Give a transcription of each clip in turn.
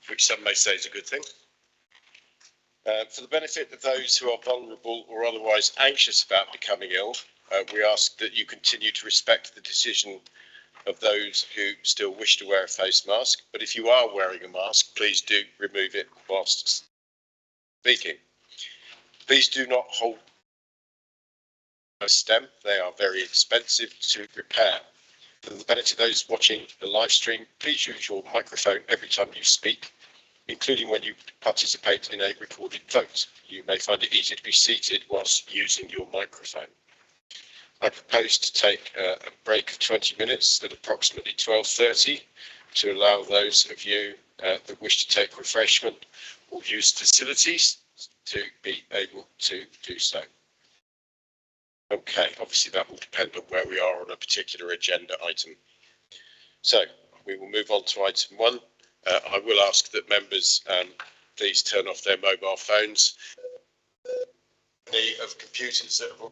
which some may say is a good thing. For the benefit of those who are vulnerable or otherwise anxious about becoming ill, we ask that you continue to respect the decision of those who still wish to wear a face mask. But if you are wearing a mask, please do remove it whilst speaking. Please do not hold a stem. They are very expensive to repair. For the benefit of those watching the live stream, please use your microphone every time you speak, including when you participate in a recorded vote. You may find it easier to be seated whilst using your microphone. I propose to take a break of 20 minutes at approximately 12:30 to allow those of you that wish to take refreshment or use facilities to be able to do so. Okay, obviously that will depend on where we are on a particular agenda item. So we will move on to item 1. I will ask that members please turn off their mobile phones. Any of computers that have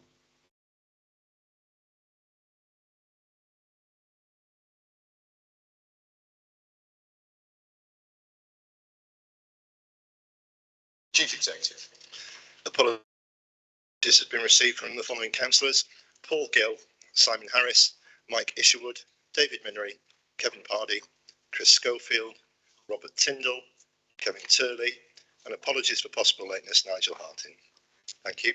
Chief Executive. Apologies have been received from the following councillors: Paul Gill, Simon Harris, Mike Isherwood, David Minery, Kevin Pardy, Chris Schofield, Robert Tyndall, Kevin Turley, and apologies for possible lateness, Nigel Harting. Thank you.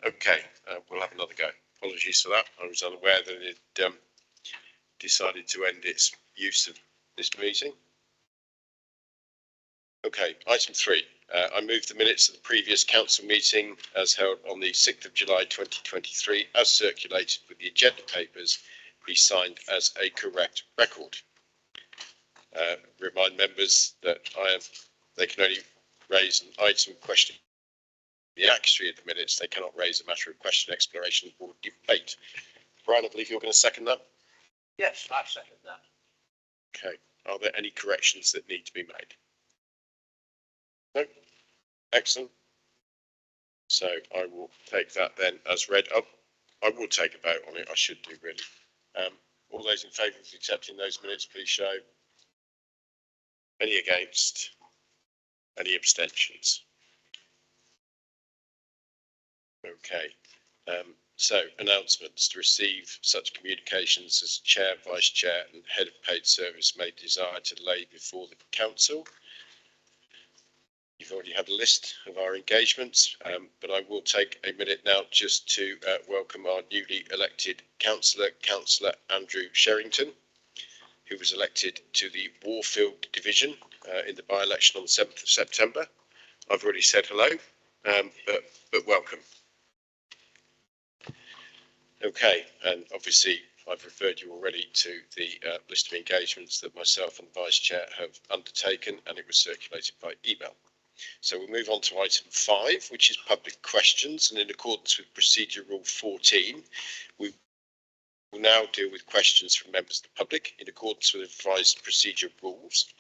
Okay, we'll have another go. Apologies for that. I was unaware that it decided to end its use of this meeting. Okay, item 3. I move the minutes of the previous council meeting as held on the 6th of July 2023 as circulated with the agenda papers be signed as a correct record. Remind members that they can only raise an item question the accuracy of the minutes. They cannot raise a matter of question, exploration, or debate. Brian, I believe you're going to second that? Yes, I second that. Okay. Are there any corrections that need to be made? No? Excellent. So I will take that then as read. Oh, I will take a vote on it. I should do, really. All those in favour of accepting those minutes, please show. Any against? Any abstentions? Okay, so announcements: to receive such communications as Chair, Vice Chair and Head of Paid Service may desire to lay before the Council. You've already had a list of our engagements, but I will take a minute now just to welcome our newly elected Councillor Andrew Sherrington, who was elected to the Warfield Division in the by-election on the 7th of September. I've already said hello, but welcome. Okay, and obviously I've referred you already to the list of engagements that myself and the Vice Chair have undertaken, and it was circulated by email. So we'll move on to item 5, which is public questions, and in accordance with Procedure Rule 14, we will now deal with questions from members of the public in accordance with advised procedure rules.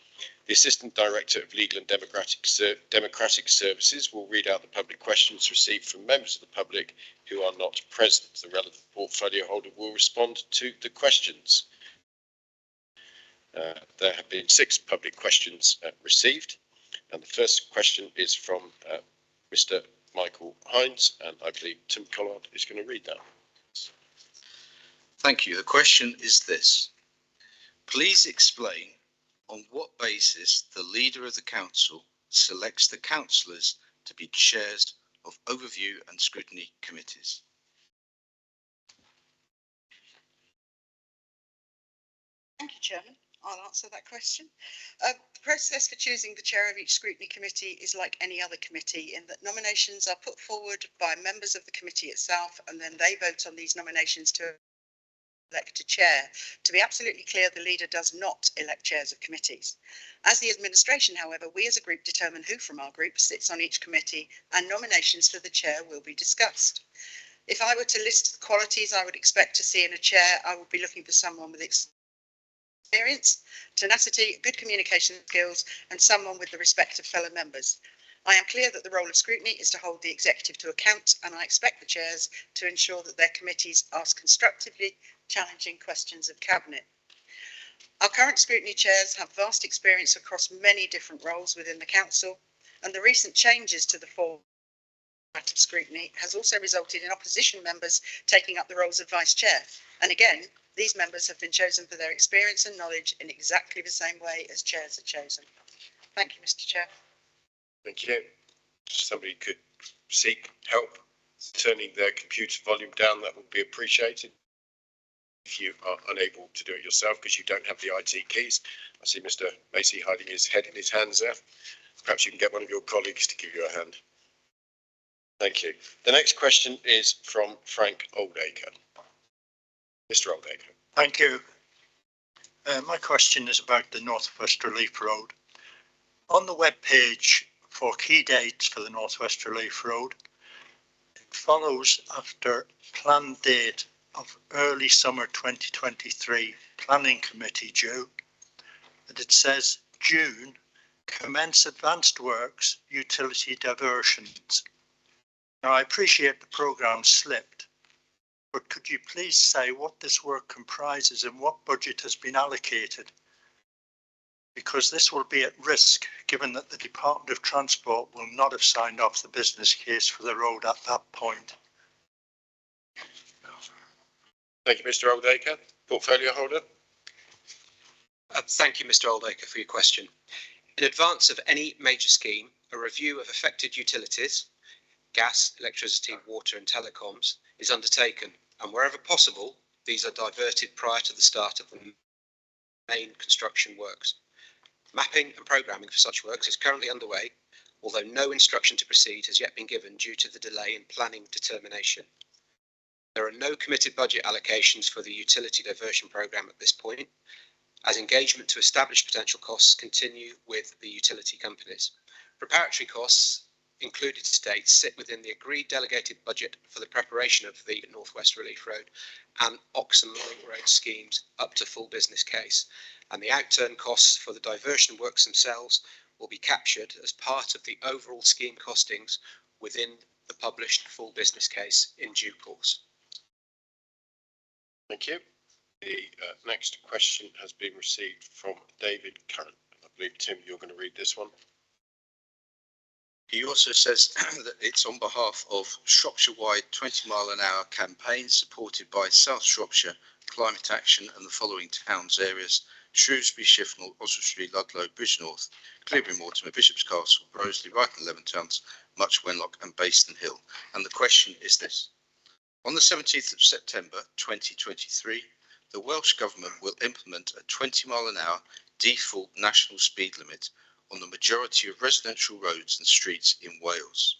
The Assistant Director of Legal and Democratic Services will read out the public questions received from members of the public who are not present. The relevant portfolio holder will respond to the questions. There have been 6 public questions received, and the first question is from Mr. Michael Hines, and I believe Tim Collard is going to read that. Thank you. The question is this: please explain on what basis the leader of the council selects the councillors to be chairs of overview and scrutiny committees. Thank you, Chairman. I'll answer that question. The process for choosing the chair of each scrutiny committee is like any other committee in that nominations are put forward by members of the committee itself, and then they vote on these nominations to elect a chair. To be absolutely clear, the leader does not elect chairs of committees. As the administration, however, we as a group determine who from our group sits on each committee, and nominations for the chair will be discussed. If I were to list the qualities I would expect to see in a chair, I would be looking for someone with experience, tenacity, good communication skills, and someone with the respect of fellow members. I am clear that the role of scrutiny is to hold the executive to account, and I expect the chairs to ensure that their committees ask constructively challenging questions of cabinet. Our current scrutiny chairs have vast experience across many different roles within the council, and the recent changes to the format of scrutiny has also resulted in opposition members taking up the roles of vice chair. And again, these members have been chosen for their experience and knowledge in exactly the same way as chairs are chosen. Thank you, Mr. Chair. Thank you. If somebody could seek help turning their computer volume down, that would be appreciated. If you are unable to do it yourself because you don't have the IT keys, I see Mr. Macy hiding his head in his hands there. Perhaps you can get one of your colleagues to give you a hand. Thank you. The next question is from Frank Oldacre. Mr. Oldacre. Thank you. My question is about the North West Relief Road. On the web page for key dates for the North West Relief Road, it follows after planned date of early summer 2023 planning committee due, that it says June, commence advanced works, utility diversions. Now I appreciate the programme slipped, but could you please say what this work comprises and what budget has been allocated? Because this will be at risk, given that the Department of Transport will not have signed off the business case for the road at that point. Thank you, Mr. Oldacre. Portfolio holder. Thank you, Mr. Oldacre, for your question. In advance of any major scheme, a review of affected utilities, gas, electricity, water and telecoms, is undertaken, and wherever possible, these are diverted prior to the start of the main construction works. Mapping and programming for such works is currently underway, although no instruction to proceed has yet been given due to the delay in planning determination. There are no committed budget allocations for the utility diversion programme at this point, as engagement to establish potential costs continue with the utility companies. Preparatory costs included to date sit within the agreed delegated budget for the preparation of the North West Relief Road and Oxham Link Road schemes up to full business case, and the outturn costs for the diversion works themselves will be captured as part of the overall scheme costings within the published full business case in due course. Thank you. The next question has been received from David Curran. I believe, Tim, you're going to read this one. He also says that it's on behalf of Shropshire-wide 20-mile-an-hour campaign supported by South Shropshire, Climate Action and the following towns areas: Shrewsbury, Shifnal, Oswestry, Ludlow, Bridgnorth, Cleobury, Mortimer, Bishop's Castle, Broseley, Ryton, Leventown, Much Wenlock and Baston Hill. And the question is this: on the 17th of September 2023, the Welsh Government will implement a 20-mile-an-hour default national speed limit on the majority of residential roads and streets in Wales.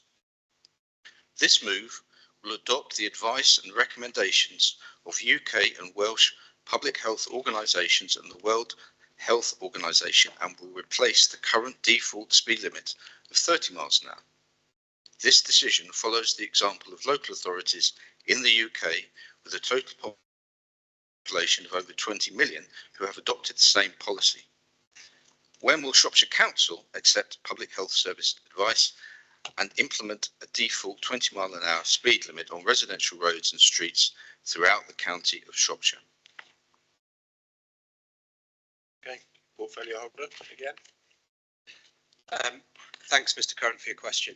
This move will adopt the advice and recommendations of UK and Welsh public health organisations and the World Health Organization and will replace the current default speed limit of 30 miles an hour. This decision follows the example of local authorities in the UK with a total population of over 20 million who have adopted the same policy. When will Shropshire Council accept public health service advice and implement a default 20-mile-an-hour speed limit on residential roads and streets throughout the county of Shropshire? Okay, portfolio holder again. Thanks, Mr. Curran, for your question.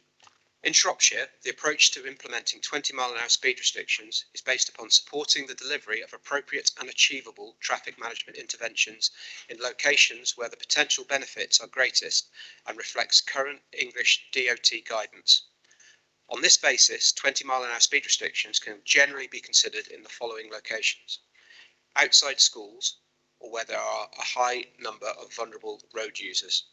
In Shropshire, the approach to implementing 20-mile-an-hour speed restrictions is based upon supporting the delivery of appropriate and achievable traffic management interventions in locations where the potential benefits are greatest and reflects current English DOT guidance. On this basis, 20-mile-an-hour speed restrictions can generally be considered in the following locations: outside schools, or where there are a high number of vulnerable road users;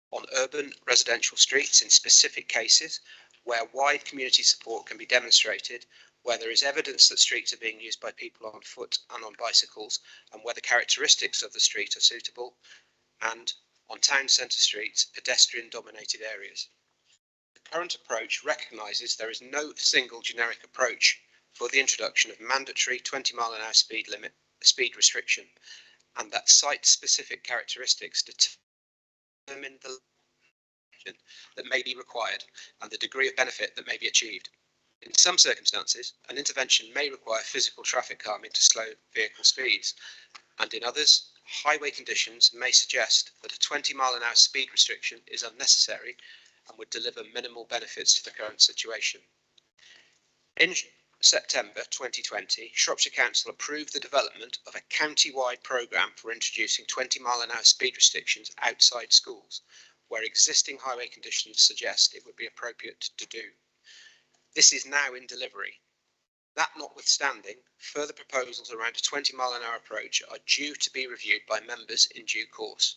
on urban residential streets in specific cases where wide community support can be demonstrated, where there is evidence that streets are being used by people on foot and on bicycles, and where the characteristics of the street are suitable, and on town centre streets, pedestrian-dominated areas. The current approach recognises there is no single generic approach for the introduction of mandatory 20-mile-an-hour speed restriction, and that site-specific characteristics determine the that may be required and the degree of benefit that may be achieved. In some circumstances, an intervention may require physical traffic calming to slow vehicle speeds, and in others, highway conditions may suggest that a 20-mile-an-hour speed restriction is unnecessary and would deliver minimal benefits to the current situation. In September 2020, Shropshire Council approved the development of a county-wide programme for introducing 20-mile-an-hour speed restrictions outside schools, where existing highway conditions suggest it would be appropriate to do. This is now in delivery. That notwithstanding, further proposals around a 20-mile-an-hour approach are due to be reviewed by members in due course.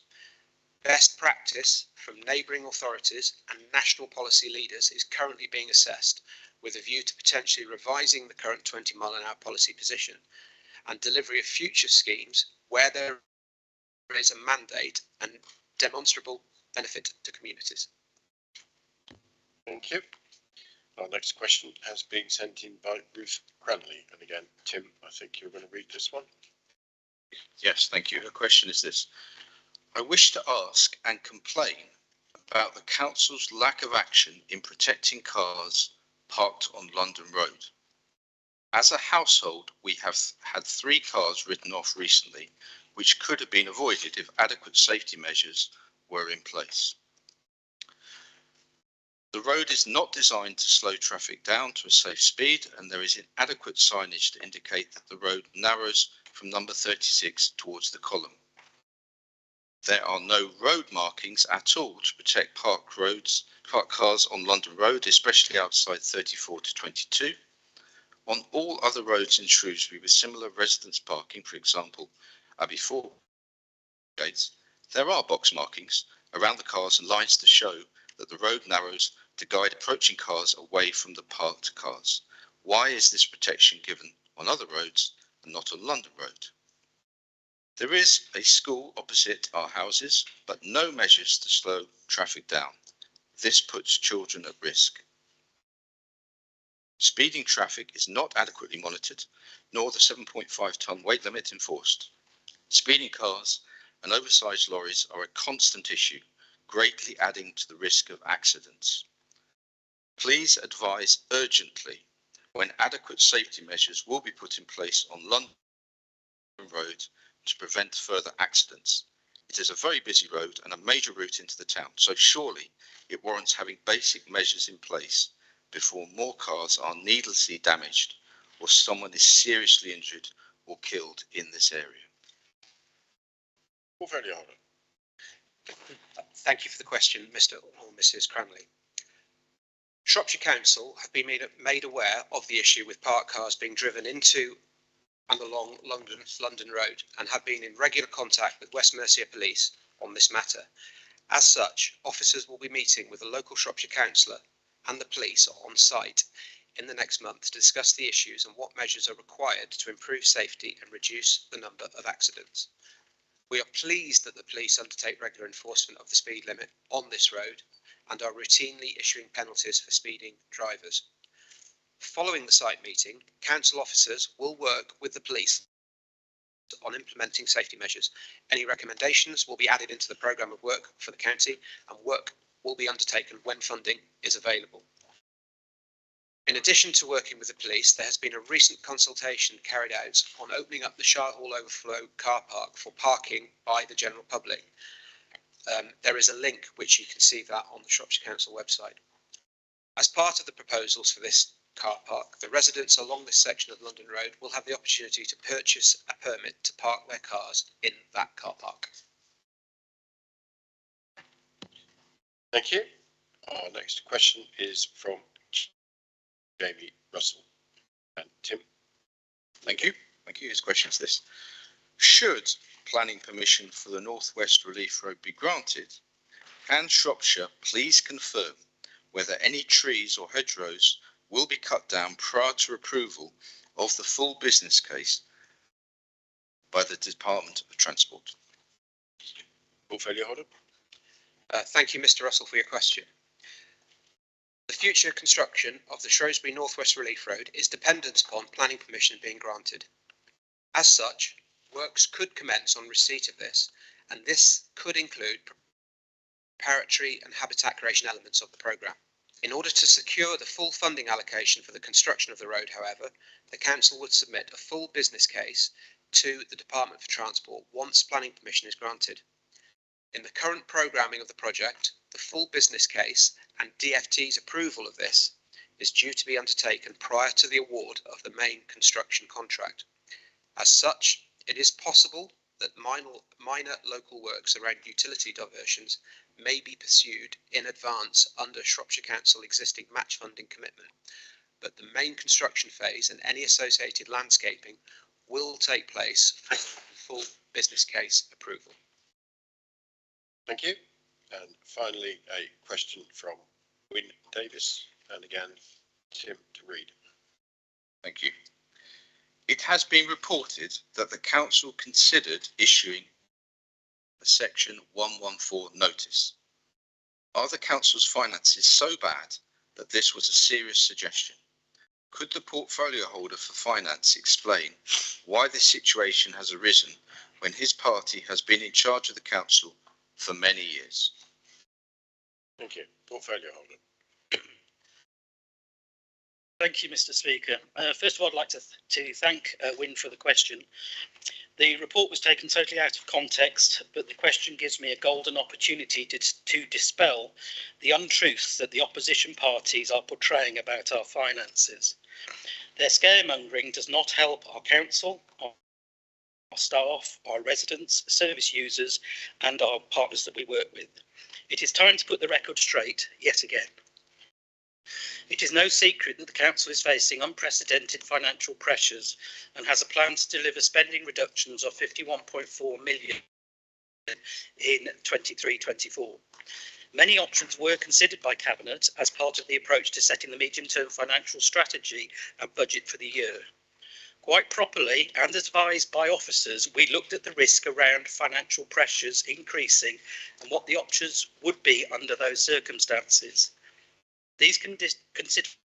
Best practice from neighbouring authorities and national policy leaders is currently being assessed, with a view to potentially revising the current 20-mile-an-hour policy position and delivery of future schemes where there is a mandate and demonstrable benefit to communities. Thank you. Our next question has been sent in by Ruth Cranley. And again, Tim, I think you're going to read this one. Yes, thank you. Her question is this. I wish to ask and complain about the council's lack of action in protecting cars parked on London Road. As a household, we have had 3 cars written off recently, which could have been avoided if adequate safety measures were in place. The road is not designed to slow traffic down to a safe speed, and there is inadequate signage to indicate that the road narrows from number 36 towards the column. There are no road markings at all to protect parked cars on London Road, especially outside 34 to 22. On all other roads in Shrewsbury with similar residence parking, for example, Abbey Foregate, there are box markings around the cars and lines to show that the road narrows to guide approaching cars away from the parked cars. Why is this protection given on other roads and not on London Road? There is a school opposite our houses, but no measures to slow traffic down. This puts children at risk. Speeding traffic is not adequately monitored, nor the 7.5 tonne weight limit enforced. Speeding cars and oversized lorries are a constant issue, greatly adding to the risk of accidents. Please advise urgently when adequate safety measures will be put in place on London Road to prevent further accidents. It is a very busy road and a major route into the town, so surely it warrants having basic measures in place before more cars are needlessly damaged or someone is seriously injured or killed in this area. Thank you for the question, Mr. or Mrs. Cranley. Shropshire Council have been made aware of the issue with parked cars being driven into and along London Road, and have been in regular contact with West Mercia Police on this matter. As such, officers will be meeting with the local Shropshire councillor and the police on site in the next month to discuss the issues and what measures are required to improve safety and reduce the number of accidents. We are pleased that the police undertake regular enforcement of the speed limit on this road and are routinely issuing penalties for speeding drivers. Following the site meeting, council officers will work with the police on implementing safety measures. Any recommendations will be added into the programme of work for the county, and work will be undertaken when funding is available. In addition to working with the police, there has been a recent consultation carried out on opening up the Shirehall overflow car park for parking by the general public. There is a link which you can see that on the Shropshire Council website. As part of the proposals for this car park, the residents along this section of London Road will have the opportunity to purchase a permit to park their cars in that car park. Thank you. Our next question is from Jamie Russell. And Tim. Thank you. Thank you. His question is this. Should planning permission for the North West Relief Road be granted, can Shropshire please confirm whether any trees or hedgerows will be cut down prior to approval of the full business case by the Department of Transport. Portfolio holder. Thank you, Mr. Russell, for your question. The future construction of the Shrewsbury North West Relief Road is dependent upon planning permission being granted. As such, works could commence on receipt of this, and this could include preparatory and habitat creation elements of the programme. In order to secure the full funding allocation for the construction of the road, however, the Council would submit a full business case to the Department for Transport once planning permission is granted. In the current programming of the project, the full business case and DFT's approval of this is due to be undertaken prior to the award of the main construction contract. As such, it is possible that minor local works around utility diversions may be pursued in advance under Shropshire Council existing match funding commitment, but the main construction phase and any associated landscaping will take place for full business case approval. Thank you. And finally, a question from Wyn Davis, and again, Tim to read. Thank you. It has been reported that the Council considered issuing a Section 114 notice. Are the Council's finances so bad that this was a serious suggestion? Could the portfolio holder for finance explain why this situation has arisen when his party has been in charge of the Council for many years? Thank you. Portfolio holder. Thank you, Mr. Speaker. First of all, I'd like to thank Wyn for the question. The report was taken totally out of context, but the question gives me a golden opportunity to dispel the untruths that the opposition parties are portraying about our finances. Their scaremongering does not help our council, our staff, our residents, service users, and our partners that we work with. It is time to put the record straight yet again. It is no secret that the Council is facing unprecedented financial pressures and has a plan to deliver spending reductions of 51.4 million in 23-24. Many options were considered by Cabinet as part of the approach to setting the medium-term financial strategy and budget for the year. Quite properly, and advised by officers, we looked at the risk around financial pressures increasing and what the options would be under those circumstances. These considerations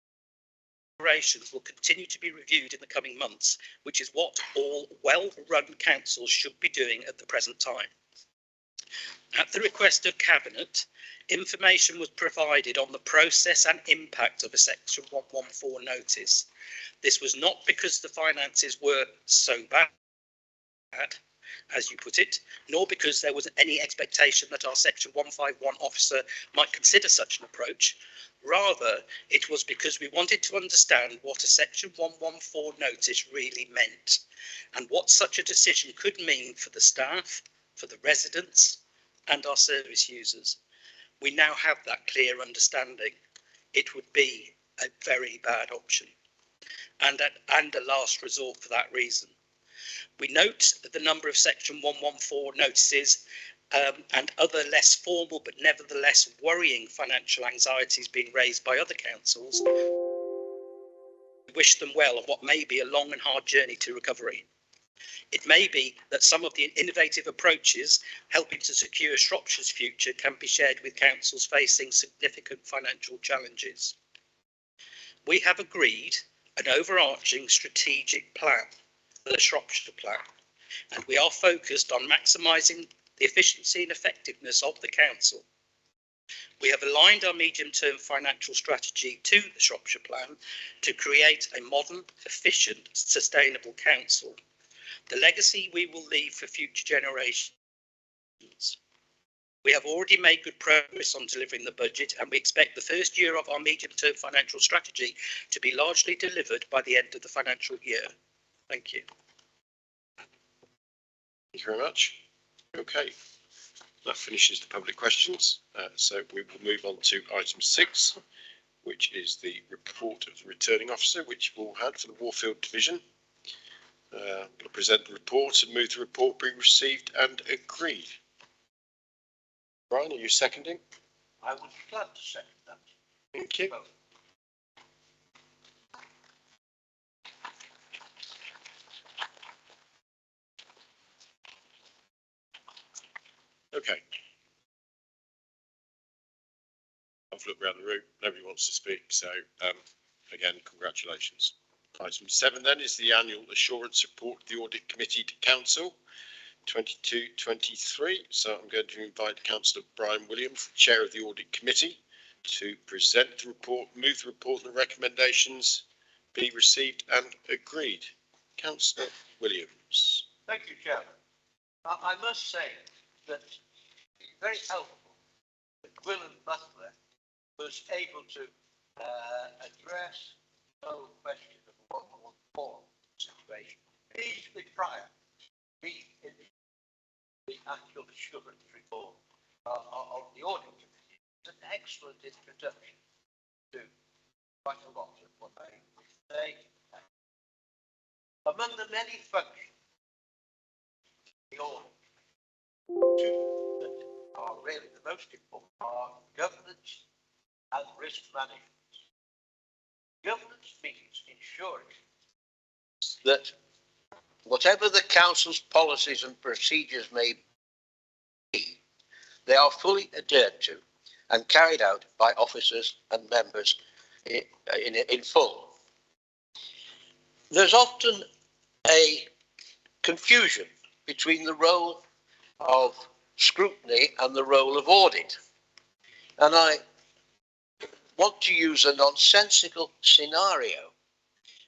will continue to be reviewed in the coming months, which is what all well-run councils should be doing at the present time. At the request of Cabinet, information was provided on the process and impact of a Section 114 notice. This was not because the finances were so bad, as you put it, nor because there was any expectation that our Section 151 officer might consider such an approach. Rather, it was because we wanted to understand what a Section 114 notice really meant and what such a decision could mean for the staff, for the residents and our service users. We now have that clear understanding. It would be a very bad option and a last resort for that reason. We note the number of Section 114 notices and other less formal but nevertheless worrying financial anxieties being raised by other councils. We wish them well on what may be a long and hard journey to recovery. It may be that some of the innovative approaches helping to secure Shropshire's future can be shared with councils facing significant financial challenges. We have agreed an overarching strategic plan, the Shropshire Plan, and we are focused on maximising the efficiency and effectiveness of the council. We have aligned our medium-term financial strategy to the Shropshire Plan to create a modern, efficient, sustainable council, the legacy we will leave for future generations. We have already made good progress on delivering the budget, and we expect the first year of our medium-term financial strategy to be largely delivered by the end of the financial year. Thank you. Thank you very much. Okay, that finishes the public questions. So we will move on to item 6, which is the report of the returning officer, which we've all had for the Warfield Division. I'm going to present the report and move the report being received and agreed. Brian, are you seconding? I would be glad to second that. Thank you. Okay. I've looked around the room. Nobody wants to speak. So, again, congratulations. Item 7 then is the annual assurance report of the Audit Committee to Council 22-23. So I'm going to invite Councillor Brian Williams, the Chair of the Audit Committee, to present the report, move the report and the recommendations be received and agreed. Councillor Williams. Thank you, Chairman. I must say that it's very helpful that Gwilym Butler was able to address the whole question of 114 situation immediately prior to the actual assurance report of the audit committee. It's an excellent introduction to quite a lot of what I say. Among the many functions of the audit, two that are really the most important are governance and risk management. Governance means ensuring that whatever the council's policies and procedures may be, they are fully adhered to and carried out by officers and members in full. There's often a confusion between the role of scrutiny and the role of audit. And I want to use a nonsensical scenario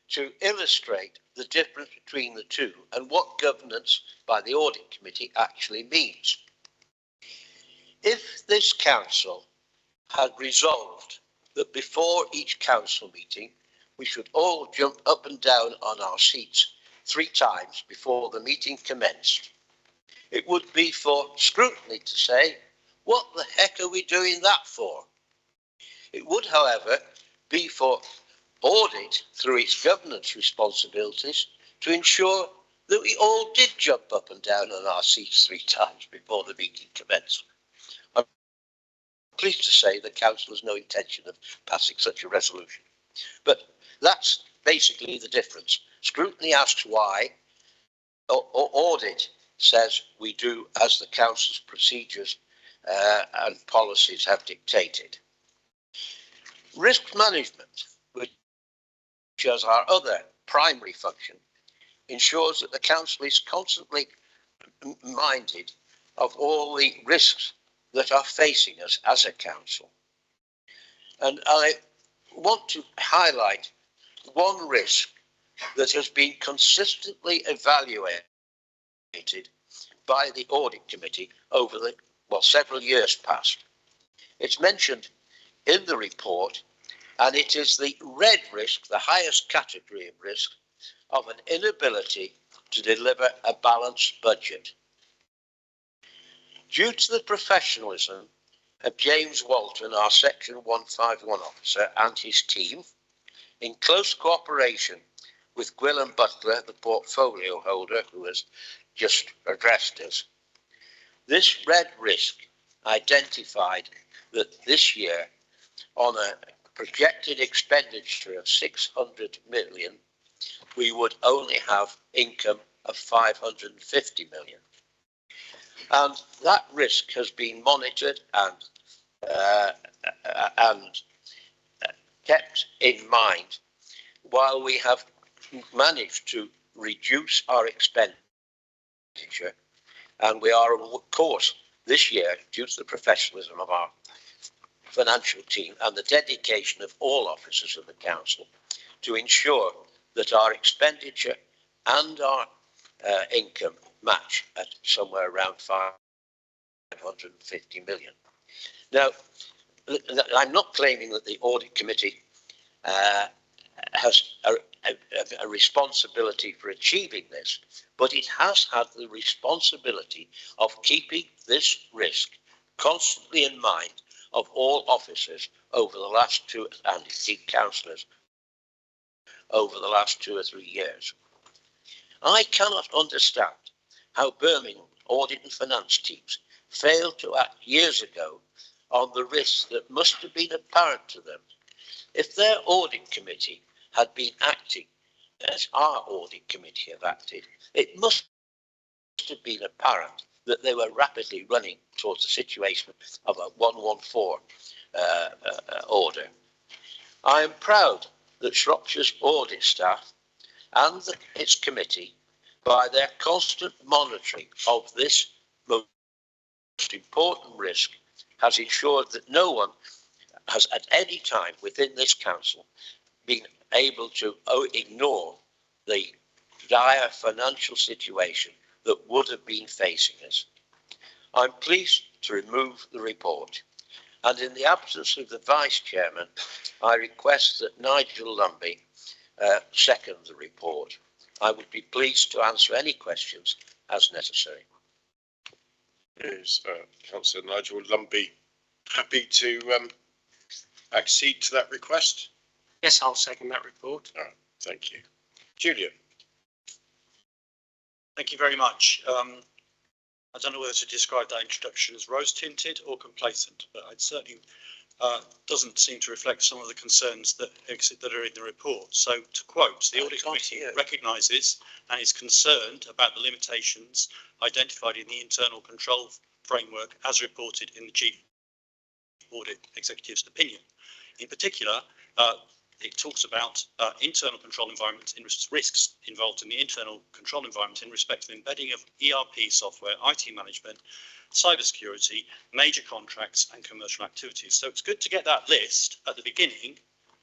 to illustrate the difference between the two and what governance by the audit committee actually means. If this council had resolved that before each council meeting we should all jump up and down on our seats 3 times before the meeting commenced, it would be for scrutiny to say, what the heck are we doing that for? It would, however, be for audit through its governance responsibilities to ensure that we all did jump up and down on our seats 3 times before the meeting commenced. I'm pleased to say the council has no intention of passing such a resolution. But that's basically the difference. Scrutiny asks why, or audit says we do as the council's procedures and policies have dictated. Risk management, which is our other primary function, ensures that the council is constantly minded of all the risks that are facing us as a council. And I want to highlight one risk that has been consistently evaluated by the audit committee over the several years past. It's mentioned in the report, and it is the red risk, the highest category of risk, of an inability to deliver a balanced budget. Due to the professionalism of James Walton, our Section 151 officer, and his team, in close cooperation with Gwilym Butler, the portfolio holder who has just addressed us, this red risk identified that this year, on a projected expenditure of 600 million, we would only have income of 550 million. And that risk has been monitored and kept in mind while we have managed to reduce our expenditure. And we are, of course, this year, due to the professionalism of our financial team and the dedication of all officers of the council, to ensure that our expenditure and our income match at somewhere around 550 million. Now, I'm not claiming that the audit committee has a responsibility for achieving this, but it has had the responsibility of keeping this risk constantly in mind of all officers over the last 2, and indeed councillors, over the last 2 or 3 years. I cannot understand how Birmingham audit and finance teams failed to act years ago on the risks that must have been apparent to them. If their audit committee had been acting as our audit committee have acted, it must have been apparent that they were rapidly running towards a situation of a 114 order. I am proud that Shropshire's audit staff and its committee, by their constant monitoring of this most important risk, has ensured that no one has at any time within this council been able to ignore the dire financial situation that would have been facing us. I'm pleased to remove the report, and in the absence of the Vice Chairman, I request that Nigel Lumbie second the report. I would be pleased to answer any questions as necessary. Is Councillor Nigel Lumbie happy to accede to that request? Yes, I'll second that report. All right, thank you. Julian. Thank you very much. I don't know whether to describe that introduction as rose-tinted or complacent, but it certainly doesn't seem to reflect some of the concerns that are in the report. So, to quote, the Audit Committee recognises and is concerned about the limitations identified in the internal control framework as reported in the Chief Audit Executive's opinion. In particular, it talks about internal control environment and risks involved in the internal control environment in respect of embedding of ERP software, IT management, cybersecurity, major contracts and commercial activities. So it's good to get that list at the beginning,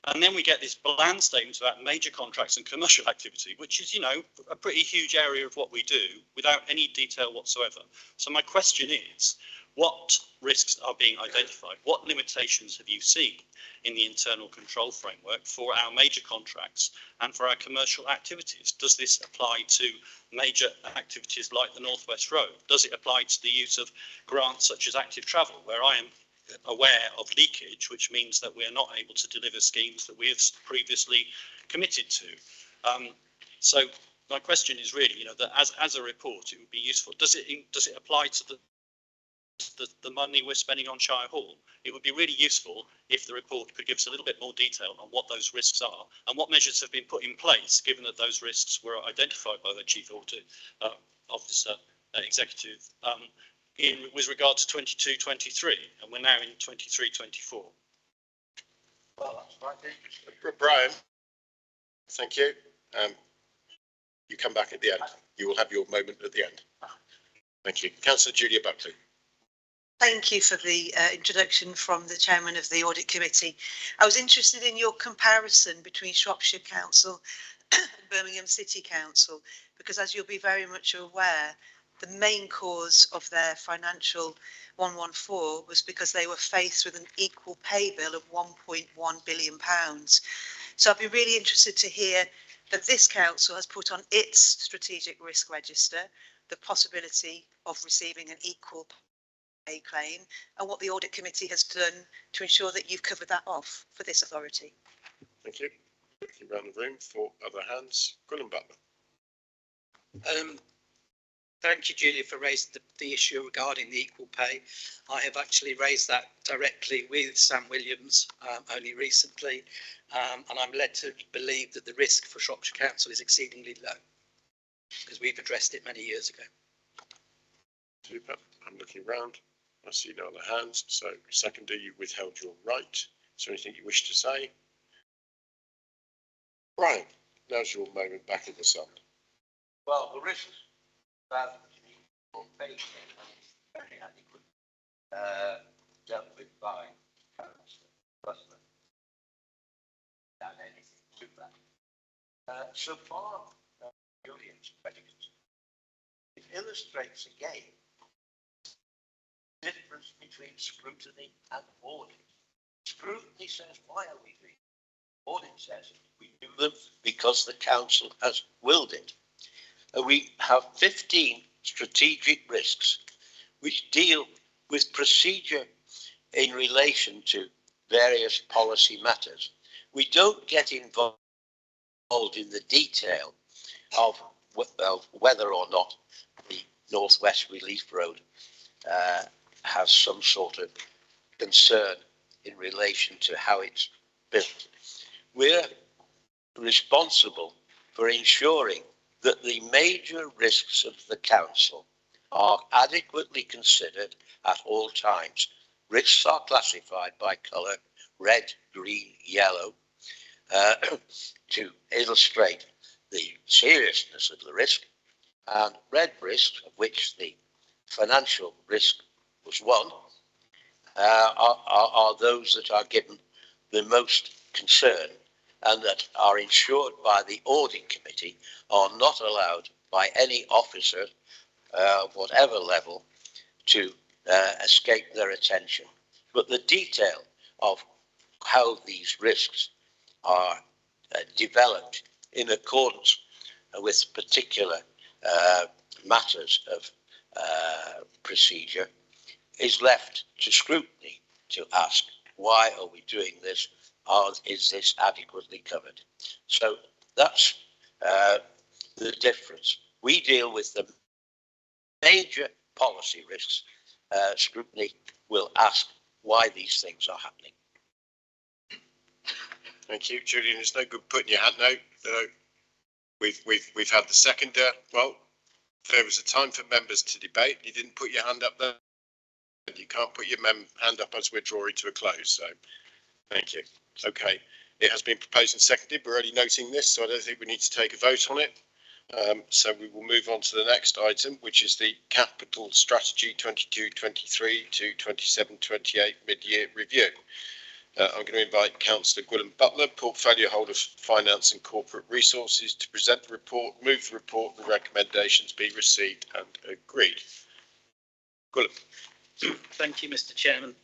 and then we get this bland statement about major contracts and commercial activity, which is, you know, a pretty huge area of what we do without any detail whatsoever. So my question is, what risks are being identified? What limitations have you seen in the internal control framework for our major contracts and for our commercial activities? Does this apply to major activities like the North West Road? Does it apply to the use of grants such as active travel, where I am aware of leakage, which means that we are not able to deliver schemes that we have previously committed to? So my question is really, you know, that as a report, it would be useful. Does it apply to the money we're spending on Shirehall? It would be really useful if the report could give us a little bit more detail on what those risks are and what measures have been put in place, given that those risks were identified by the Chief Audit Officer Executive with regard to 22-23, and we're now in 23-24. Well, that's quite interesting. Brian, thank you. You come back at the end. You will have your moment at the end. Thank you. Councillor Julia Buckley. Thank you for the introduction from the Chairman of the Audit Committee. I was interested in your comparison between Shropshire Council and Birmingham City Council, because as you'll be very much aware, the main cause of their financial 114 was because they were faced with an equal pay bill of £1.1 billion. So I'd be really interested to hear that this council has put on its strategic risk register the possibility of receiving an equal pay claim, and what the Audit Committee has done to ensure that you've covered that off for this authority. Thank you. Looking around the room for other hands. Gwilym Butler. Thank you, Julia, for raising the issue regarding the equal pay. I have actually raised that directly with Sam Williams only recently, and I'm led to believe that the risk for Shropshire Council is exceedingly low, because we've addressed it many years ago. Super. I'm looking around. I see no other hands. So, seconder, you withheld your right. Is there anything you wish to say? Brian, now's your moment back in the sun. Well, the risks that the pay is very adequate, dealt with by Councillor than anything to that. So far, Julian's questions, it illustrates again the difference between scrutiny and audit. Scrutiny says, why are we doing it? Audit says we do them because the council has willed it. We have 15 strategic risks which deal with procedure in relation to various policy matters. We don't get involved in the detail of whether or not the North West Relief Road has some sort of concern in relation to how it's built. We're responsible for ensuring that the major risks of the council are adequately considered at all times. Risks are classified by colour, red, green, yellow, to illustrate the seriousness of the risk, and red risk, of which the financial risk was one, are those that are given the most concern and that are ensured by the audit committee are not allowed by any officer, whatever level, to escape their attention. But the detail of how these risks are developed in accordance with particular matters of procedure is left to scrutiny to ask, why are we doing this? Is this adequately covered? So that's the difference. We deal with the major policy risks. Scrutiny will ask why these things are happening. Thank you, Julian. It's no good putting your hand out. We've had the seconder. Well, there was a time for members to debate. You didn't put your hand up there. You can't put your hand up as we're drawing to a close. So, thank you. Okay, it has been proposed and seconded. We're already noting this, so I don't think we need to take a vote on it. So we will move on to the next item, which is the Capital Strategy 22-23 to 27-28 mid-year review. I'm going to invite Councillor Gwilym Butler, Portfolio Holder for Finance and Corporate Resources, to present the report, move the report, the recommendations be received and agreed. Gwilym. Thank you, Mr. Chairman.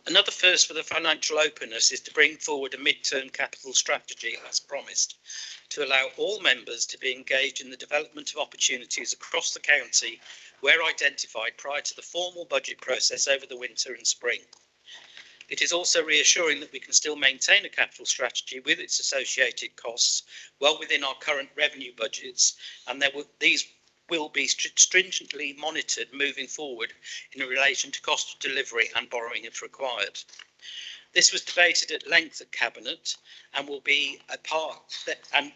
Another first for the financial openness is to bring forward a mid-term capital strategy, as promised, to allow all members to be engaged in the development of opportunities across the county where identified prior to the formal budget process over the winter and spring. It is also reassuring that we can still maintain a capital strategy with its associated costs well within our current revenue budgets, and these will be stringently monitored moving forward in relation to cost of delivery and borrowing if required. This was debated at length at Cabinet and will be a part and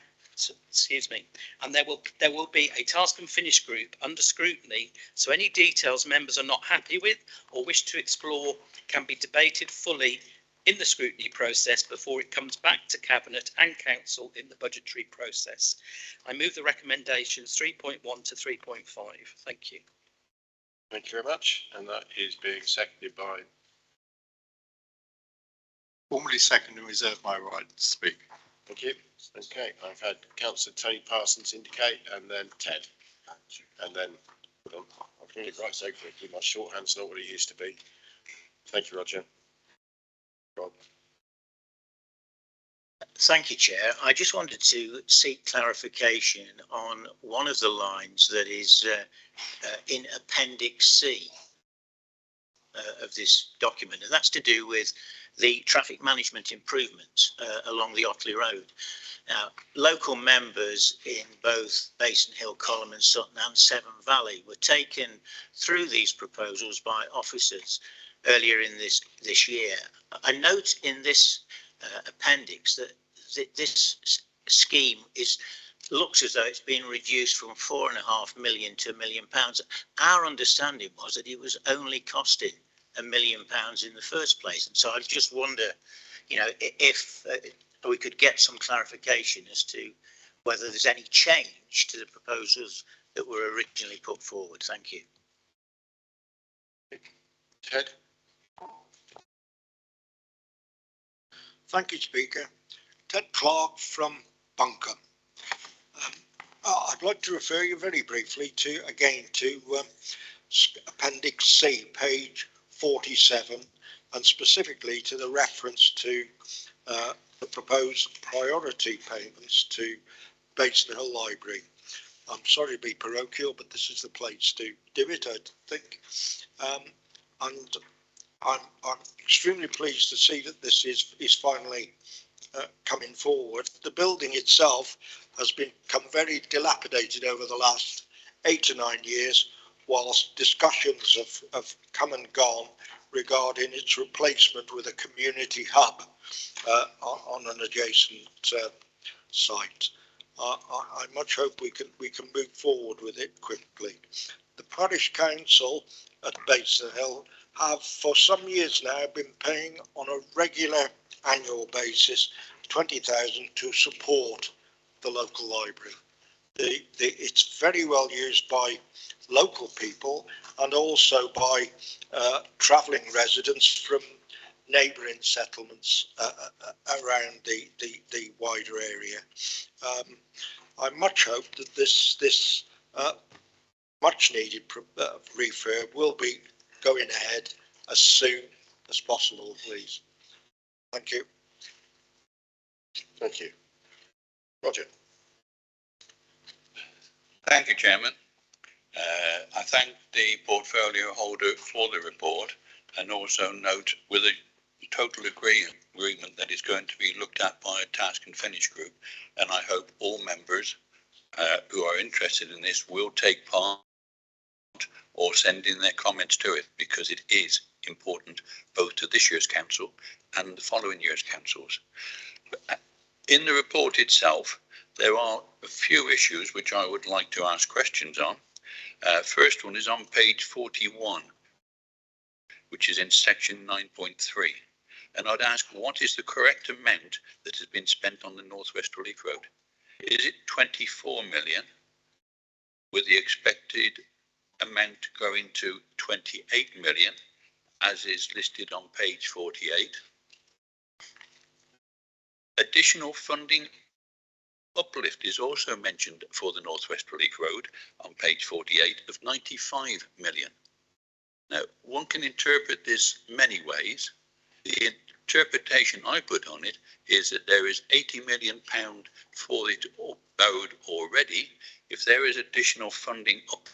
there will be a task and finish group under scrutiny, so any details members are not happy with or wish to explore can be debated fully in the scrutiny process before it comes back to Cabinet and Council in the budgetary process. I move the recommendations 3.1 to 3.5. Thank you. Thank you very much. And that is being seconded by... Formally second and reserve my right to speak. Thank you. Okay, I've had Councillor Tony Parsons indicate, and then Ted. And then, I'm doing it right so quickly, my shorthand's not what it used to be. Thank you, Roger. Rob. Thank you, Chair. I just wanted to seek clarification on one of the lines that is in Appendix C of this document, and that's to do with the traffic management improvements along the Otley Road. Now, local members in both Basin Hill, Colham and Sutton and Severn Valley were taken through these proposals by officers earlier in this year. I note in this appendix that this scheme looks as though it's been reduced from £4.5 million to £1 million. Our understanding was that it was only costing £1 million in the first place, and so I just wonder, if we could get some clarification as to whether there's any change to the proposals that were originally put forward. Thank you. Ted. Thank you, Speaker. Ted Clark from Bunker. I'd like to refer you very briefly to Appendix C, page 47, and specifically to the reference to the proposed priority payments to Basin Hill Library. I'm sorry to be parochial, but this is the place to do it, I think. And I'm extremely pleased to see that this is finally coming forward. The building itself has become very dilapidated over the last 8 to 9 years, whilst discussions have come and gone regarding its replacement with a community hub on an adjacent site. I much hope we can move forward with it quickly. The Parish Council at Basin Hill have for some years now been paying on a regular annual basis 20,000 to support the local library. It's very well used by local people and also by travelling residents from neighbouring settlements around the wider area. I much hope that this much needed refurb will be going ahead as soon as possible, please. Thank you. Thank you. Roger. Thank you, Chairman. I thank the portfolio holder for the report and also note with a total agreement that is going to be looked at by a task and finish group, and I hope all members who are interested in this will take part or send in their comments to it, because it is important both to this year's council and the following year's councils. In the report itself, there are a few issues which I would like to ask questions on. First one is on page 41, which is in section 9.3. And I'd ask, what is the correct amount that has been spent on the Northwest Relief Road? Is it 24 million, with the expected amount going to 28 million, as is listed on page 48? Additional funding uplift is also mentioned for the Northwest Relief Road on page 48 of 95 million. Now, one can interpret this many ways. The interpretation I put on it is that there is £80 million for it owed already. If there is additional funding up,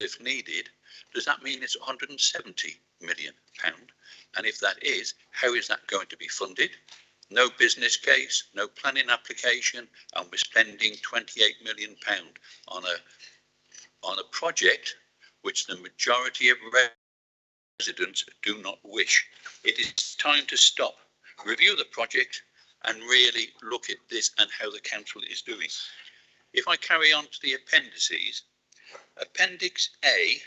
if needed, does that mean it's £170 million? And if that is, how is that going to be funded? No business case, no planning application, and we're spending £28 million on a project which the majority of residents do not wish. It is time to stop, review the project, and really look at this and how the council is doing. If I carry on to the appendices, Appendix A,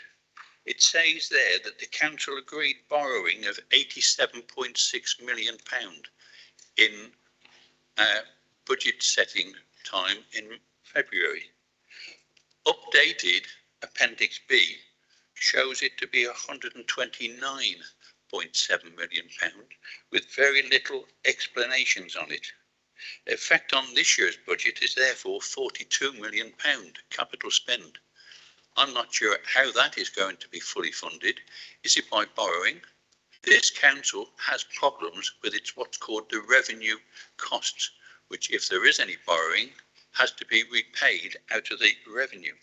it says there that the council agreed borrowing of £87.6 million in budget setting time in February. Updated Appendix B shows it to be £129.7 million with very little explanations on it. The effect on this year's budget is therefore £42 million capital spend. I'm not sure how that is going to be fully funded. Is it by borrowing? This council has problems with its what's called the revenue costs, which, if there is any borrowing, has to be repaid out of the revenue.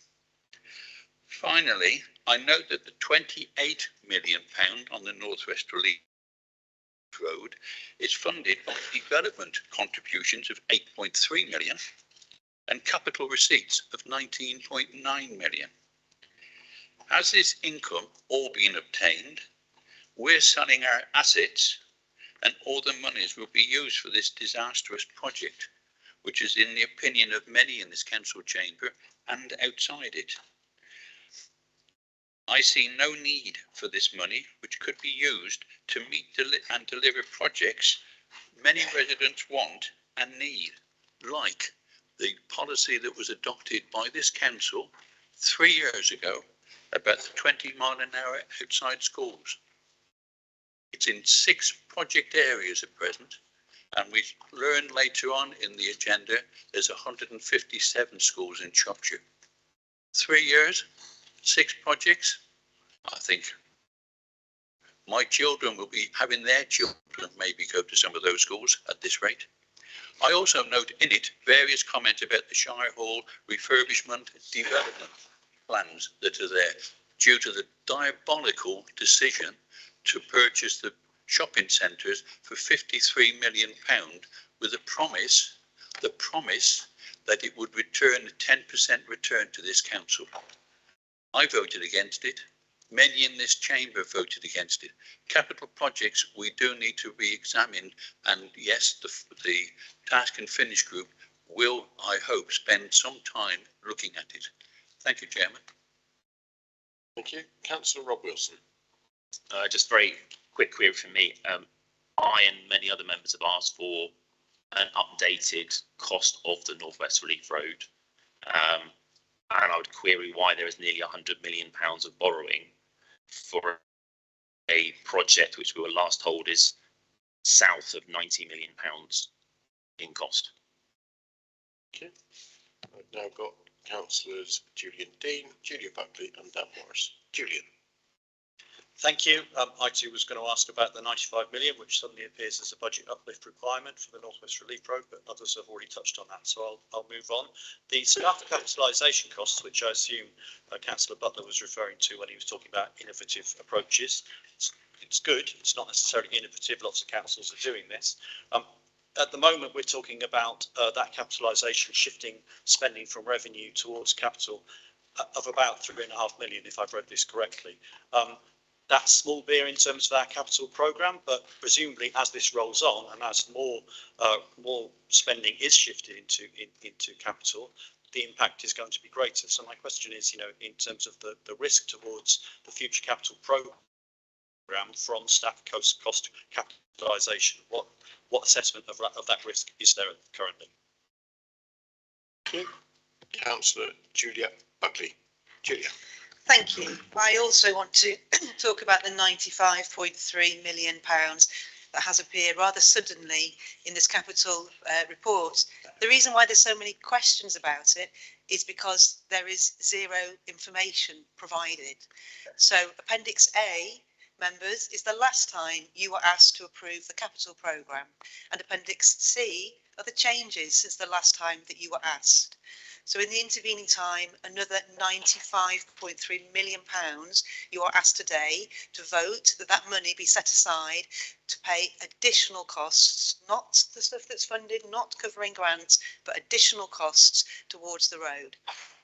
Finally, I note that the £28 million on the Northwest Relief Road is funded by development contributions of 8.3 million and capital receipts of 19.9 million. Has this income all been obtained? We're selling our assets and all the monies will be used for this disastrous project, which is in the opinion of many in this council chamber and outside it. I see no need for this money, which could be used to meet and deliver projects many residents want and need, like the policy that was adopted by this council 3 years ago about the 20-mile-an-hour outside schools. It's in 6 project areas at present, and we learn later on in the agenda there's 157 schools in Shropshire. 3 years, 6 projects. I think my children will be having their children maybe go to some of those schools at this rate. I also note in it various comments about the Shirehall refurbishment development plans that are there due to the diabolical decision to purchase the shopping centres for £53 million with the promise that it would return a 10% return to this council. I voted against it. Many in this chamber voted against it. Capital projects we do need to be examined, and yes, the task and finish group will, I hope, spend some time looking at it. Thank you, Chairman. Thank you. Councillor Rob Wilson. Just very quick query from me. I and many other members have asked for an updated cost of the North West Relief Road. And I would query why there is nearly £100 million of borrowing for a project which we were last told is south of £90 million in cost. Okay. I've now got councillors Julian Dean, Julia Buckley and Dan Morris. Julian. Thank you. I too was going to ask about the 95 million, which suddenly appears as a budget uplift requirement for the North West Relief Road, but others have already touched on that, so I'll move on. The staff capitalisation costs, which I assume Councillor Butler was referring to when he was talking about innovative approaches. It's good. It's not necessarily innovative. Lots of councils are doing this. At the moment, we're talking about that capitalisation shifting spending from revenue towards capital of about 3.5 million, if I've read this correctly. That's small beer in terms of our capital programme, but presumably as this rolls on and as more spending is shifted into capital, the impact is going to be greater. So my question is, in terms of the risk towards the future capital programme from staff cost capitalisation, what assessment of that risk is there currently? Okay. Councillor Julia Buckley. Julia. Thank you. I also want to talk about the £95.3 million that has appeared rather suddenly in this capital report. The reason why there's so many questions about it is because there is zero information provided. So Appendix A, members, is the last time you were asked to approve the capital programme, and Appendix C are the changes since the last time that you were asked. So in the intervening time, another £95.3 million you are asked today to vote that money be set aside to pay additional costs, not the stuff that's funded, not covering grants, but additional costs towards the road.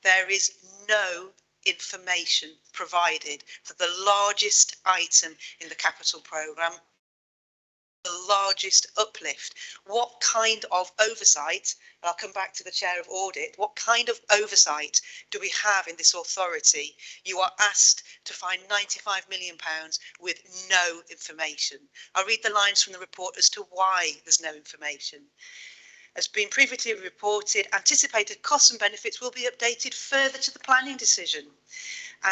There is no information provided for the largest item in the capital programme, the largest uplift. What kind of oversight, and I'll come back to the chair of audit, what kind of oversight do we have in this authority? You are asked to find £95 million with no information. I'll read the lines from the report as to why there's no information. As been previously reported, anticipated costs and benefits will be updated further to the planning decision.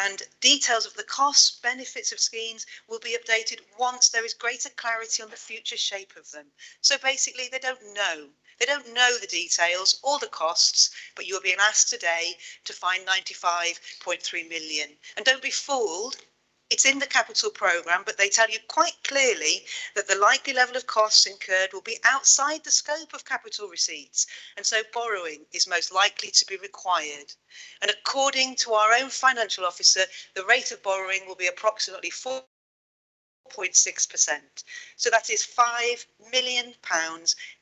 And details of the costs, benefits of schemes will be updated once there is greater clarity on the future shape of them. So basically, they don't know. They don't know the details or the costs, but you are being asked today to find 95.3 million. And don't be fooled. It's in the capital programme, but they tell you quite clearly that the likely level of costs incurred will be outside the scope of capital receipts, and so borrowing is most likely to be required. And according to our own financial officer, the rate of borrowing will be approximately 4.6%. So that is £5 million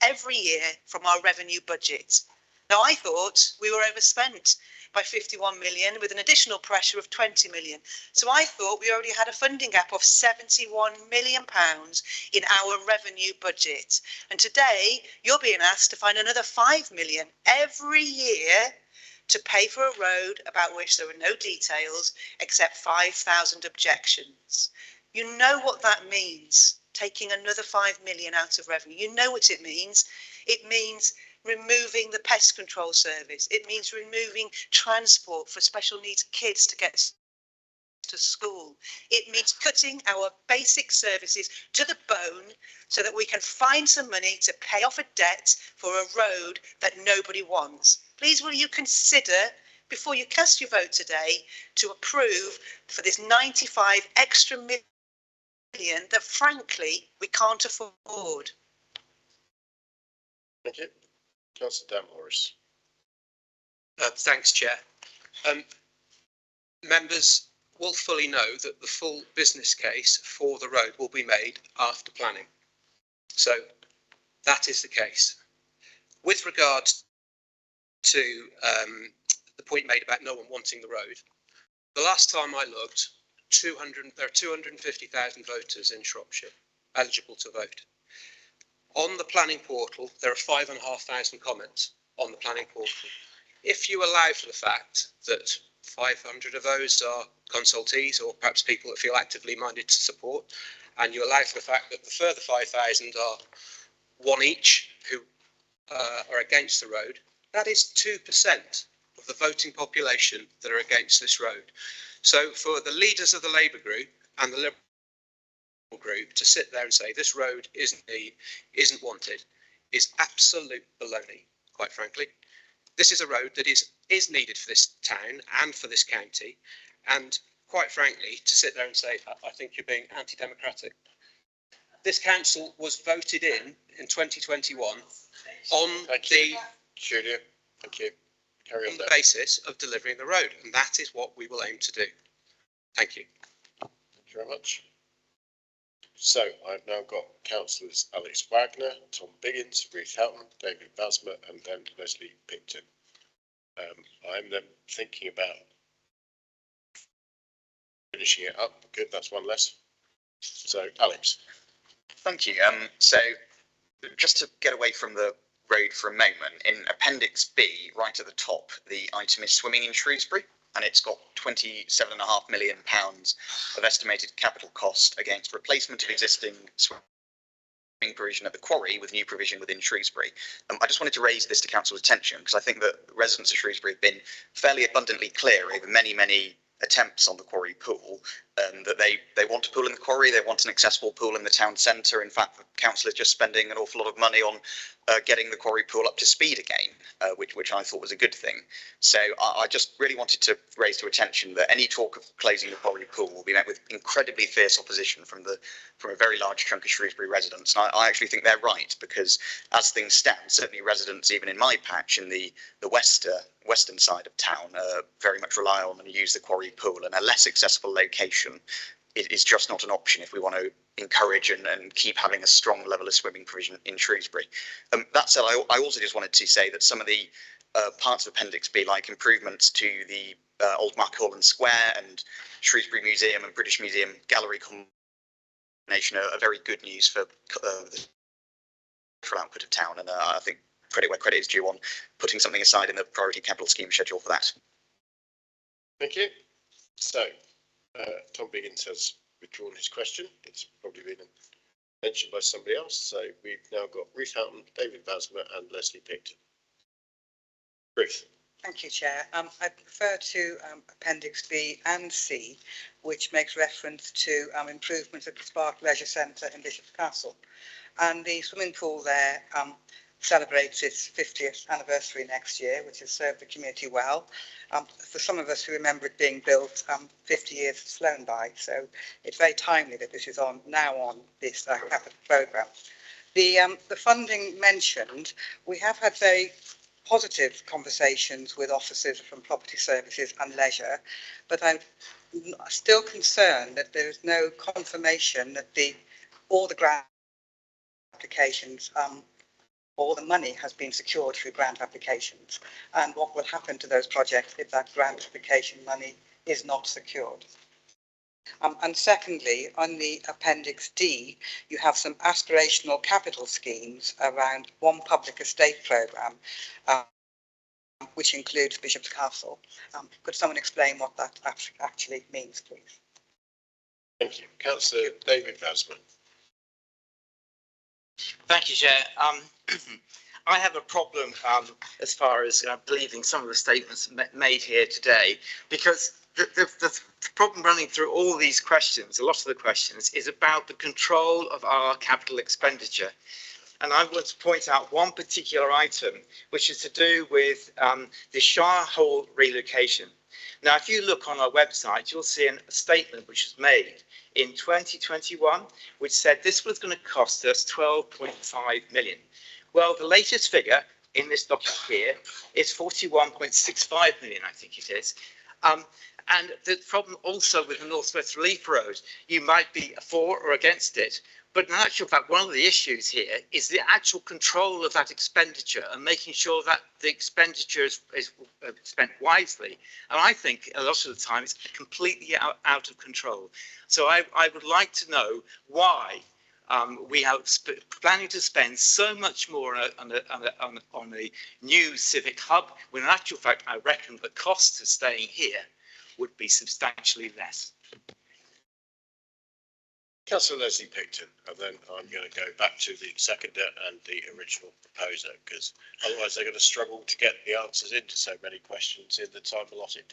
every year from our revenue budget. Now, I thought we were overspent by 51 million with an additional pressure of 20 million. So I thought we already had a funding gap of 71 million pounds in our revenue budget. And today you're being asked to find another 5 million every year to pay for a road about which there are no details except 5,000 objections. You know what that means, taking another 5 million out of revenue. You know what it means. It means removing the pest control service. It means removing transport for special needs kids to get to school. It means cutting our basic services to the bone so that we can find some money to pay off a debt for a road that nobody wants. Please will you consider, before you cast your vote today, to approve for this 95 extra million that frankly we can't afford. Thank you. Councillor Dan Morris. Thanks, Chair. Members will fully know that the full business case for the road will be made after planning. So that is the case. With regard to the point made about no one wanting the road, the last time I looked, there are 250,000 voters in Shropshire eligible to vote. On the planning portal, there are 5,500 comments on the planning portal. If you allow for the fact that 500 of those are consultees or perhaps people that feel actively minded to support, and you allow for the fact that the further 5,000 are one each who are against the road, that is 2% of the voting population that are against this road. So for the leaders of the Labour group and the Liberal group to sit there and say this road isn't wanted is absolute baloney, quite frankly. This is a road that is needed for this town and for this county, and quite frankly, to sit there and say, I think you're being anti-democratic. This council was voted in 2021 on Julia, thank you. Carry on the basis of delivering the road, and that is what we will aim to do. Thank you. Thank you very much. So I've now got councillors Alex Wagner, Tom Biggins, Ruth Houghton, David Basma, and then Leslie Picton. I'm then thinking about finishing it up. Good, that's one less. So Alex. Thank you. So just to get away from the road for a moment, in Appendix B, right at the top, the item is swimming in Shrewsbury, and it's got £27.5 million of estimated capital cost against replacement of existing swimming provision at the quarry with new provision within Shrewsbury. I just wanted to raise this to council's attention because I think that residents of Shrewsbury have been fairly abundantly clear over many attempts on the quarry pool that they want a pool in the quarry, they want an accessible pool in the town centre. In fact, the council is just spending an awful lot of money on getting the quarry pool up to speed again, which I thought was a good thing. So I just really wanted to raise to attention that any talk of closing the quarry pool will be met with incredibly fierce opposition from a very large chunk of Shrewsbury residents. And I actually think they're right, because as things stand, certainly residents even in my patch in the western side of town very much rely on and use the quarry pool, and a less accessible location is just not an option if we want to encourage and keep having a strong level of swimming provision in Shrewsbury. That said, I also just wanted to say that some of the parts of Appendix B, like improvements to the Old Markhorland Square and Shrewsbury Museum and British Museum Gallery combination, are very good news for the cultural output of town, and I think credit where credit is due on putting something aside in the priority capital scheme schedule for that. Thank you. So Tom Biggins has withdrawn his question. It's probably been mentioned by somebody else. So we've now got Ruth Houghton, David Basma and Leslie Picton. Ruth. Thank you, Chair. I prefer to Appendix B and C, which makes reference to improvements at the Spark Leisure Centre in Bishop's Castle. And the swimming pool there celebrates its 50th anniversary next year, which has served the community well. For some of us who remember it being built, 50 years has flown by, so it's very timely that this is now on this capital programme. The funding mentioned, we have had very positive conversations with officers from Property Services and Leisure, but I'm still concerned that there is no confirmation that all the grant applications all the money has been secured through grant applications, and what will happen to those projects if that grant application money is not secured. And secondly, on the Appendix D, you have some aspirational capital schemes around one public estate programme, which includes Bishop's Castle. Could someone explain what that actually means, please? Thank you. Councillor David Basman. Thank you, Chair. I have a problem as far as believing some of the statements made here today, because the problem running through all these questions, a lot of the questions, is about the control of our capital expenditure. And I want to point out one particular item, which is to do with the Shirehall relocation. Now, if you look on our website, you'll see a statement which was made in 2021, which said this was going to cost us 12.5 million. Well, the latest figure in this document here is 41.65 million, I think it is. And the problem also with the North West Relief Road, you might be for or against it, but in actual fact, one of the issues here is the actual control of that expenditure and making sure that the expenditure is spent wisely. And I think a lot of the time it's completely out of control. So I would like to know why we are planning to spend so much more on a new civic hub, when in actual fact, I reckon the cost of staying here would be substantially less. Councillor Leslie Picton, and then I'm going to go back to the seconder and the original proposer, because otherwise they're going to struggle to get the answers into so many questions in the time allotted.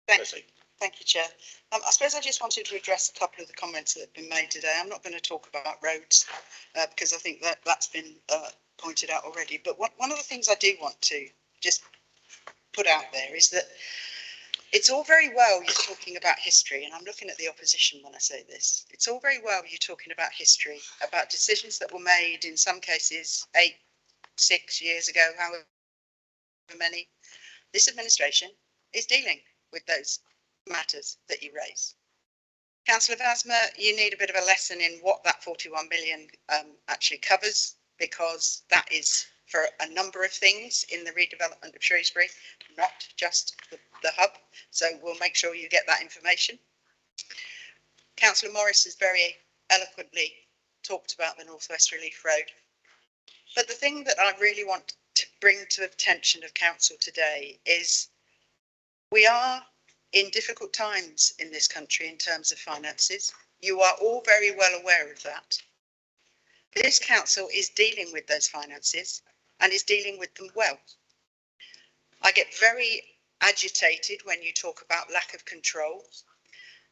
Thank you, Chair. I suppose I just wanted to address a couple of the comments that have been made today. I'm not going to talk about roads because I think that that's been pointed out already. But one of the things I do want to just put out there is that it's all very well you're talking about history, and I'm looking at the opposition when I say this. It's all very well you're talking about history, about decisions that were made in some cases 6 years ago, however many. This administration is dealing with those matters that you raise. Councillor Vasma, you need a bit of a lesson in what that 41 million actually covers, because that is for a number of things in the redevelopment of Shrewsbury, not just the hub. So we'll make sure you get that information. Councillor Morris has very eloquently talked about the North West Relief Road. But the thing that I really want to bring to the attention of council today is we are in difficult times in this country in terms of finances. You are all very well aware of that. This council is dealing with those finances and is dealing with them well. I get very agitated when you talk about lack of control,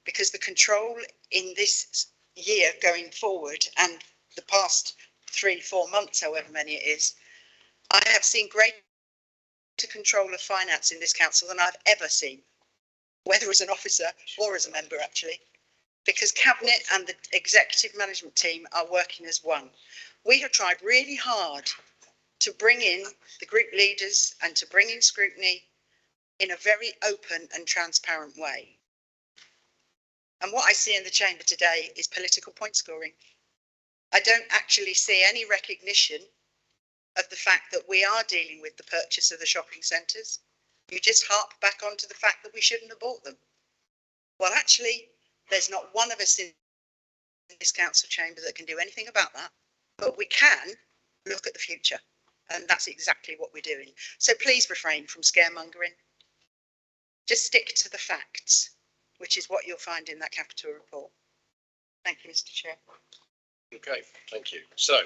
because the control in this year going forward and the past 3-4 months, however many it is, I have seen greater control of finance in this council than I've ever seen, whether as an officer or as a member actually, because Cabinet and the executive management team are working as one. We have tried really hard to bring in the group leaders and to bring in scrutiny in a very open and transparent way. And what I see in the chamber today is political point scoring. I don't actually see any recognition of the fact that we are dealing with the purchase of the shopping centres. You just harp back onto the fact that we shouldn't have bought them. Well, actually, there's not one of us in this council chamber that can do anything about that, but we can look at the future. And that's exactly what we're doing. So please refrain from scaremongering. Just stick to the facts, which is what you'll find in that capital report. Thank you, Mr. Chair. Okay, thank you. So,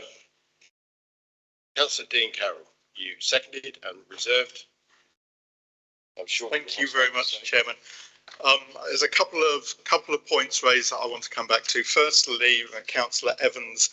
Councillor Dean Carroll, you seconded and reserved. I'm sure. Thank you very much, Chairman. There's a couple of points raised that I want to come back to. Firstly, Councillor Evans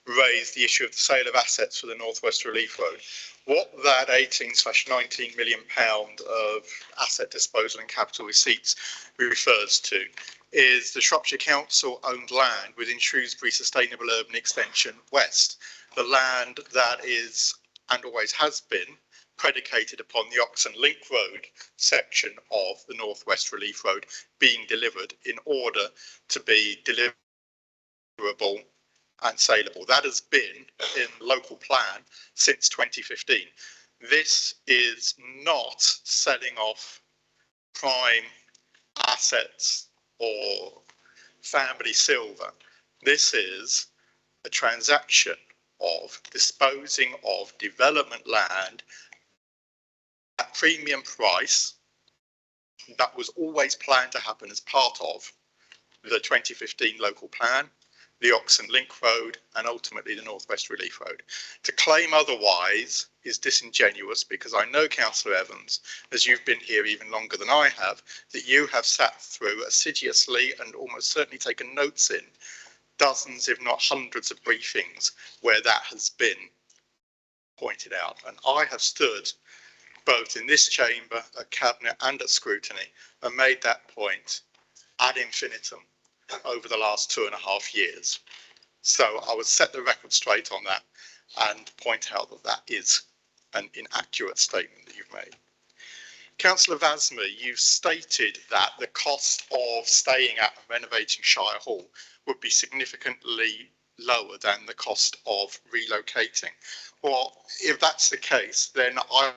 raised the issue of the sale of assets for the North West Relief Road. What that 18/19 million pound of asset disposal and capital receipts refers to is the Shropshire Council owned land within Shrewsbury Sustainable Urban Extension West, the land that is and always has been predicated upon the Oxon Link Road section of the North West Relief Road being delivered in order to be deliverable and saleable. That has been in local plan since 2015. This is not selling off prime assets or family silver. This is a transaction of disposing of development land at premium price that was always planned to happen as part of the 2015 local plan, the Oxon Link Road, and ultimately the North West Relief Road. To claim otherwise is disingenuous, because I know, Councillor Evans, as you've been here even longer than I have, that you have sat through assiduously and almost certainly taken notes in dozens, if not hundreds, of briefings where that has been pointed out. And I have stood both in this chamber, at Cabinet and at scrutiny, and made that point ad infinitum over the last 2.5 years. So I would set the record straight on that and point out that that is an inaccurate statement that you've made. Councillor Vasma, you've stated that the cost of staying at and renovating Shirehall would be significantly lower than the cost of relocating. Well, if that's the case, then I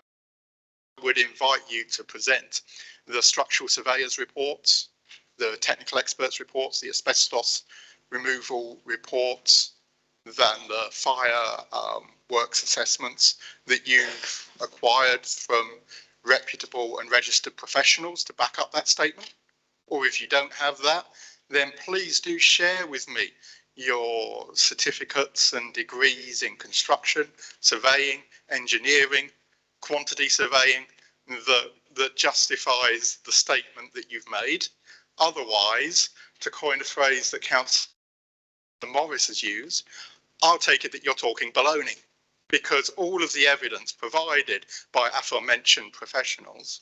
would invite you to present the structural surveyors reports, the technical experts reports, the asbestos removal reports, than the fire works assessments that you've acquired from reputable and registered professionals to back up that statement. Or if you don't have that, then please do share with me your certificates and degrees in construction, surveying, engineering, quantity surveying that justifies the statement that you've made. Otherwise, to coin a phrase that Councillor Morris has used, I'll take it that you're talking baloney, because all of the evidence provided by aforementioned professionals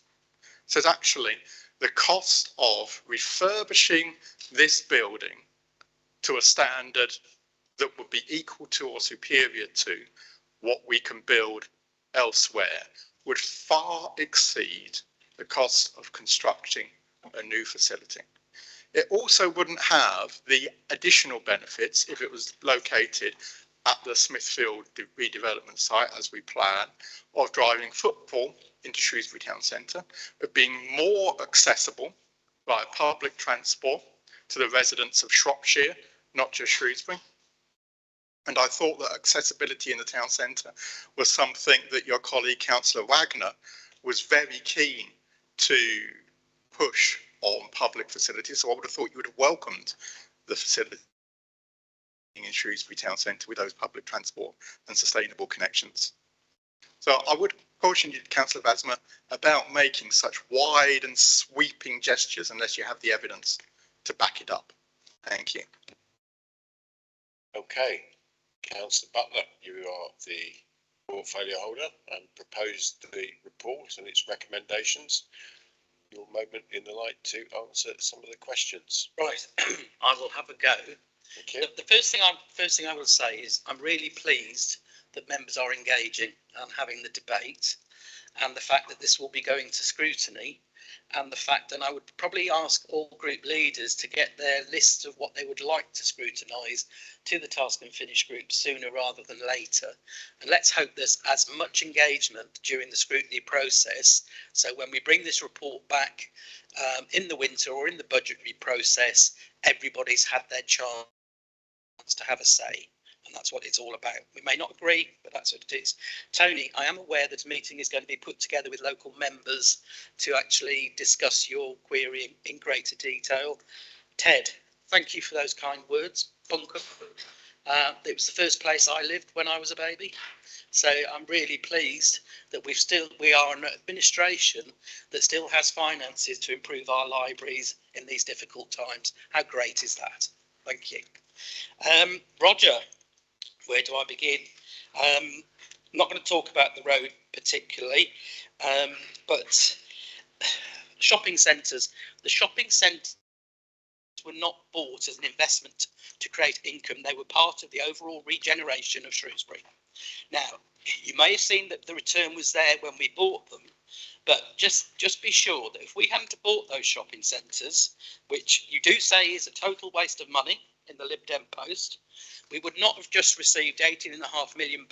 says actually the cost of refurbishing this building to a standard that would be equal to or superior to what we can build elsewhere would far exceed the cost of constructing a new facility. It also wouldn't have the additional benefits if it was located at the Smithfield redevelopment site as we plan, of driving footfall into Shrewsbury Town Centre, of being more accessible via public transport to the residents of Shropshire, not just Shrewsbury. And I thought that accessibility in the town centre was something that your colleague Councillor Wagner was very keen to push on public facilities. So I would have thought you would have welcomed the facility in Shrewsbury Town Centre with those public transport and sustainable connections. So I would caution you, Councillor Basma, about making such wide and sweeping gestures unless you have the evidence to back it up. Thank you. Okay, Councillor Butler, you are the portfolio holder and proposed the report and its recommendations. Your moment in the light to answer some of the questions. Right, I will have a go. Thank you. The first thing I will say is I'm really pleased that members are engaging and having the debate, and the fact that this will be going to scrutiny, and the fact that I would probably ask all group leaders to get their lists of what they would like to scrutinise to the task and finish group sooner rather than later. And let's hope there's as much engagement during the scrutiny process, so when we bring this report back in the winter or in the budgetary process, everybody's had their chance to have a say. And that's what it's all about. We may not agree, but that's what it is. Tony, I am aware that a meeting is going to be put together with local members to actually discuss your query in greater detail. Ted, thank you for those kind words. Bunkum. It was the first place I lived when I was a baby. So I'm really pleased that we are an administration that still has finances to improve our libraries in these difficult times. How great is that? Thank you. Roger, where do I begin? I'm not going to talk about the road particularly, but shopping centres. The shopping centres were not bought as an investment to create income. They were part of the overall regeneration of Shrewsbury. Now, you may have seen that the return was there when we bought them, but just be sure that if we hadn't bought those shopping centres, which you do say is a total waste of money in the Lib Dem Post, we would not have just received £18.5 million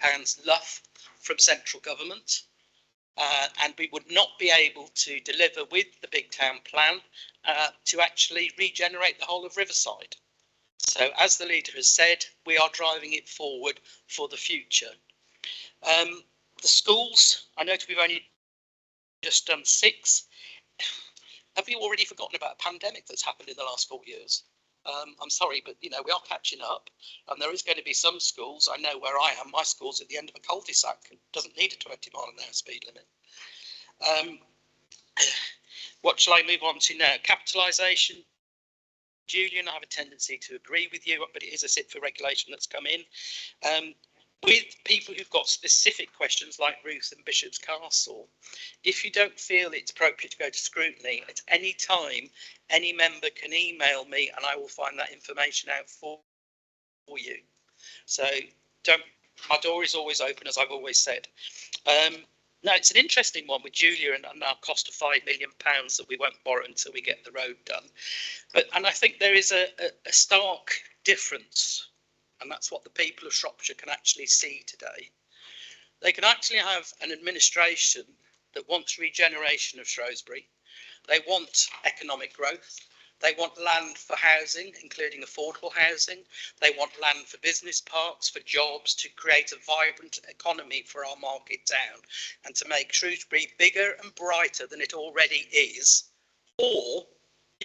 luff from central government, and we would not be able to deliver with the big town plan to actually regenerate the whole of Riverside. So as the leader has said, we are driving it forward for the future. The schools, I know we've only just done 6. Have you already forgotten about a pandemic that's happened in the last 4 years? I'm sorry, but you know, we are catching up, and there is going to be some schools. I know where I am, my school's at the end of a cul-de-sac, and doesn't need a 20-mile-an-hour speed limit. What shall I move on to now? Capitalisation. Julian, I have a tendency to agree with you, but it is a sit for regulation that's come in. With people who've got specific questions like Ruth and Bishop's Castle, if you don't feel it's appropriate to go to scrutiny, at any time, any member can email me and I will find that information out for you. So my door is always open, as I've always said. Now, it's an interesting one with Julia and our cost of £5 million that we won't borrow until we get the road done. And I think there is a stark difference, and that's what the people of Shropshire can actually see today. They can actually have an administration that wants regeneration of Shrewsbury. They want economic growth. They want land for housing, including affordable housing. They want land for business parks, for jobs, to create a vibrant economy for our market town and to make Shrewsbury bigger and brighter than it already is. Or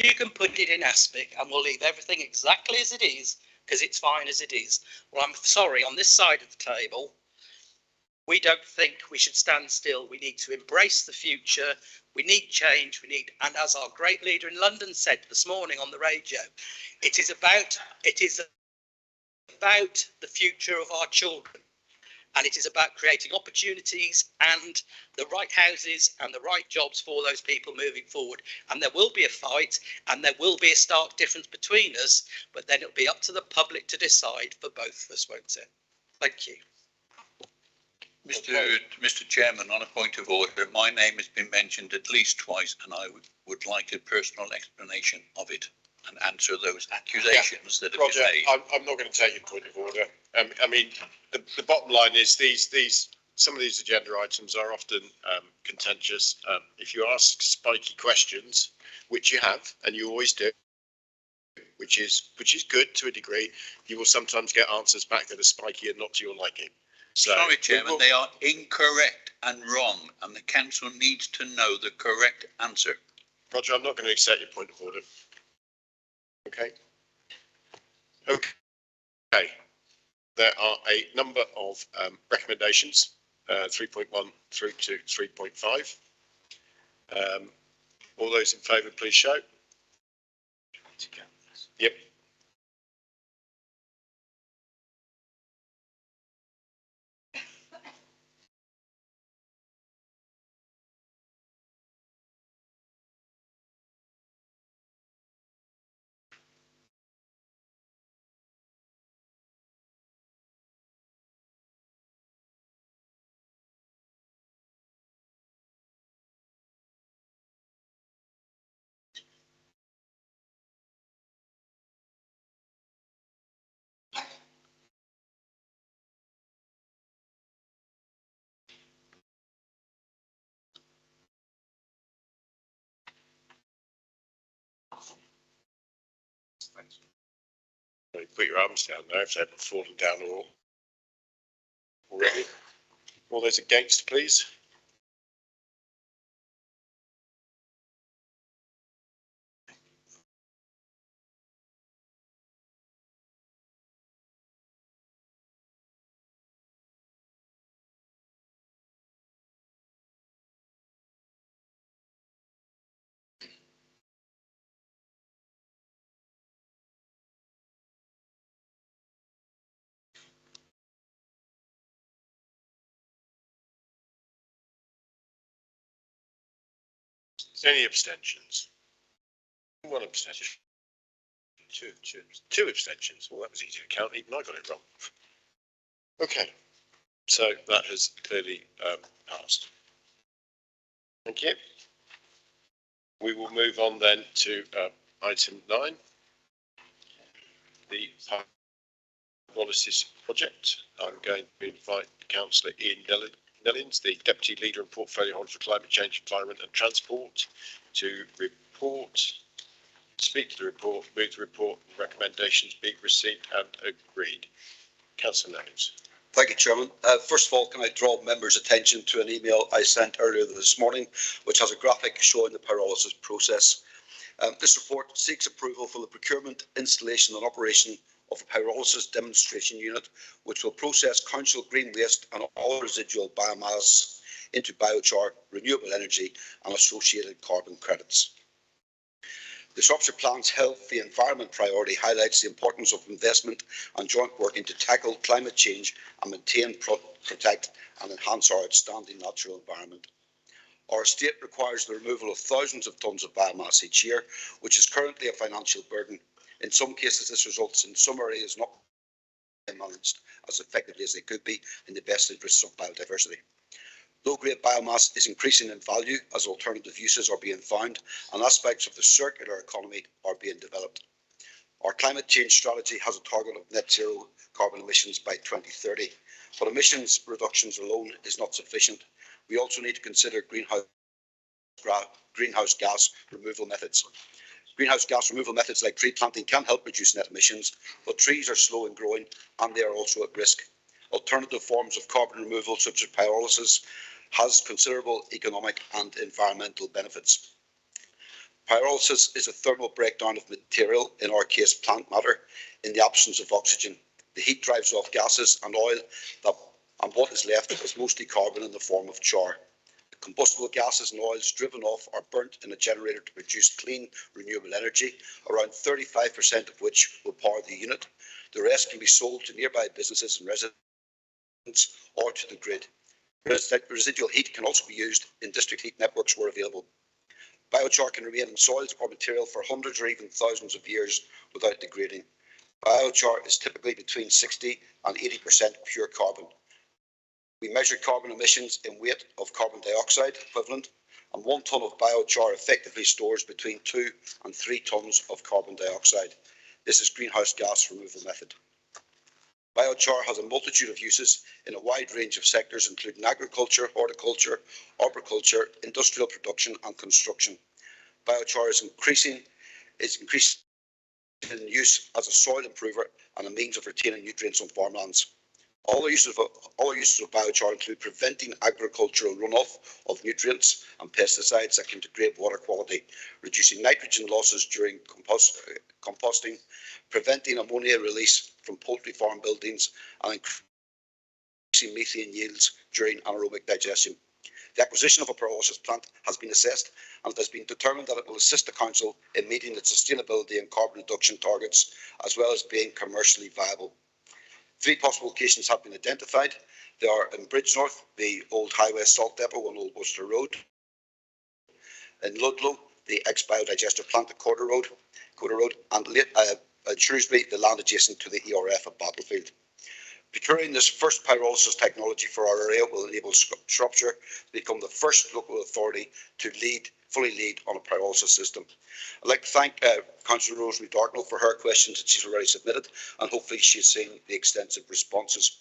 you can put it in aspic and we'll leave everything exactly as it is because it's fine as it is. Well, I'm sorry, on this side of the table, we don't think we should stand still. We need to embrace the future. We need change. And as our great leader in London said this morning on the radio, it is about the future of our children. And it is about creating opportunities and the right houses and the right jobs for those people moving forward. And there will be a fight and there will be a stark difference between us, but then it'll be up to the public to decide for both of us, won't it? Thank you. Mr. Chairman, on a point of order, my name has been mentioned at least twice, and I would like a personal explanation of it and answer those accusations that have Roger, been made. I'm not going to take your point of order. I mean, the bottom line is some of these agenda items are often contentious. If you ask spiky questions, which you have, and you always do, which is good to a degree, you will sometimes get answers back that are spiky and not to your liking. So, sorry, Chairman, they are incorrect and wrong, and the council needs to know the correct answer. Roger, I'm not going to accept your point of order. Okay. Okay. There are a number of recommendations, 3.1 through to 3.5. All those in favour, please show. Yep. Put your arms down now if they haven't fallen down already. All those against, please. Any abstentions? One abstention. Two abstentions. Well, that was easy to count. Even I got it wrong. Okay. So that has clearly passed. Thank you. We will move on then to item 9. The Pyrolysis project. I'm going to invite Councillor Ian Nellins, the Deputy Leader and Portfolio Holder for Climate Change, Environment and Transport, to speak to the report, move the report and recommendations being received and agreed. Councillor Nellins. Thank you, Chairman. First of all, can I draw members' attention to an email I sent earlier this morning, which has a graphic showing the pyrolysis process. This report seeks approval for the procurement, installation and operation of a pyrolysis demonstration unit, which will process council green waste and all residual biomass into biochar, renewable energy and associated carbon credits. The Shropshire Plan's healthy environment priority highlights the importance of investment and joint working to tackle climate change and maintain, protect and enhance our outstanding natural environment. Our estate requires the removal of thousands of tonnes of biomass each year, which is currently a financial burden. In some cases, this results in some areas not managed as effectively as they could be in the best interests of biodiversity. Low-grade biomass is increasing in value as alternative uses are being found and aspects of the circular economy are being developed. Our climate change strategy has a target of net zero carbon emissions by 2030, but emissions reductions alone is not sufficient. We also need to consider greenhouse gas removal methods. Greenhouse gas removal methods like tree planting can help reduce net emissions, but trees are slow in growing and they are also at risk. Alternative forms of carbon removal, such as pyrolysis, has considerable economic and environmental benefits. Pyrolysis is a thermal breakdown of material, in our case plant matter, in the absence of oxygen. The heat drives off gases and oil, and what is left is mostly carbon in the form of char. The combustible gases and oils driven off are burnt in a generator to produce clean, renewable energy, around 35% of which will power the unit. The rest can be sold to nearby businesses and residents or to the grid. Residual heat can also be used in district heat networks where available. Biochar can remain in soils or material for hundreds or even thousands of years without degrading. Biochar is typically between 60 and 80% pure carbon. We measure carbon emissions in weight of carbon dioxide equivalent, and 1 tonne of biochar effectively stores between 2 and 3 tonnes of carbon dioxide. This is greenhouse gas removal method. Biochar has a multitude of uses in a wide range of sectors, including agriculture, horticulture, arboriculture, industrial production and construction. Biochar is increasing in use as a soil improver and a means of retaining nutrients on farmlands. All uses of biochar include preventing agricultural runoff of nutrients and pesticides that can degrade water quality, reducing nitrogen losses during composting, preventing ammonia release from poultry farm buildings, and increasing methane yields during anaerobic digestion. The acquisition of a pyrolysis plant has been assessed, and it has been determined that it will assist the council in meeting its sustainability and carbon reduction targets, as well as being commercially viable. 3 possible locations have been identified. They are in Bridgenorth, the old highway salt depot on Old Worcester Road; in Ludlow, the ex-biodigester plant at Corder Road; and at Shrewsbury, the land adjacent to the ERF at Battlefield. Procuring this first pyrolysis technology for our area will enable Shropshire to become the first local authority to fully lead on a pyrolysis system. I'd like to thank Councillor Rosemary Dartnell for her questions that she's already submitted, and hopefully she's seen the extensive responses.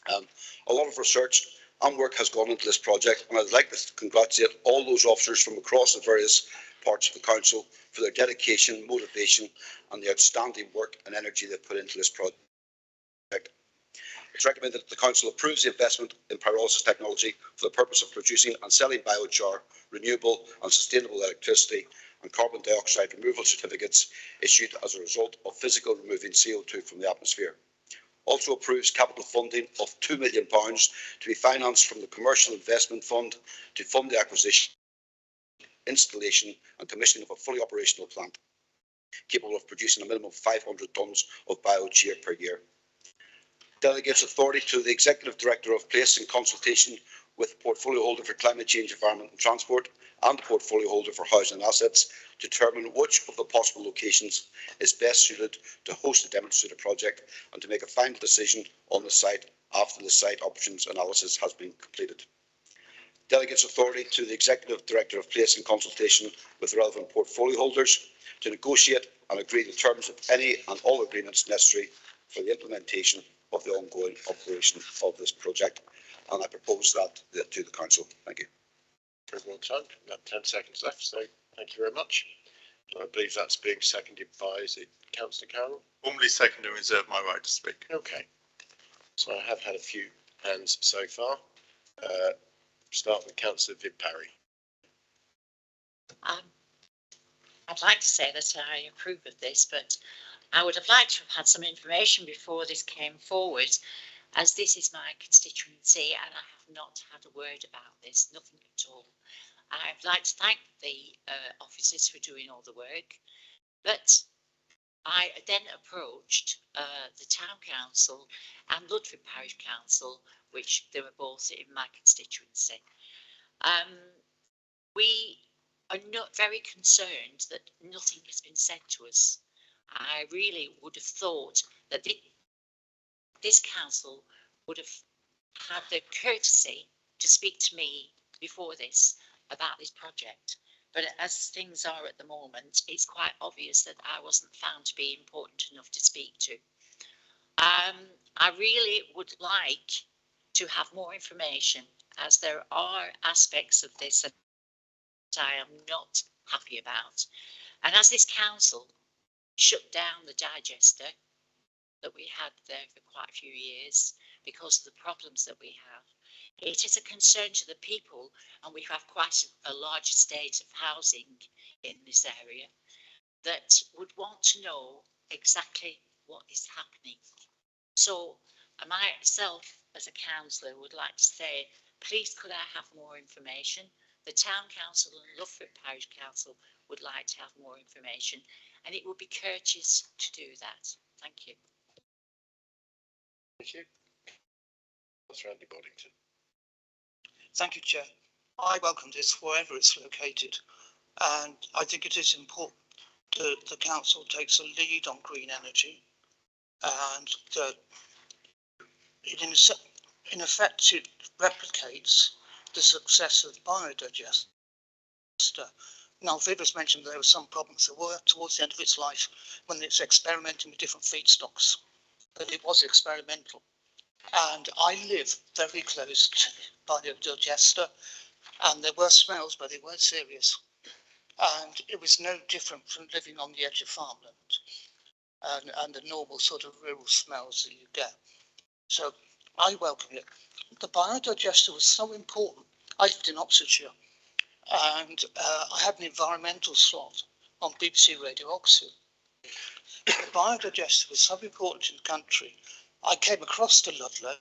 A lot of research and work has gone into this project, and I'd like to congratulate all those officers from across the various parts of the council for their dedication, motivation, and the outstanding work and energy they've put into this project. It's recommended that the council approves the investment in pyrolysis technology for the purpose of producing and selling biochar, renewable and sustainable electricity, and carbon dioxide removal certificates issued as a result of physically removing CO2 from the atmosphere. Also approves capital funding of £2 million to be financed from the Commercial Investment Fund to fund the acquisition, installation and commissioning of a fully operational plant capable of producing a minimum of 500 tonnes of biochar per year. Delegates authority to the Executive Director of Place in consultation with the Portfolio Holder for Climate Change, Environment and Transport and the Portfolio Holder for Housing and Assets to determine which of the possible locations is best suited to host a demonstrator project and to make a final decision on the site after the site options analysis has been completed. Delegates authority to the Executive Director of Place in consultation with the relevant portfolio holders to negotiate and agree the terms of any and all agreements necessary for the implementation of the ongoing operation of this project. And I propose that to the council. Thank you. Very well done. We have 10 seconds left, so thank you very much. And I believe that's being seconded by, is it Councillor Carroll? Formally second and reserve my right to speak. Okay. So I have had a few hands so far. Start with Councillor Viv Parry. I'd like to say that I approve of this, but I would have liked to have had some information before this came forward, as this is my constituency and I have not had a word about this, nothing at all. I'd like to thank the officers for doing all the work, but I then approached the Town Council and Ludford Parish Council, which they were both in my constituency. We are not very concerned that nothing has been said to us. I really would have thought that this council would have had the courtesy to speak to me before this about this project. But as things are at the moment, it's quite obvious that I wasn't found to be important enough to speak to. I really would like to have more information, as there are aspects of this that I am not happy about. And as this council shut down the digester that we had there for quite a few years because of the problems that we have, it is a concern to the people, and we have quite a large estate of housing in this area that would want to know exactly what is happening. So myself as a councillor would like to say, please could I have more information? The Town Council and Loughborough Parish Council would like to have more information, and it would be courteous to do that. Thank you. Thank you. Councillor Andy Boddington. Thank you, Chair. I welcome this wherever it's located, and I think it is important that the council takes a lead on green energy, and that in effect it replicates the success of the biodigester. Now, Viv has mentioned there were some problems that were towards the end of its life when it's experimenting with different feedstocks, but it was experimental. And I live very close to biodigester, and there were smells, but they weren't serious. And it was no different from living on the edge of farmland and the normal sort of rural smells that you get. So I welcome it. The biodigester was so important. I lived in Oxfordshire, and I had an environmental slot on BBC Radio Oxford. The biodigester was so important in the country. I came across to Ludlow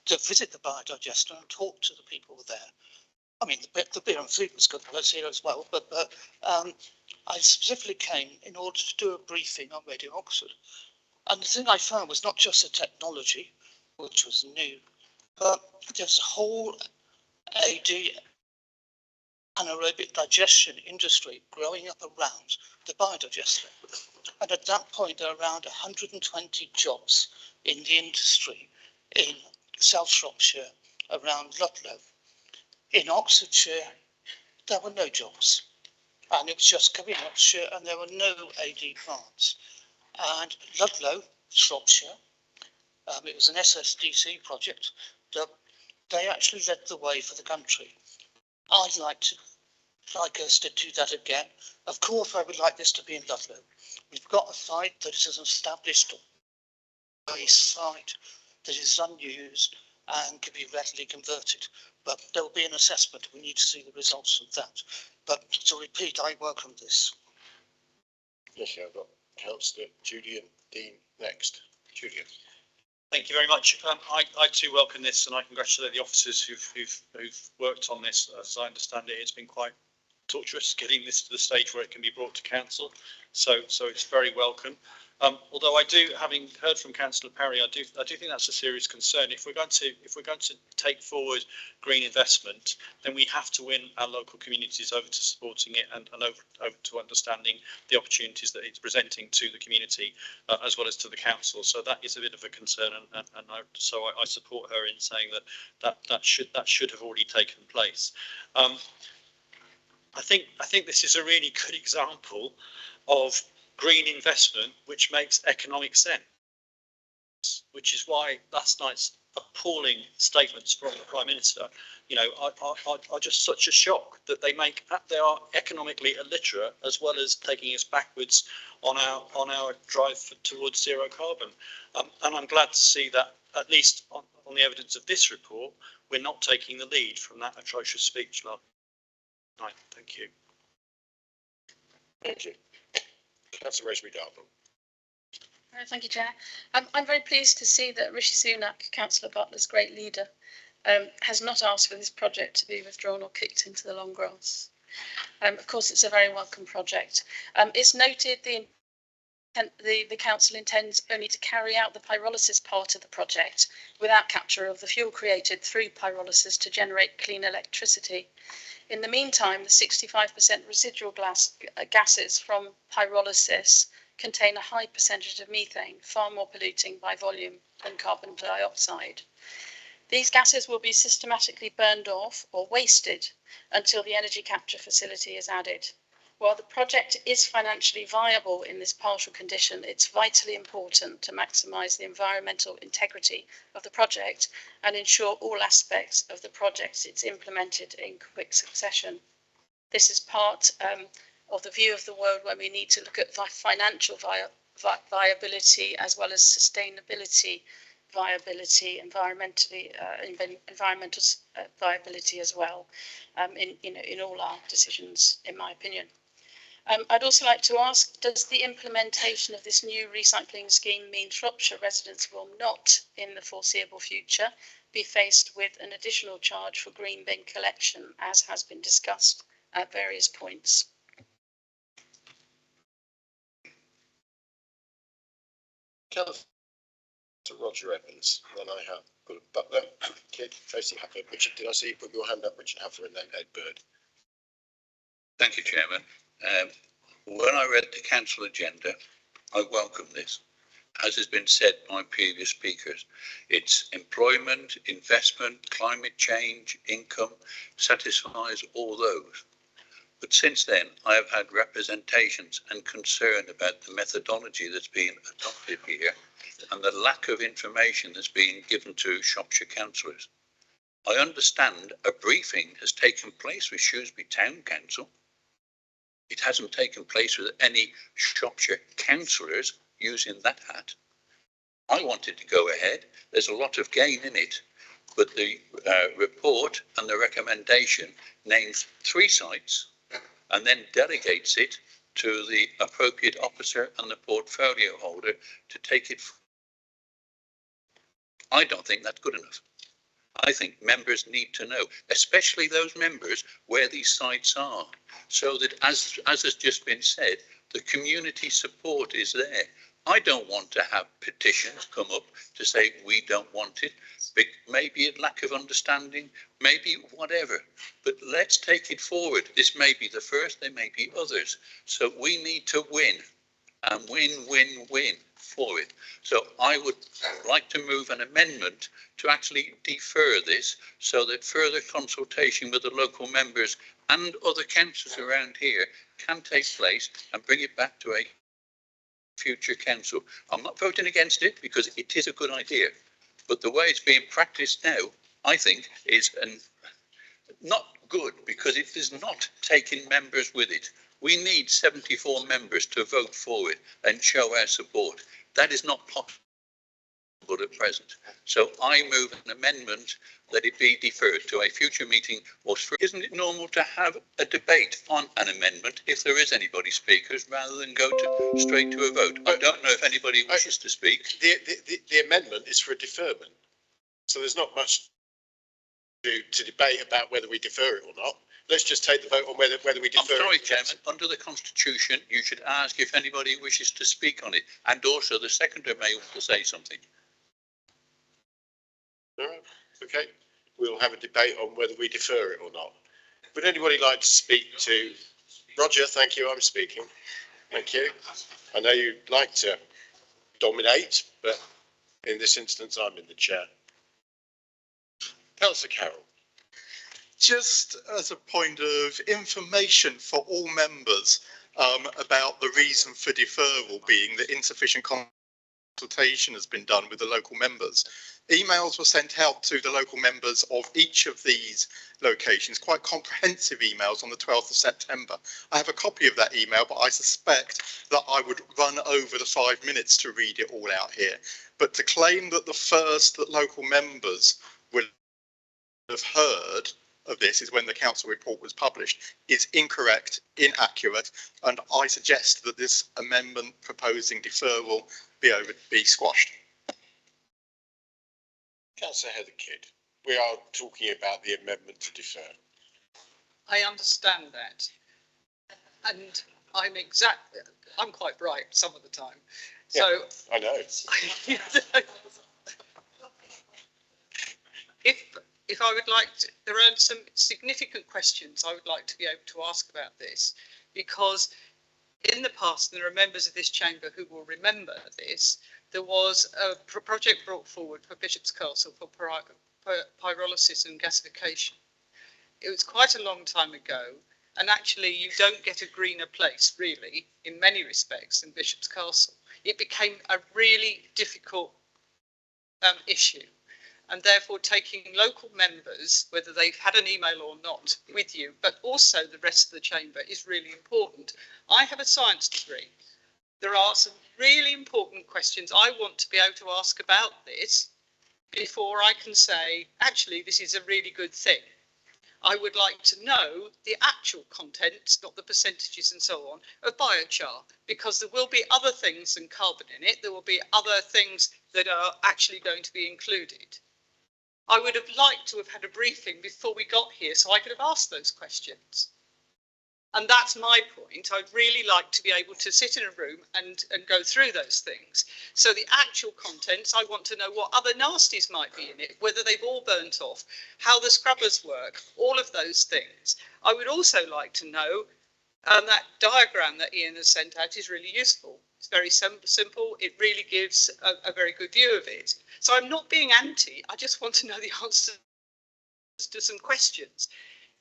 to visit the biodigester and talk to the people there. I mean, the beer and food was good here as well, but I specifically came in order to do a briefing on Radio Oxford. And the thing I found was not just the technology, which was new, but there's a whole AD, anaerobic digestion industry growing up around the biodigester. And at that point, there are around 120 jobs in the industry in South Shropshire, around Ludlow. In Oxfordshire, there were no jobs. And it was just coming Oxfordshire, and there were no AD plants. And Ludlow, Shropshire, it was an SSDC project that they actually led the way for the country. I'd like us to do that again. Of course, I would like this to be in Ludlow. We've got a site that is an established site that is unused and can be readily converted. But there will be an assessment. We need to see the results of that. But to repeat, I welcome this. Yes, I've got Councillor Julian Dean next. Julian. Thank you very much. I too welcome this, and I congratulate the officers who've worked on this. As I understand it, it's been quite torturous getting this to the stage where it can be brought to council. So it's very welcome. Although I do, having heard from Councillor Perry, I do think that's a serious concern. If we're going to take forward green investment, then we have to win our local communities over to supporting it and over to understanding the opportunities that it's presenting to the community as well as to the council. So that is a bit of a concern, and I support her in saying that should have already taken place. I think this is a really good example of green investment which makes economic sense, which is why last night's appalling statements from the Prime Minister, you know, are just such a shock that they are economically illiterate, as well as taking us backwards on our drive towards zero carbon. And I'm glad to see that, at least on the evidence of this report, we're not taking the lead from that atrocious speech last night. Thank you. Thank you. Councillor Rosemary Dartmouth. Thank you, Chair. I'm very pleased to see that Rishi Sunak, Councillor Butler's great leader, has not asked for this project to be withdrawn or kicked into the long grass. Of course, it's a very welcome project. It's noted the council intends only to carry out the pyrolysis part of the project without capture of the fuel created through pyrolysis to generate clean electricity. In the meantime, the 65% residual gases from pyrolysis contain a high percentage of methane, far more polluting by volume than carbon dioxide. These gases will be systematically burned off or wasted until the energy capture facility is added. While the project is financially viable in this partial condition, it's vitally important to maximise the environmental integrity of the project and ensure all aspects of the project is implemented in quick succession. This is part of the view of the world when we need to look at financial viability as well as sustainability viability, environmental viability as well, in all our decisions, in my opinion. I'd also like to ask, does the implementation of this new recycling scheme mean Shropshire residents will not, in the foreseeable future, be faced with an additional charge for green bin collection, as has been discussed at various points? Councillor Roger Evans, then I have got a Butler, Kidd, Tracy Haffer, Richard, did I see you put your hand up, Richard Haffer, and then Ed Bird? Thank you, Chairman. When I read the council agenda, I welcome this. As has been said by previous speakers, it's employment, investment, climate change, income, satisfies all those. But since then, I have had representations and concern about the methodology that's been adopted here and the lack of information that's being given to Shropshire councillors. I understand a briefing has taken place with Shrewsbury Town Council. It hasn't taken place with any Shropshire councillors using that hat. I wanted to go ahead. There's a lot of gain in it, but the report and the recommendation names 3 sites and then delegates it to the appropriate officer and the portfolio holder to take it. I don't think that's good enough. I think members need to know, especially those members where these sites are, so that as has just been said, the community support is there. I don't want to have petitions come up to say we don't want it. Maybe a lack of understanding, maybe whatever, but let's take it forward. This may be the first, there may be others. So we need to win and win for it. So I would like to move an amendment to actually defer this so that further consultation with the local members and other councillors around here can take place and bring it back to a future council. I'm not voting against it because it is a good idea, but the way it's being practiced now, I think, is not good because it is not taking members with it. We need 74 members to vote for it and show our support. That is not possible at present. So I move an amendment that it be deferred to a future meeting. Isn't it normal to have a debate on an amendment if there is anybody speakers rather than go straight to a vote? I don't know if anybody wishes to speak. The amendment is for a deferment. So there's not much to debate about whether we defer it or not. Let's just take the vote on whether we defer it. I'm sorry, Chairman, under the Constitution, you should ask if anybody wishes to speak on it. And also the secretary may want to say something. All right, okay. We'll have a debate on whether we defer it or not. Would anybody like to speak to Roger? Thank you, I'm speaking. Thank you. I know you'd like to dominate, but in this instance, I'm in the chair. Councillor Carroll. Just as a point of information for all members about the reason for deferral being that insufficient consultation has been done with the local members. Emails were sent out to the local members of each of these locations, quite comprehensive emails on the 12th of September. I have a copy of that email, but I suspect that I would run over the 5 minutes to read it all out here. But to claim that the first that local members will have heard of this is when the council report was published is incorrect, inaccurate, and I suggest that this amendment proposing deferral be squashed. Councillor Heather Kidd, we are talking about the amendment to defer. I understand that, and I'm quite bright some of the time. So yeah, I know. If I would like to, there are some significant questions I would like to be able to ask about this, because in the past, and there are members of this chamber who will remember this, there was a project brought forward for Bishop's Castle for pyrolysis and gasification. It was quite a long time ago, and actually you don't get a greener place, really, in many respects, than Bishop's Castle. It became a really difficult issue. and therefore taking local members, whether they've had an email or not, with you, but also the rest of the chamber is really important. I have a science degree. There are some really important questions I want to be able to ask about this before I can say, actually, this is a really good thing. I would like to know the actual contents, not the percentages and so on, of biochar, because there will be other things than carbon in it. There will be other things that are actually going to be included. I would have liked to have had a briefing before we got here so I could have asked those questions. And that's my point. I'd really like to be able to sit in a room and go through those things. So the actual contents, I want to know what other nasties might be in it, whether they've all burnt off, how the scrubbers work, all of those things. I would also like to know, that diagram that Ian has sent out is really useful. It's very simple. It really gives a very good view of it. So I'm not being anti, I just want to know the answers to some questions.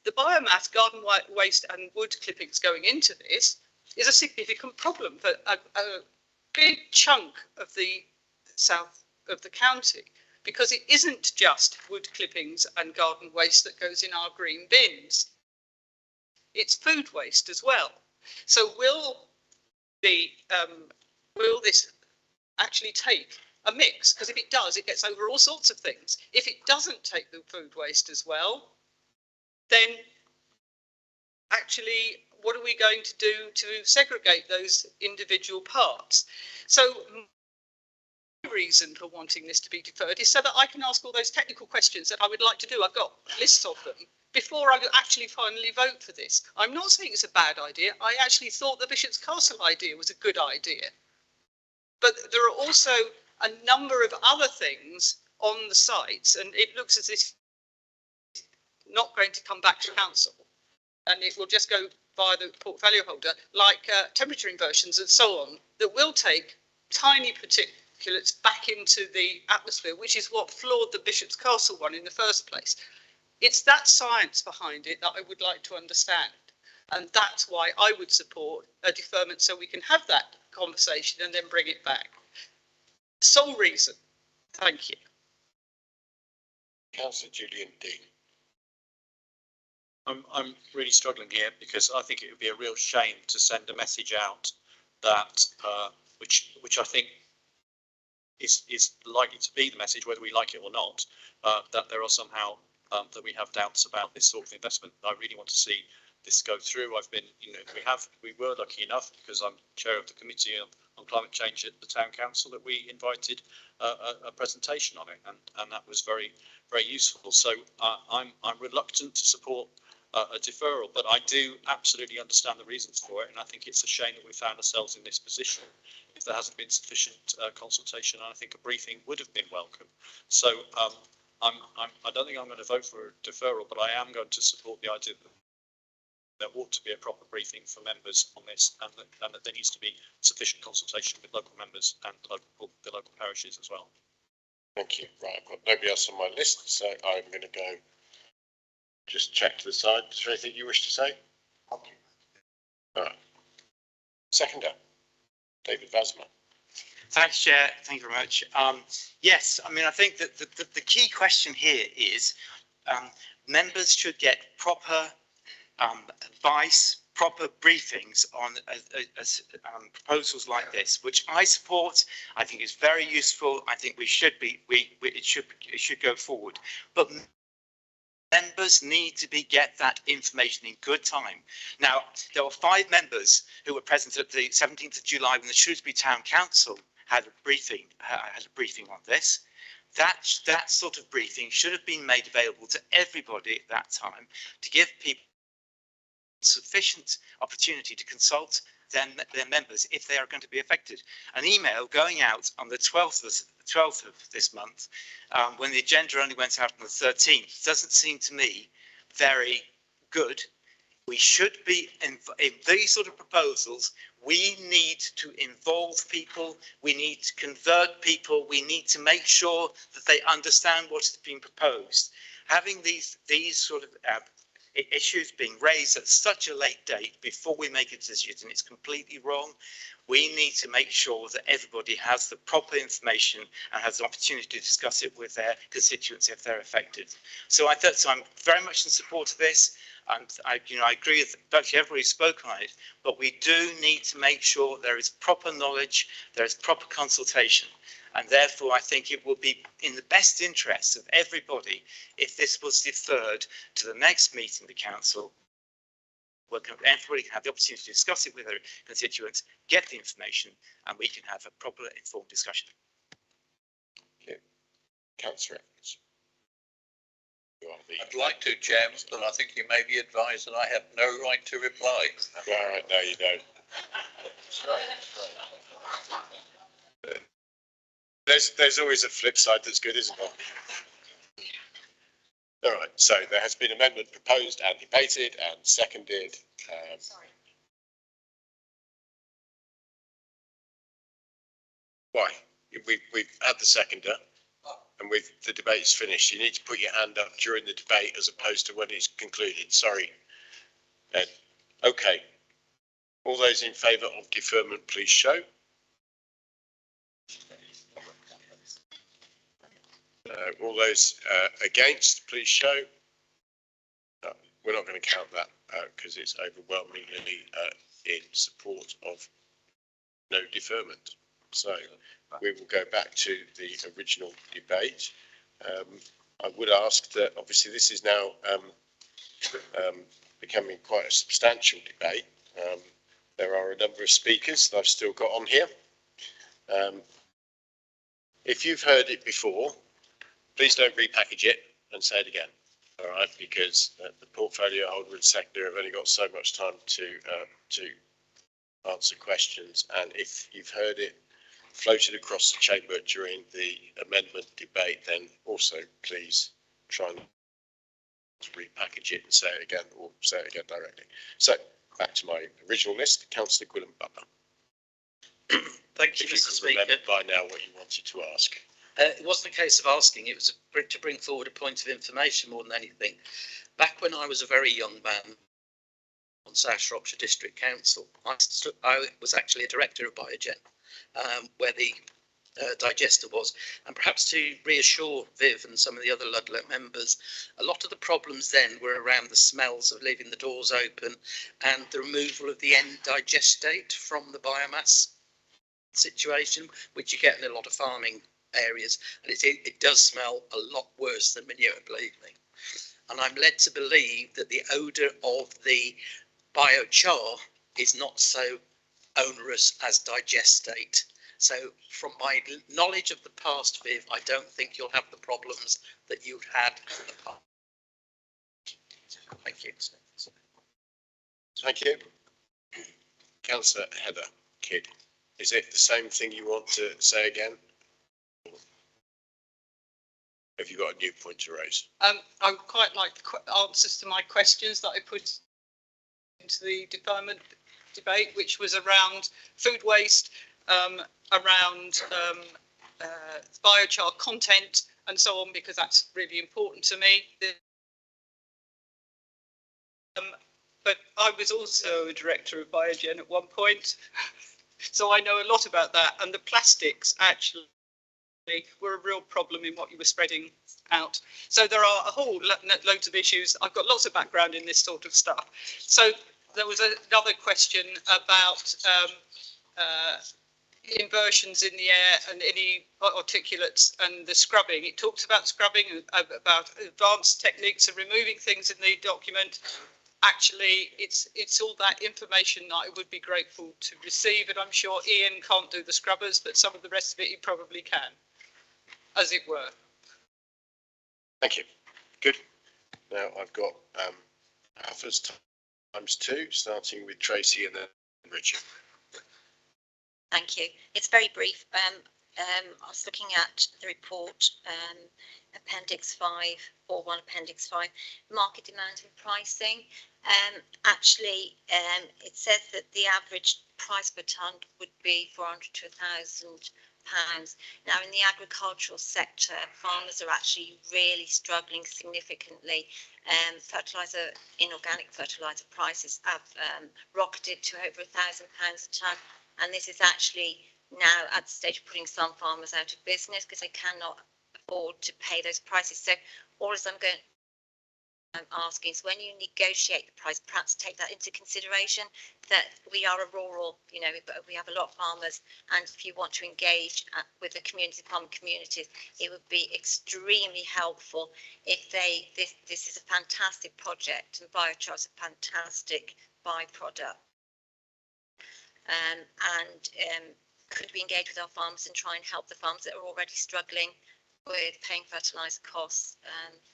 The biomass, garden waste and wood clippings going into this is a significant problem for a big chunk of the south of the county, because it isn't just wood clippings and garden waste that goes in our green bins. It's food waste as well. So will this actually take a mix? Because if it does, it gets over all sorts of things. If it doesn't take the food waste as well, then actually, what are we going to do to segregate those individual parts? So my reason for wanting this to be deferred is so that I can ask all those technical questions that I would like to do. I've got lists of them before I actually finally vote for this. I'm not saying it's a bad idea. I actually thought the Bishop's Castle idea was a good idea. But there are also a number of other things on the sites, and it looks as if not going to come back to council, and it will just go via the portfolio holder, like temperature inversions and so on, that will take tiny particulates back into the atmosphere, which is what floored the Bishop's Castle one in the first place. It's that science behind it that I would like to understand, and that's why I would support a deferment, so we can have that conversation and then bring it back. Sole reason. Thank you. Councillor Julian Dean. I'm really struggling here because I think it would be a real shame to send a message out that which I think is likely to be the message, whether we like it or not, that there are somehow that we have doubts about this sort of investment. I really want to see this go through. I've been, we were lucky enough, because I'm chair of the committee on climate change at the town council, that we invited a presentation on it, and that was very, very useful. So I'm reluctant to support a deferral, but I do absolutely understand the reasons for it, and I think it's a shame that we found ourselves in this position if there hasn't been sufficient consultation. And I think a briefing would have been welcome. So I don't think I'm going to vote for a deferral, but I am going to support the idea that there ought to be a proper briefing for members on this, and that there needs to be sufficient consultation with local members and the local parishes as well. Thank you. Right, I've got nobody else on my list, so I'm going to go just check to the side. Is there anything you wish to say? All right. Seconder, David Vasma. Thanks, Chair. Thank you very much. Yes, I mean, I think that the key question here is members should get proper advice, proper briefings on proposals like this, which I support. I think is very useful. I think it should go forward. But members need to get that information in good time. Now, there were 5 members who were present at the 17th of July when the Shrewsbury Town Council had a briefing on this. That sort of briefing should have been made available to everybody at that time to give people sufficient opportunity to consult their members if they are going to be affected. An email going out on the 12th of this month, when the agenda only went out on the 13th, doesn't seem to me very good. We should be in these sort of proposals. We need to involve people. We need to convert people. We need to make sure that they understand what is being proposed. Having these sort of issues being raised at such a late date before we make a decision. It's completely wrong. We need to make sure that everybody has the proper information and has the opportunity to discuss it with their constituents if they're affected. So I'm very much in support of this. And I agree with virtually everybody who spoke on it, but we do need to make sure there is proper knowledge, there is proper consultation. And therefore, I think it would be in the best interests of everybody if this was deferred to the next meeting of the council, where everybody can have the opportunity to discuss it with their constituents, get the information, and we can have a proper informed discussion. Okay. Councillor Evans. I'd like to, Chairman, but I think you may be advised that I have no right to reply. Right, no, you don't. There's always a flip side that's good, isn't there? All right, so there has been amendment proposed and debated and seconded. Why? We've had the seconder. And the debate's finished. You need to put your hand up during the debate as opposed to when it's concluded. Sorry. Ed. Okay. All those in favour of deferment, please show. All those against, please show. No, we're not going to count that because it's overwhelmingly in support of no deferment. So we will go back to the original debate. I would ask that obviously this is now becoming quite a substantial debate. There are a number of speakers that I've still got on here. If you've heard it before, please don't repackage it and say it again. All right, because the portfolio holder and secretary have only got so much time to answer questions, and if you've heard it floated across the chamber during the amendment debate, then also please try and repackage it and say it again, or say it again directly. So back to my original list, Councillor Gwilym Butler. Thank you, If Mr. you Speaker. remember by now what you wanted to ask. It wasn't a case of asking, it was to bring forward a point of information more than anything. Back when I was a very young man on South Shropshire District Council, I was actually a director of Biogen, where the digester was. And perhaps to reassure Viv and some of the other Ludlow members, a lot of the problems then were around the smells of leaving the doors open and the removal of the end digestate from the biomass situation, which you get in a lot of farming areas, and it does smell a lot worse than manure, believe me. And I'm led to believe that the odour of the biochar is not so onerous as digestate. So from my knowledge of the past, Viv, I don't think you'll have the problems that you've had in the past. Thank you. Thank you. Councillor Heather Kidd, is it the same thing you want to say again? Have you got a new point to raise? I would quite like answers to my questions that I put into the deferment debate, which was around food waste, around biochar content and so on, because that's really important to me. But I was also a director of Biogen at one point, so I know a lot about that. And the plastics actually were a real problem in what you were spreading out. So there are a whole loads of issues. I've got lots of background in this sort of stuff. So there was another question about inversions in the air and any articulates and the scrubbing. It talks about scrubbing, about advanced techniques of removing things in the document. Actually, it's all that information that I would be grateful to receive, and I'm sure Ian can't do the scrubbers, but some of the rest of it he probably can, as it were. Thank you. Good. Now I've got Alpha's times two, starting with Tracy and then Richard. Thank you. It's very brief. I was looking at the report, Appendix 5, 4.1 Appendix 5, market demand and pricing. Actually, it says that the average price per tonne would be 400 to 1,000 Now, in the agricultural sector, farmers are actually really struggling significantly. Inorganic fertiliser prices have rocketed to over £1,000 a tonne, and this is actually now at the stage of putting some farmers out of business because they cannot afford to pay those prices. So all I'm asking is, when you negotiate the price, perhaps take that into consideration, that we are a rural, we have a lot of farmers, and if you want to engage with the farm communities, it would be extremely helpful if this is a fantastic project, and biochar is a fantastic byproduct. Could we engage with our farmers and try and help the farmers that are already struggling with paying fertiliser costs,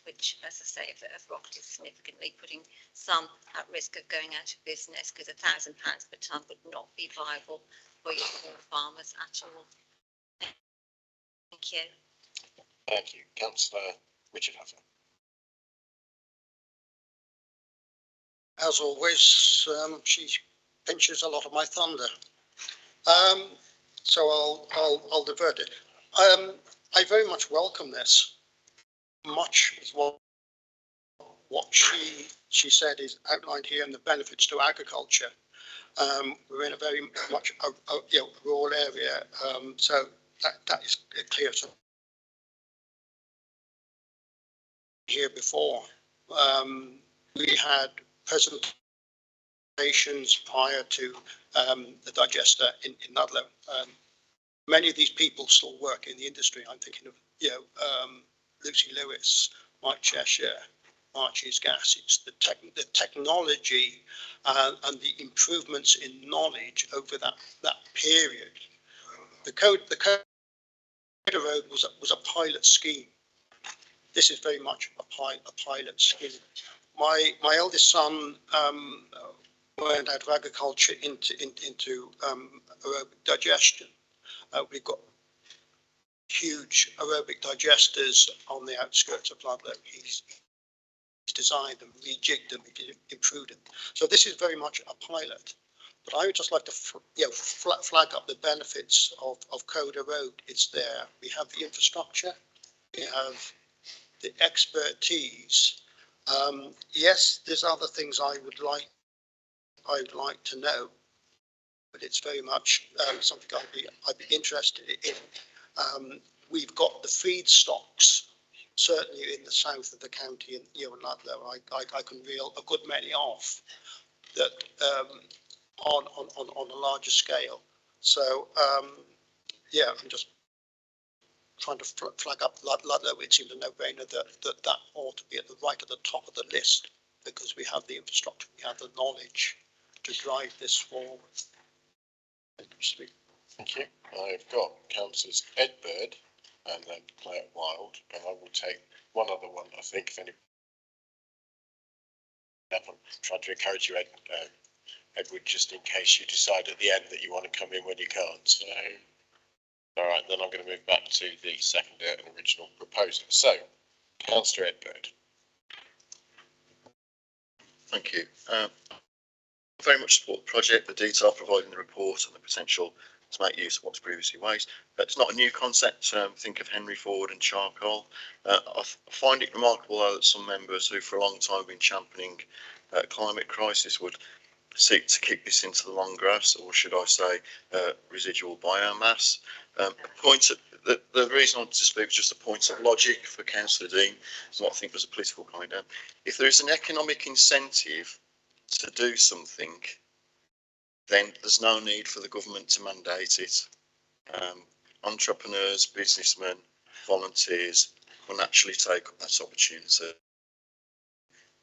which, as I say, have rocketed significantly, putting some at risk of going out of business, because £1,000 per tonne would not be viable for your farmers at all. Thank you. Thank you. Councillor Richard Huffer. As always, she pinches a lot of my thunder. So I'll divert it. I very much welcome this. Much of what she said is outlined here in the benefits to agriculture. We're in a very much a rural area, so that is clear. So here before, we had presentations prior to the digester in Ludlow. Many of these people still work in the industry. I'm thinking of, Lucy Lewis, Mike Cheshire, Archie's Gas. It's the technology and the improvements in knowledge over that period. The Code Road was a pilot scheme. This is very much a pilot scheme. My eldest son went out of agriculture into aerobic digestion. We've got huge aerobic digesters on the outskirts of Ludlow. He's designed them, rejigged them, improved them. So this is very much a pilot. But I would just like to flag up the benefits of Coda Road. It's there. We have the infrastructure. We have the expertise. Yes, there's other things I would like to know, but it's very much something I'd be interested in. We've got the feedstocks, certainly in the south of the county, in Ludlow. I can reel a good many off that on a larger scale. So I'm just trying to flag up Ludlow. It seems a no-brainer that ought to be at the top of the list, because we have the infrastructure, we have the knowledge to drive this forward. Thank you. I've got Councillors Edbird and then Claire Wild, and I will take one other one, I think, if any. I'm trying to encourage you, Edward, just in case you decide at the end that you want to come in when you can't. So, all right, then I'm going to move back to the second and original proposer. So, Councillor Edbird. Thank you. Very much support the project, the detail provided in the report and the potential to make use of what's previously waste. It's not a new concept. Think of Henry Ford and charcoal. I find it remarkable, though, that some members who for a long time have been championing climate crisis would seek to kick this into the long grass, or should I say residual biomass. The reason I wanted to speak was just a point of logic for Councillor Dean, and what I think was a political kind of. If there is an economic incentive to do something, then there's no need for the government to mandate it. Entrepreneurs, businessmen, volunteers will naturally take up that opportunity.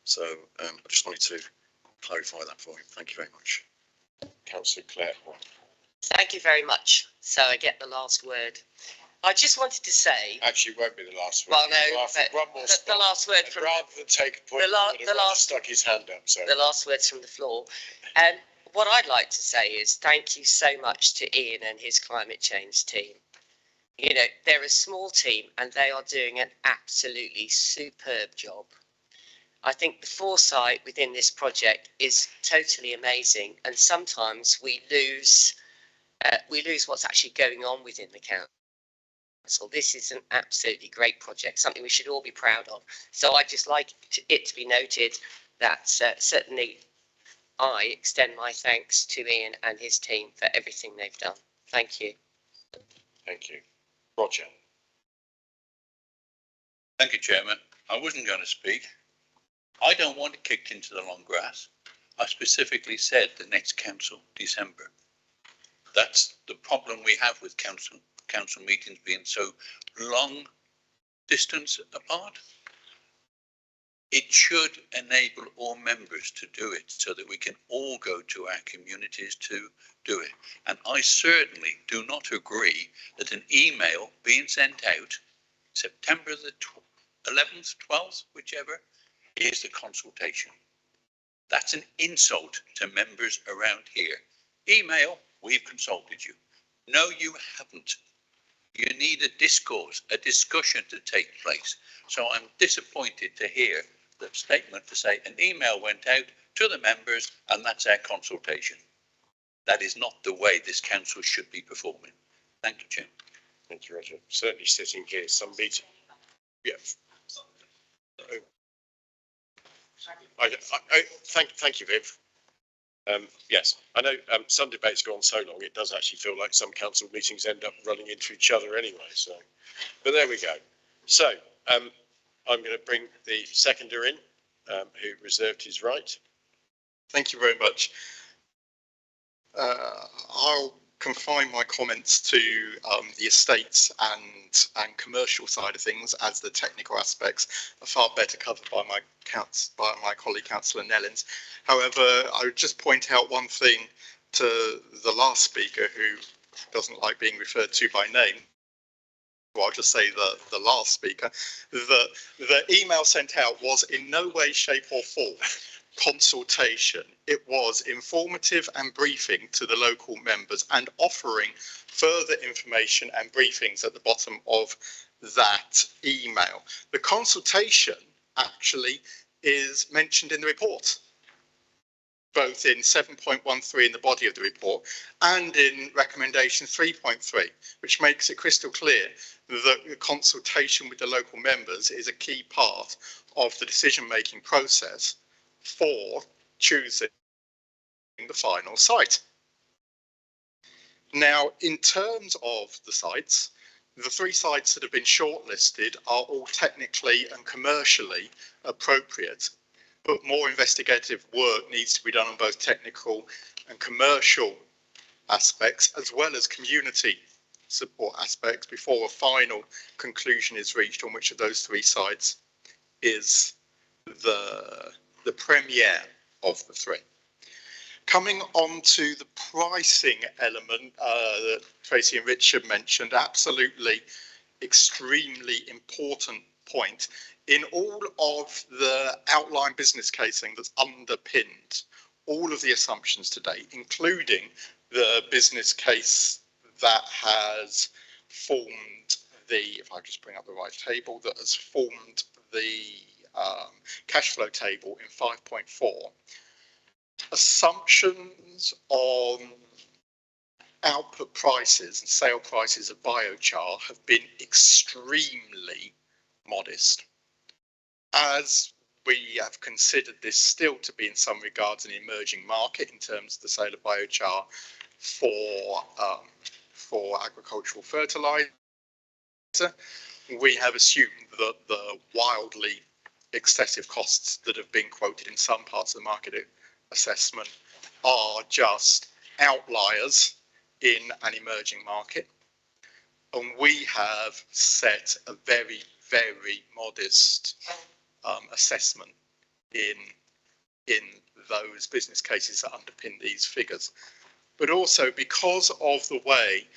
So I just wanted to clarify that for you. Thank you very much. Councillor Claire. Thank you very much. So I get the last word. I just wanted to say. Actually, it won't be the last word. Well, no, one more the last word from. Rather than take a point, the last stuck his hand up. So the last words from the floor. And what I'd like to say is thank you so much to Ian and his climate change team. You know, they're a small team and they are doing an absolutely superb job. I think the foresight within this project is totally amazing, and sometimes we lose we lose what's actually going on within the council. This is an absolutely great project, something we should all be proud of. So I'd just like it to be noted that certainly I extend my thanks to Ian and his team for everything they've done. Thank you. Thank you. Roger. Thank you, Chairman. I wasn't going to speak. I don't want it kicked into the long grass. I specifically said the next council, December. That's the problem we have with council meetings being so long distance apart. It should enable all members to do it so that we can all go to our communities to do it. And I certainly do not agree that an email being sent out September the 11th, 12th, whichever, is the consultation. That's an insult to members around here. Email, we've consulted you. No, you haven't. You need a discourse, a discussion to take place. So I'm disappointed to hear the statement to say an email went out to the members and that's our consultation. That is not the way this council should be performing. Thank you, Jim. Thank you, Roger. Certainly sitting here, some meeting. Yeah. Thank you, Viv. Yes, I know some debates go on so long, it does actually feel like some council meetings end up running into each other anyway. So, but there we go. So, I'm going to bring the seconder in, who reserved his right. Thank you very much. I'll confine my comments to the estates and commercial side of things, as the technical aspects are far better covered by my colleague Councillor Nellins. However, I would just point out one thing to the last speaker, who doesn't like being referred to by name. Well, I'll just say the last speaker. The email sent out was in no way, shape or form consultation. It was informative and briefing to the local members and offering further information and briefings at the bottom of that email. The consultation actually is mentioned in the report, both in 7.13 in the body of the report and in recommendation 3.3, which makes it crystal clear that the consultation with the local members is a key part of the decision-making process for choosing the final site. Now, in terms of the sites, the 3 sites that have been shortlisted are all technically and commercially appropriate, but more investigative work needs to be done on both technical and commercial aspects, as well as community support aspects, before a final conclusion is reached on which of those 3 sites is the premiere of the 3. Coming on to the pricing element that Tracy and Richard mentioned, absolutely extremely important point. In all of the outline business casing that's underpinned all of the assumptions today, including the business case that has formed the, if I just bring up the right table, that has formed the cash flow table in 5.4, assumptions on output prices and sale prices of biochar have been extremely modest, as we have considered this still to be in some regards an emerging market in terms of the sale of biochar for agricultural fertilizer. We have assumed that the wildly excessive costs that have been quoted in some parts of the market assessment are just outliers in an emerging market. And we have set a very, very modest assessment in those business cases that underpin these figures. But also because of the way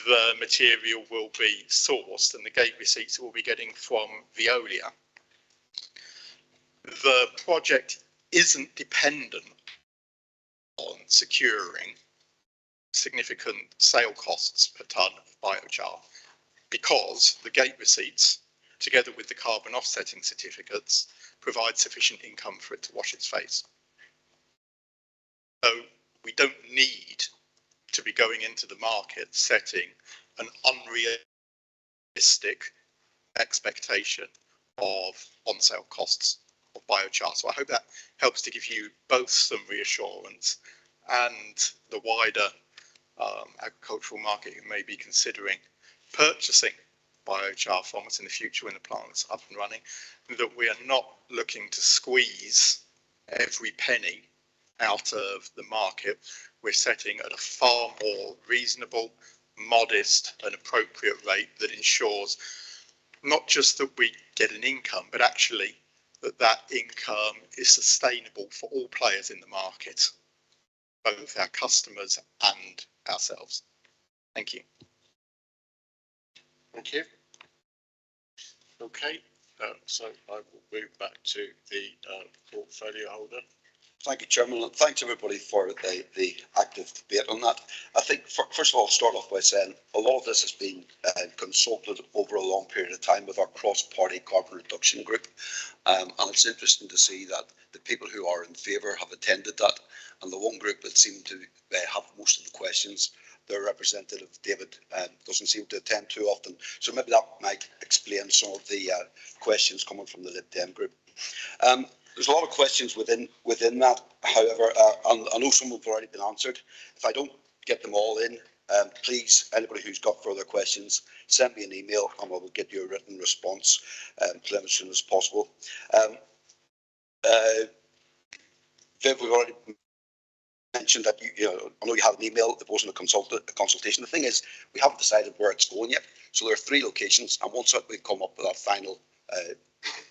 the material will be sourced and the gate receipts we'll be getting from Veolia, the project isn't dependent on securing significant sale costs per tonne of biochar, because the gate receipts, together with the carbon offsetting certificates, provide sufficient income for it to wash its face. So we don't need to be going into the market setting an unrealistic expectation of on-sale costs of biochar. So I hope that helps to give you both some reassurance and the wider agricultural market who may be considering purchasing biochar from us in the future when the plant's up and running, that we are not looking to squeeze every penny out of the market. We're setting at a far more reasonable, modest and appropriate rate that ensures not just that we get an income, but actually that that income is sustainable for all players in the market, both our customers and ourselves. Thank you. Thank you. Okay, so I will move back to the portfolio holder. Thank you, Chairman, and thanks everybody for the active debate on that. I think, first of all, I'll start off by saying a lot of this has been consulted over a long period of time with our cross-party carbon reduction group, and it's interesting to see that the people who are in favour have attended that, and the one group that seemed to have most of the questions, their representative, David, doesn't seem to attend too often, so maybe that might explain some of the questions coming from the Lib Dem group. There's a lot of questions within that. However, I know some have already been answered. If I don't get them all in, please, anybody who's got further questions, send me an email and I will get you a written response to them as soon as possible. Viv, we've already mentioned that I know you had an email. It wasn't a consultation. The thing is, we haven't decided where it's going yet. So there are 3 locations, and once we come up with that final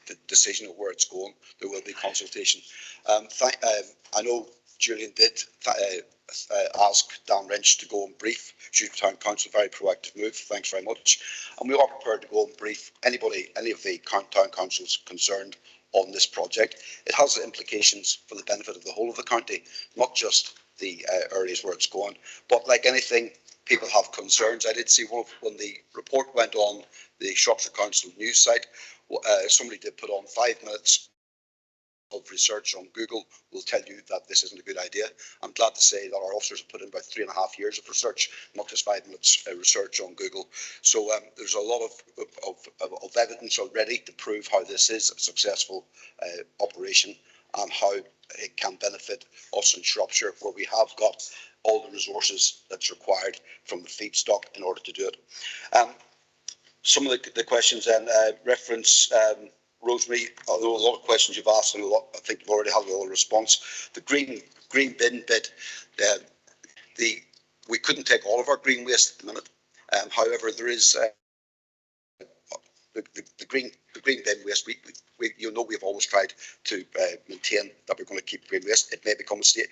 the decision of where it's going, there will be consultation. I know Julian did ask Dan Wrench to go and brief Shrewsbury Town Council, very proactive move, thanks very much. And we are prepared to go and brief any of the town councils concerned on this project. It has implications for the benefit of the whole of the county, not just the areas where it's going, but like anything, people have concerns. I did see when the report went on the Shropshire Council news site, somebody did put on 5 minutes of research on Google will tell you that this isn't a good idea. I'm glad to say that our officers have put in about 3.5 years of research, not just 5 minutes research on Google. So there's a lot of evidence already to prove how this is a successful operation and how it can benefit us in Shropshire, where we have got all the resources that's required from the feedstock in order to do it. Some of the questions then reference Rosemary. Although a lot of questions you've asked, and I think you've already had a little response. The green bin bit, we couldn't take all of our green waste at the minute. However, there is the green bin waste. We've always tried to maintain that we're going to keep green waste. It may become a state,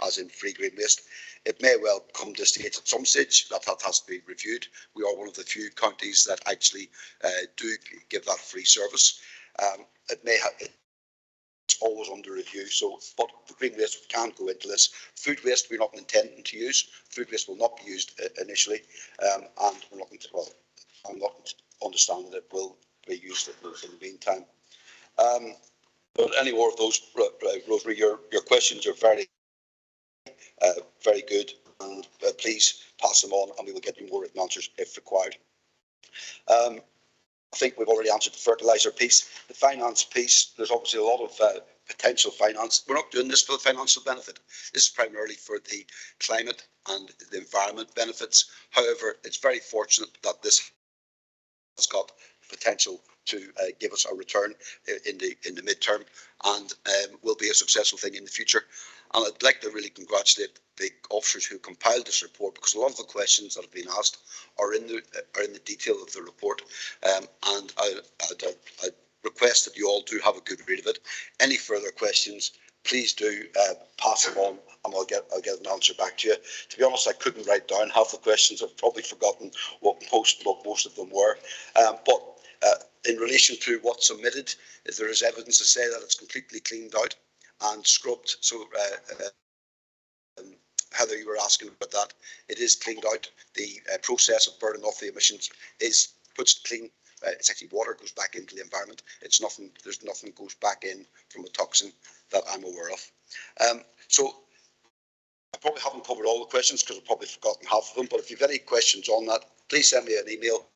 as in free green waste. It may well come to a stage at some stage that has to be reviewed. We are one of the few counties that actually do give that free service. It's always under review. So, but the green waste can go into this. Food waste we're not intending to use. Food waste will not be used initially, and we're not. Well, I'm not understanding that it will be used in the meantime. But any more of those, Rosemary, your questions are very good, and please pass them on, and we will get you more written answers if required. I think we've already answered the fertiliser piece. The finance piece, there's obviously a lot of potential finance. We're not doing this for the financial benefit. This is primarily for the climate and the environment benefits. However, it's very fortunate that this has got potential to give us a return in the midterm, and will be a successful thing in the future. And I'd like to really congratulate the officers who compiled this report, because a lot of the questions that have been asked are in the detail of the report. And I request that you all do have a good read of it. Any further questions, please do pass them on, and I'll get an answer back to you. To be honest, I couldn't write down half the questions. I've probably forgotten what most of them were. But in relation to what's submitted, if there is evidence to say that it's completely cleaned out and scrubbed, so Heather, you were asking about that. It is cleaned out. The process of burning off the emissions puts clean. It's actually water goes back into the environment. It's nothing. There's nothing goes back in from a toxin that I'm aware of. So I probably haven't covered all the questions because I've probably forgotten half of them, but if you've any questions on that, please send me an email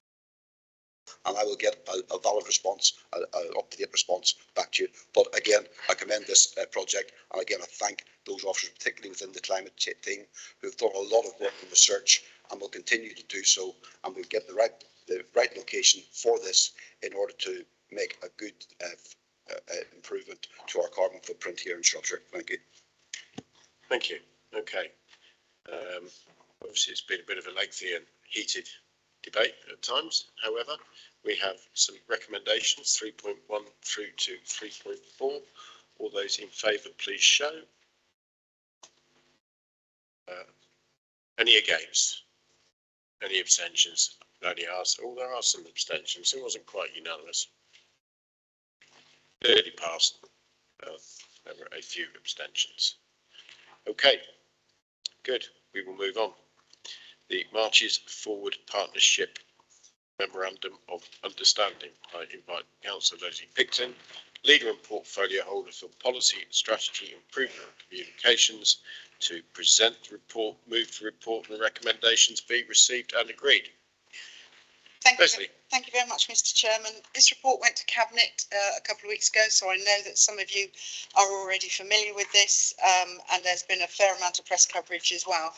and I will get a valid response, an up-to-date response back to you. But again, I commend this project, and again, I thank those officers, particularly within the climate team, who've done a lot of work and research and will continue to do so, and we'll get the right location for this in order to make a good improvement to our carbon footprint here in Shropshire. Thank you. Thank you. Okay. Obviously, it's been a bit of a lengthy and heated debate at times. However, we have some recommendations, 3.1 through to 3.4. All those in favour, please show. Any against? Any abstentions? Only ask. Oh, there are some abstentions. It wasn't quite unanimous. Clearly passed. There were a few abstentions. Okay, good. We will move on. The Marches Forward Partnership Memorandum of Understanding. I invite Councillor Leslie Picton, Leader and Portfolio Holder for Policy, Strategy, Improvement and Communications, to present the report, move the report and the recommendations be received and agreed. Thank you very much, Mr. Chairman. This report went to Cabinet a couple of weeks ago, so I know that some of you are already familiar with this, and there's been a fair amount of press coverage as well.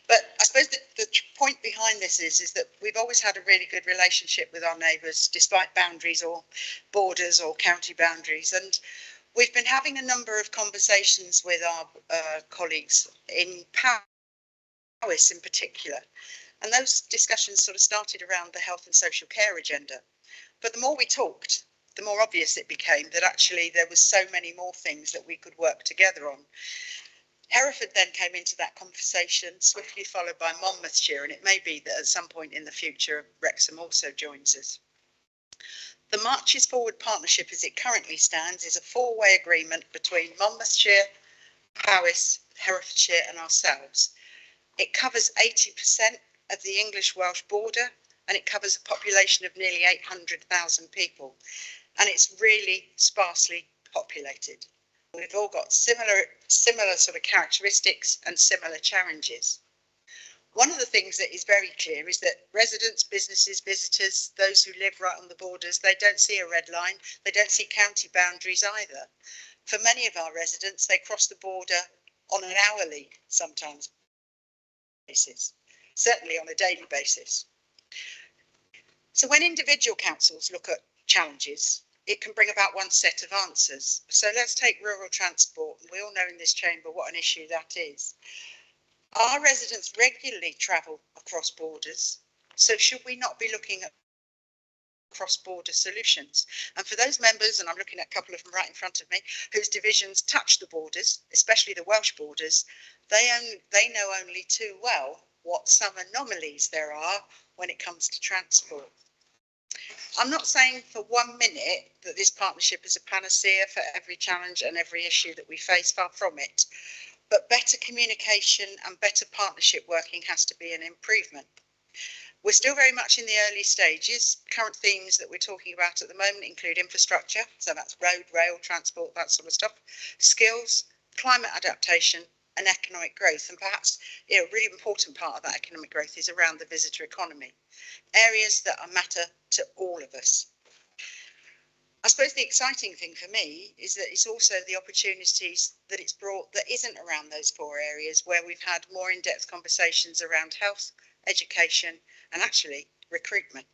But I suppose the point behind this is that we've always had a really good relationship with our neighbours, despite boundaries or borders or county boundaries. And we've been having a number of conversations with our colleagues in Powys in particular. And those discussions sort of started around the health and social care agenda. But the more we talked, the more obvious it became that actually there was so many more things that we could work together on. Hereford then came into that conversation, swiftly followed by Monmouthshire, and it may be that at some point in the future, Wrexham also joins us. The Marches Forward Partnership, as it currently stands, is a four-way agreement between Monmouthshire, Powys, Herefordshire and ourselves. It covers 80% of the English-Welsh border, and it covers a population of nearly 800,000 people, and it's really sparsely populated. We've all got similar sort of characteristics and similar challenges. One of the things that is very clear is that residents, businesses, visitors, those who live right on the borders, they don't see a red line, they don't see county boundaries either. For many of our residents, they cross the border on an hourly, sometimes, basis. Certainly on a daily basis. So when individual councils look at challenges, it can bring about one set of answers. So let's take rural transport. We all know in this chamber what an issue that is. Our residents regularly travel across borders, so should we not be looking at cross-border solutions? And for those members, and I'm looking at a couple of them right in front of me, whose divisions touch the borders, especially the Welsh borders, they know only too well what some anomalies there are when it comes to transport. I'm not saying for 1 minute that this partnership is a panacea for every challenge and every issue that we face, far from it, but better communication and better partnership working has to be an improvement. We're still very much in the early stages. Current themes that we're talking about at the moment include infrastructure, so that's road, rail, transport, that sort of stuff, skills, climate adaptation, and economic growth. And perhaps a really important part of that economic growth is around the visitor economy, areas that matter to all of us. I suppose the exciting thing for me is that it's also the opportunities that it's brought that isn't around those four areas, where we've had more in-depth conversations around health, education, and actually recruitment.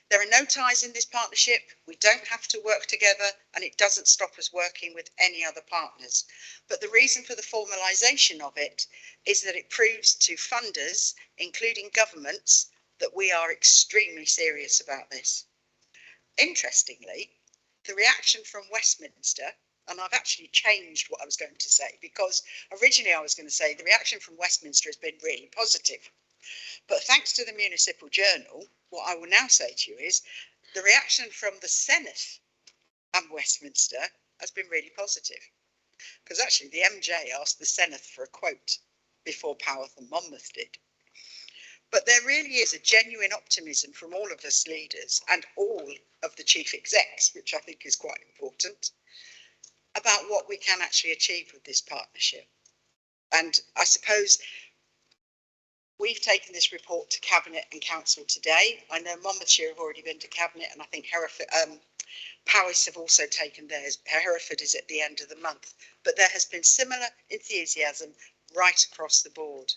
There are no ties in this partnership. We don't have to work together, and it doesn't stop us working with any other partners. But the reason for the formalisation of it is that it proves to funders, including governments, that we are extremely serious about this. Interestingly, the reaction from Westminster, and I've actually changed what I was going to say, because originally I was going to say the reaction from Westminster has been really positive. But thanks to the Municipal Journal, what I will now say to you is the reaction from the Senate and Westminster has been really positive. Because actually the MJ asked the Senate for a quote before Powys and Monmouth did. But there really is a genuine optimism from all of us leaders and all of the chief execs, which I think is quite important, about what we can actually achieve with this partnership. And I suppose we've taken this report to Cabinet and Council today. I know Monmouthshire have already been to Cabinet, and I think Hereford, Powys have also taken theirs. Hereford is at the end of the month. But there has been similar enthusiasm right across the board.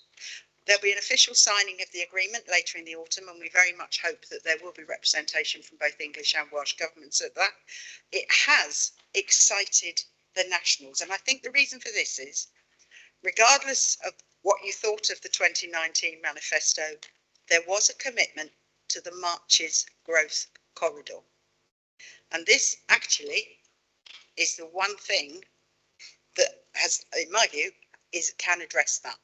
There'll be an official signing of the agreement later in the autumn, and we very much hope that there will be representation from both English and Welsh governments at that. It has excited the Nationals, and I think the reason for this is, regardless of what you thought of the 2019 manifesto, there was a commitment to the Marches growth corridor. And this actually is the one thing that has, in my view, can address that.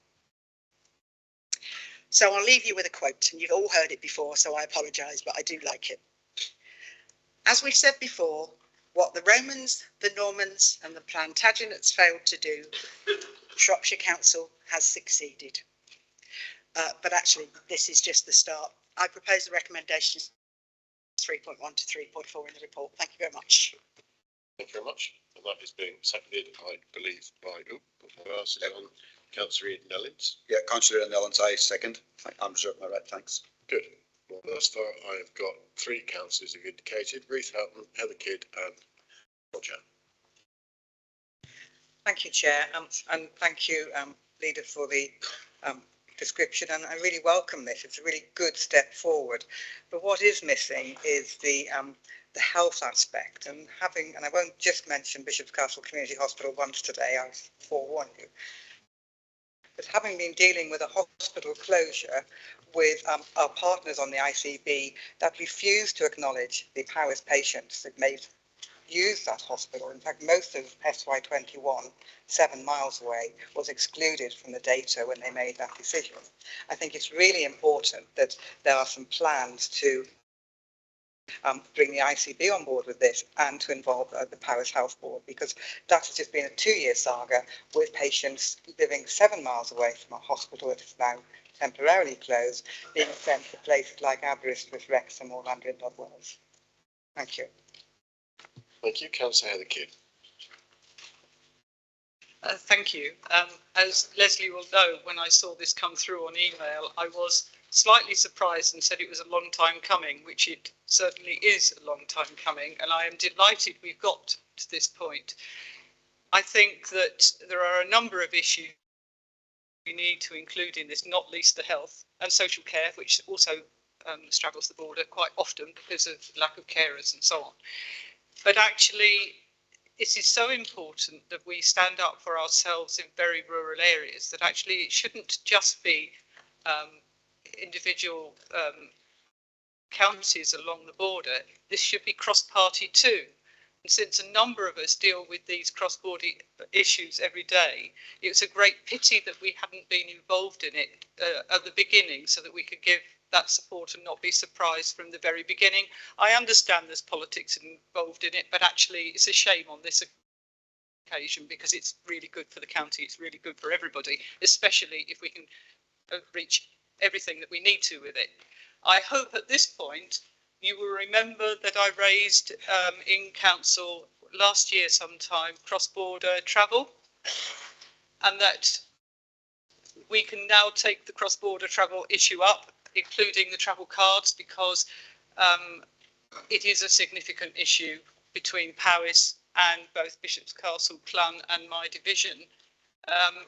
So I'll leave you with a quote, and you've all heard it before, so I apologise, but I do like it. As we've said before, what the Romans, the Normans and the Plantagenets failed to do, Shropshire Council has succeeded. But actually, this is just the start. I propose the recommendations 3.1 to 3.4 in the report. Thank you very much. Thank you very much. And that is being seconded, I believe, by on Councillor Ian Nellins. Yeah, Councillor Ian Nellins, I second. I'm reserving my right, thanks. Good. Well, thus far, I have got 3 councillors who've indicated: Ruth Houghton, Heather Kidd and Roger. Thank you, Chair, and thank you, Leader, for the description, and I really welcome this. It's a really good step forward. But what is missing is the health aspect, and I won't just mention Bishop's Castle Community Hospital once today, I forewarn you. But having been dealing with a hospital closure with our partners on the ICB that refused to acknowledge the Powys patients that may use that hospital. In fact, most of SY21, 7 miles away, was excluded from the data when they made that decision. I think it's really important that there are some plans to bring the ICB on board with this and to involve the Powys Health Board, because that has just been a 2-year saga with patients living 7 miles away from a hospital that is now temporarily closed, being sent to places like Aberystwyth, Wrexham or London Wales. Thank you. Thank you. Councillor Heather Kidd. Thank you. As Leslie will know, when I saw this come through on email, I was slightly surprised and said it was a long time coming, which it certainly is a long time coming, and I am delighted we've got to this point. I think that there are a number of issues we need to include in this, not least the health and social care, which also straddles the border quite often because of lack of carers and so on. But actually, it is so important that we stand up for ourselves in very rural areas, that actually it shouldn't just be individual counties along the border. This should be cross-party too. And since a number of us deal with these cross-border issues every day, it's a great pity that we hadn't been involved in it at the beginning, so that we could give that support and not be surprised from the very beginning. I understand there's politics involved in it, but actually it's a shame on this occasion, because it's really good for the county, it's really good for everybody, especially if we can reach everything that we need to with it. I hope at this point you will remember that I raised in council last year sometime cross-border travel, and that we can now take the cross-border travel issue up, including the travel cards, because it is a significant issue between Powys and both Bishop's Castle, Clun and my division,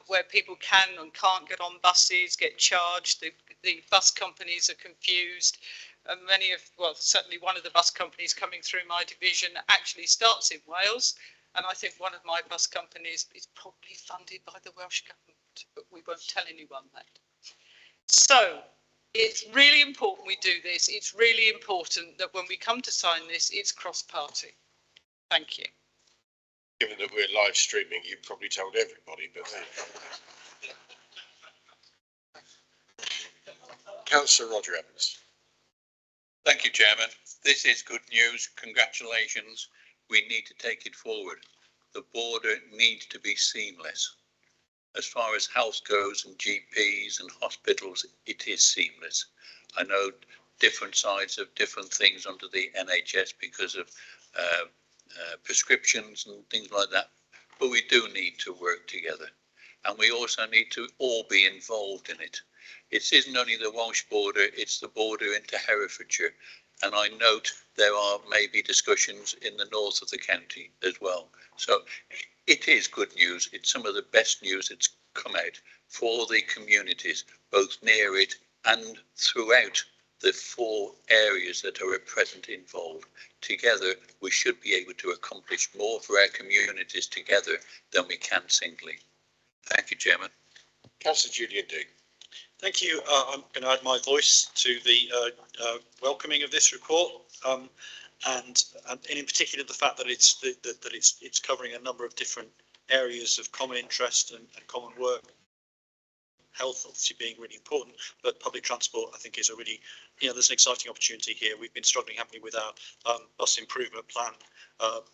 where people can and can't get on buses, get charged. The bus companies are confused. And certainly one of the bus companies coming through my division actually starts in Wales. And I think one of my bus companies is probably funded by the Welsh government, but we won't tell anyone that. So it's really important we do this. It's really important that when we come to sign this, it's cross-party. Thank you. Given that we're live streaming, you probably told everybody, but Councillor Roger Evans. Thank you, Chairman. This is good news. Congratulations. We need to take it forward. The border needs to be seamless. As far as health goes and GPs and hospitals, it is seamless. I know different sides of different things under the NHS because of prescriptions and things like that, but we do need to work together. and we also need to all be involved in it. It isn't only the Welsh border, it's the border into Herefordshire. And I note there are maybe discussions in the north of the county as well. So it is good news. It's some of the best news that's come out for the communities, both near it and throughout the 4 areas that are at present involved. Together, we should be able to accomplish more for our communities together than we can singly. Thank you, Chairman. Councillor Julian Dean. Thank you. I'm going to add my voice to the welcoming of this report, and in particular the fact that it's covering a number of different areas of common interest and common work. Health obviously being really important, but public transport I think is a really, there's an exciting opportunity here. We've been struggling, haven't we, with our bus improvement plan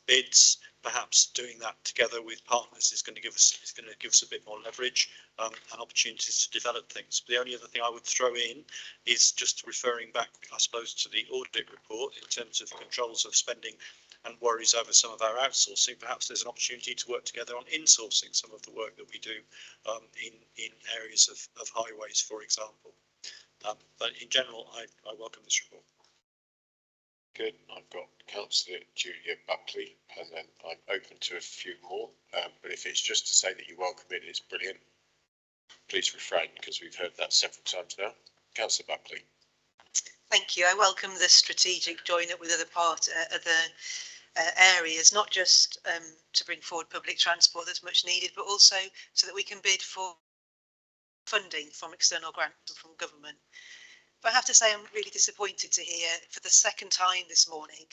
bids. Perhaps doing that together with partners is going to give us a bit more leverage and opportunities to develop things. But the only other thing I would throw in is just referring back, I suppose, to the audit report in terms of controls of spending and worries over some of our outsourcing. Perhaps there's an opportunity to work together on insourcing some of the work that we do in areas of highways, for example. But in general, I welcome this report. Good. I've got Councillor Julia Buckley, and then I'm open to a few more. But if it's just to say that you welcome it, it's brilliant. Please refrain, because we've heard that several times now. Councillor Buckley. Thank you. I welcome the strategic join up with other areas, not just to bring forward public transport that's much needed, but also so that we can bid for funding from external grants and from government. But I have to say I'm really disappointed to hear for the second time this morning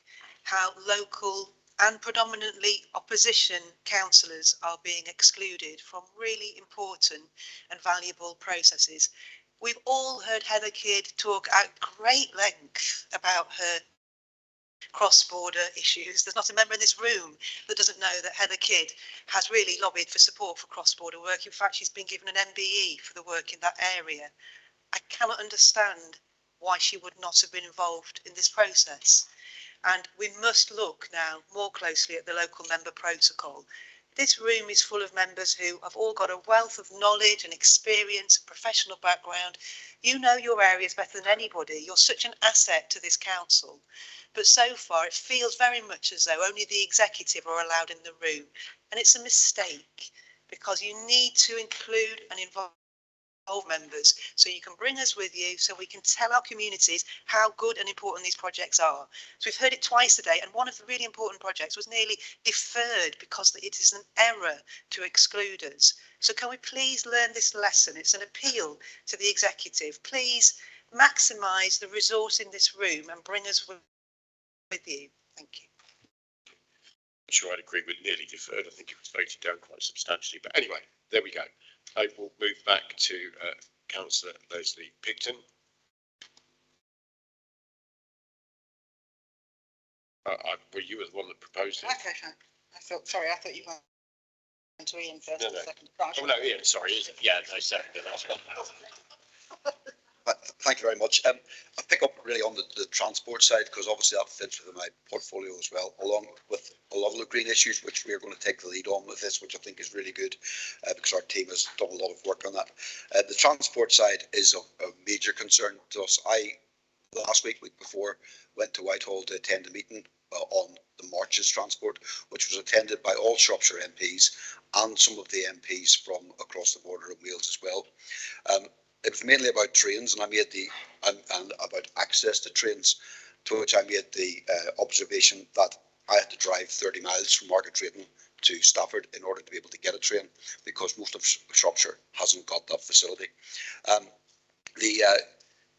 how local and predominantly opposition councillors are being excluded from really important and valuable processes. We've all heard Heather Kidd talk at great length about her cross-border issues. There's not a member in this room that doesn't know that Heather Kidd has really lobbied for support for cross-border work. In fact, she's been given an MBE for the work in that area. I cannot understand why she would not have been involved in this process. And we must look now more closely at the local member protocol. This room is full of members who have all got a wealth of knowledge and experience and professional background. You know your areas better than anybody. You're such an asset to this council. But so far it feels very much as though only the executive are allowed in the room. And it's a mistake, because you need to include and involve members so you can bring us with you, so we can tell our communities how good and important these projects are. So we've heard it twice today, and one of the really important projects was nearly deferred because it is an error to exclude us. So can we please learn this lesson? It's an appeal to the executive. Please maximise the resource in this room and bring us with you. Thank you. I'm sure I'd agree with nearly deferred. I think it was voted down quite substantially. But anyway, there we go. I will move back to Councillor Leslie Picton. Well, you were the one that proposed it. Okay, fine. I thought you went to Ian first. No. Oh, no, Ian, sorry. Yeah, no, second. Thank you very much. I pick up really on the transport side, because obviously that fits within my portfolio as well, along with a lot of the green issues, which we are going to take the lead on with this, which I think is really good, because our team has done a lot of work on that. The transport side is a major concern to us. Last week before, went to Whitehall to attend a meeting on the Marches transport, which was attended by all Shropshire MPs and some of the MPs from across the border in Wales as well. It was mainly about trains, and and about access to trains, to which I made the observation that I had to drive 30 miles from Market Drayton to Stafford in order to be able to get a train, because most of Shropshire hasn't got that facility. The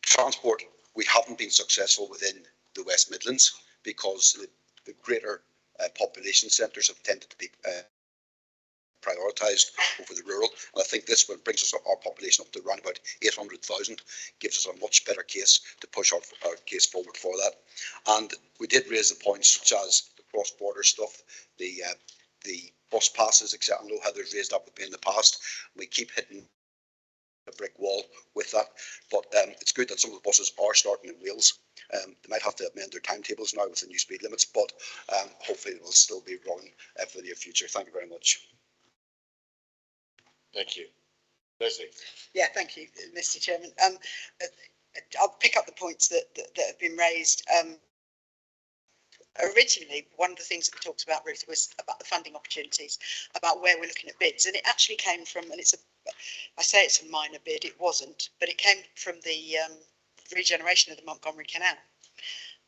transport, we haven't been successful within the West Midlands, because the greater population centres have tended to be prioritised over the rural, and I think this one brings us our population up to around about 800,000, gives us a much better case to push our case forward for that. And we did raise the points such as the cross-border stuff, the bus passes, etc. I know Heather's raised that with me in the past. We keep hitting a brick wall with that, but it's good that some of the buses are starting in Wales. They might have to amend their timetables now with the new speed limits, but hopefully it will still be running for the near future. Thank you very much. Thank you. Leslie. Yeah, thank you, Mr. Chairman. I'll pick up the points that have been raised. Originally, one of the things that we talked about, Ruth, was about the funding opportunities, about where we're looking at bids, and it actually came from, and I say it's a minor bid, it wasn't, but it came from the regeneration of the Montgomery Canal,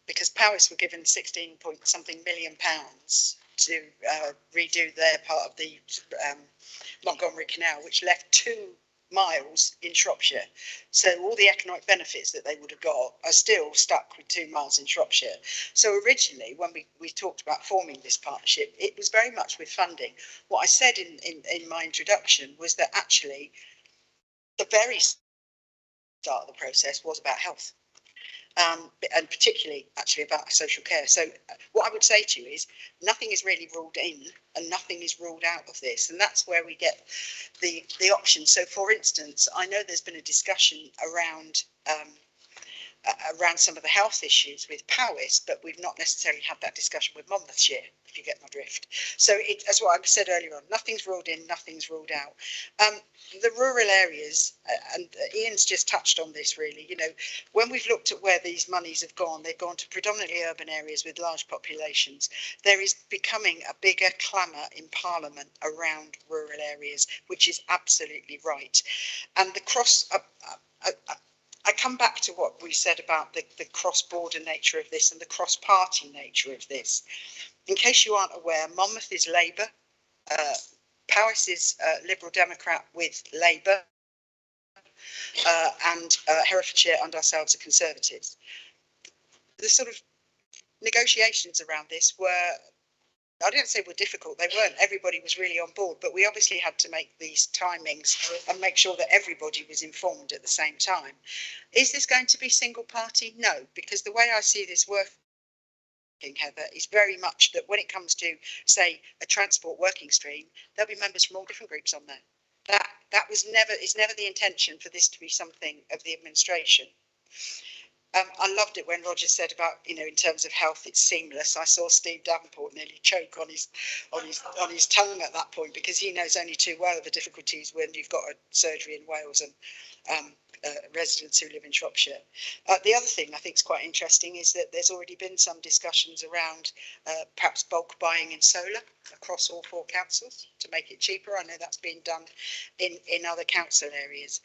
because Powys were given 16 point something million pounds to redo their part of the Montgomery Canal, which left 2 miles in Shropshire. So all the economic benefits that they would have got are still stuck with 2 miles in Shropshire. So originally, when we talked about forming this partnership, it was very much with funding. What I said in my introduction was that actually the very start of the process was about health. And particularly actually about social care. So what I would say to you is nothing is really ruled in and nothing is ruled out of this, and that's where we get the options. So for instance, I know there's been a discussion around some of the health issues with Powys, but we've not necessarily had that discussion with Monmouthshire, if you get my drift. So as what I said earlier on, nothing's ruled in, nothing's ruled out. The rural areas, and Ian's just touched on this really, you know, when we've looked at where these monies have gone, they've gone to predominantly urban areas with large populations. There is becoming a bigger clamour in Parliament around rural areas, which is absolutely right. And the I come back to what we said about the cross-border nature of this and the cross-party nature of this. In case you aren't aware, Monmouth is Labour, Powys is Liberal Democrat with Labour, and Herefordshire and ourselves are Conservatives. The sort of negotiations around this were, I don't say were difficult, they weren't. Everybody was really on board, but we obviously had to make these timings and make sure that everybody was informed at the same time. Is this going to be single party? No, because the way I see this working, Heather, is very much that when it comes to, say, a transport working stream, there'll be members from all different groups on there. That was never the intention for this to be something of the administration. I loved it when Roger said about, you know, in terms of health, it's seamless. I saw Steve Davenport nearly choke on his tongue at that point, because he knows only too well the difficulties when you've got a surgery in Wales and residents who live in Shropshire. The other thing I think is quite interesting is that there's already been some discussions around perhaps bulk buying in solar across all 4 councils to make it cheaper. I know that's been done in other council areas.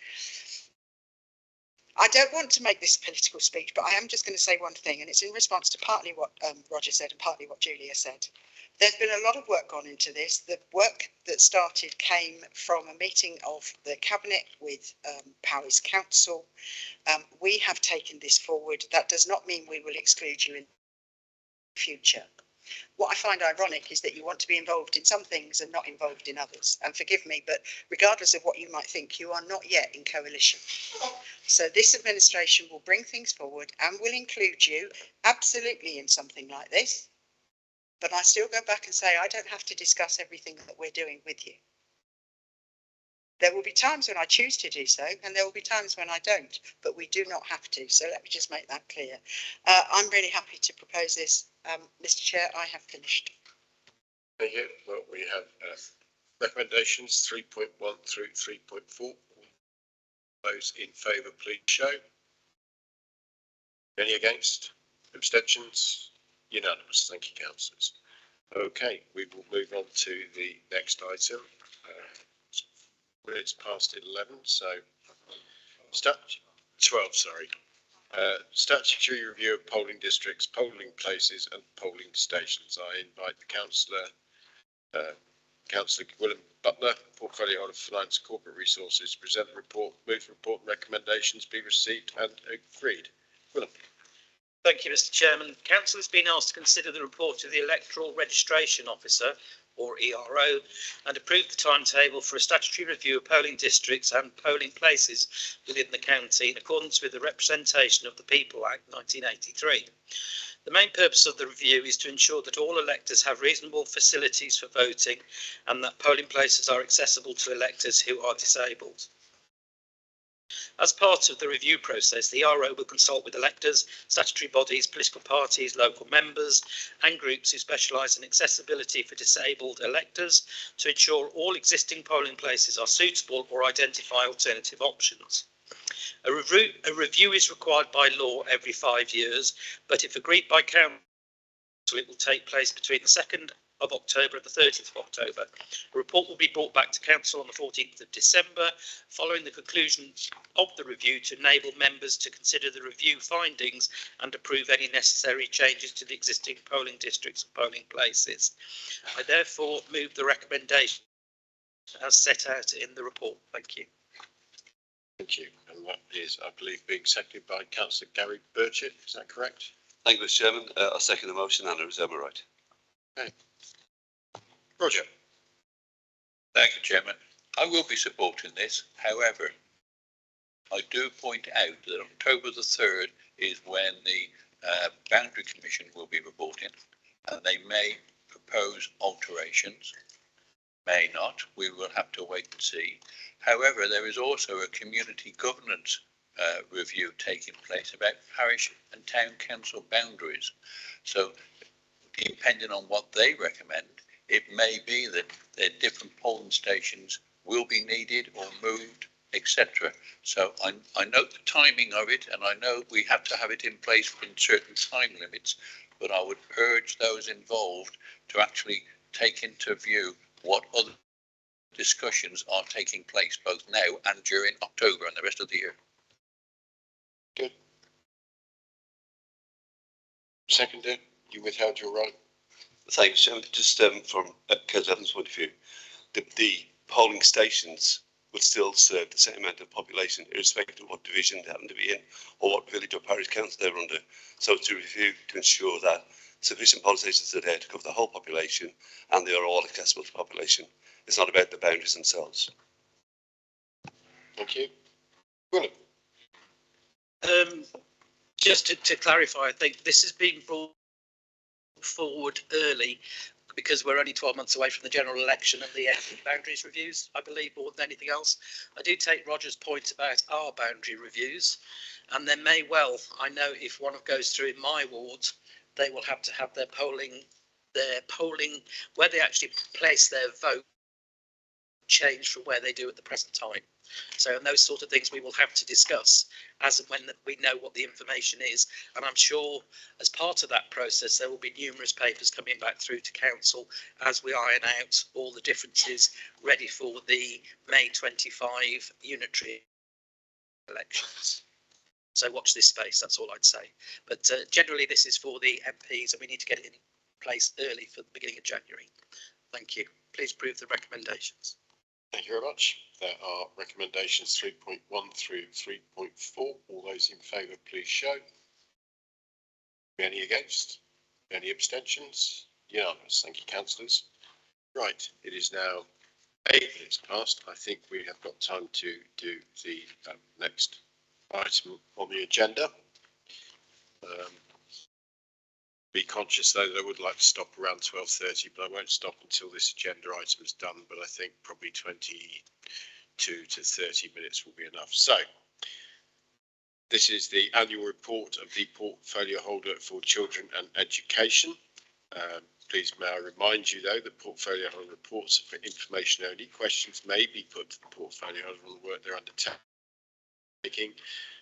I don't want to make this a political speech, but I am just going to say one thing, and it's in response to partly what Roger said and partly what Julia said. There's been a lot of work gone into this. The work that started came from a meeting of the Cabinet with Powys Council. We have taken this forward. That does not mean we will exclude you in the future. What I find ironic is that you want to be involved in some things and not involved in others. And forgive me, but regardless of what you might think, you are not yet in coalition. So this administration will bring things forward and will include you absolutely in something like this. But I still go back and say I don't have to discuss everything that we're doing with you. There will be times when I choose to do so, and there will be times when I don't, but we do not have to. So let me just make that clear. I'm really happy to propose this. Mr. Chair, I have finished. Thank you. Well, we have recommendations 3.1 through 3.4. Those in favour, please show. Any against? Abstentions? Unanimous. Thank you, councillors. Okay, we will move on to the next item. It's past 11, so 12, sorry. Statutory review of polling districts, polling places and polling stations. I invite the Councillor Willem Butler, Portfolio Holder for Finance and Corporate Resources, to present the report. Move the report and recommendations be received and agreed. Willem. Thank you, Mr. Chairman. Council has been asked to consider the report of the Electoral Registration Officer, or ERO, and approve the timetable for a statutory review of polling districts and polling places within the county in accordance with the Representation of the People Act 1983. The main purpose of the review is to ensure that all electors have reasonable facilities for voting and that polling places are accessible to electors who are disabled. As part of the review process, the RO will consult with electors, statutory bodies, political parties, local members and groups who specialise in accessibility for disabled electors to ensure all existing polling places are suitable or identify alternative options. A review is required by law every 5 years, but if agreed by council, it will take place between the 2nd of October and the 30th of October. A report will be brought back to council on the 14th of December, following the conclusion of the review, to enable members to consider the review findings and approve any necessary changes to the existing polling districts and polling places. I therefore move the recommendation as set out in the report. Thank you. Thank you. And that is, I believe, being seconded by Councillor Gary Burchett. Is that correct? Thank you, Mr. Chairman. I second the motion and I reserve my right. Okay. Roger. Thank you, Chairman. I will be supporting this. However, I do point out that October the 3rd is when the Boundary Commission will be reporting, and they may propose alterations, may not. We will have to wait and see. However, there is also a community governance review taking place about parish and town council boundaries. So, depending on what they recommend, it may be that their different polling stations will be needed or moved, etc. So I note the timing of it, and I know we have to have it in place in certain time limits, but I would urge those involved to actually take into view what other discussions are taking place both now and during October and the rest of the year. Good. Seconder, you withheld your right. Thanks, Chairman. Just from Councillor Evans' point of view, the polling stations would still serve the same amount of population, irrespective of what division they happen to be in or what village or parish council they're under. So it's a review to ensure that sufficient polling stations are there to cover the whole population and they are all accessible to the population. It's not about the boundaries themselves. Thank you. William. Just to clarify, I think this has been brought forward early because we're only 12 months away from the general election and the boundaries reviews, I believe, more than anything else. I do take Roger's point about our boundary reviews, and there may well, I know if one goes through in my ward, they will have to have their polling, where they actually place their vote, change from where they do at the present time. So, and those sort of things we will have to discuss as and when we know what the information is. And I'm sure as part of that process, there will be numerous papers coming back through to council as we iron out all the differences ready for the May 25 unitary elections. So watch this space, that's all I'd say. But generally, this is for the MPs and we need to get it in place early for the beginning of January. Thank you. Please approve the recommendations. Thank you very much. There are recommendations 3.1 through 3.4. All those in favour, please show. Any against? Any abstentions? Unanimous. Thank you, councillors. Right, it is now 8 minutes past. I think we have got time to do the next item on the agenda. Be conscious though that I would like to stop around 12:30, but I won't stop until this agenda item is done. But I think probably 22 to 30 minutes will be enough. So this is the annual report of the portfolio holder for children and education. Please may I remind you though that portfolio holder reports are for information only. Questions may be put to the portfolio holder on the work they're undertaking,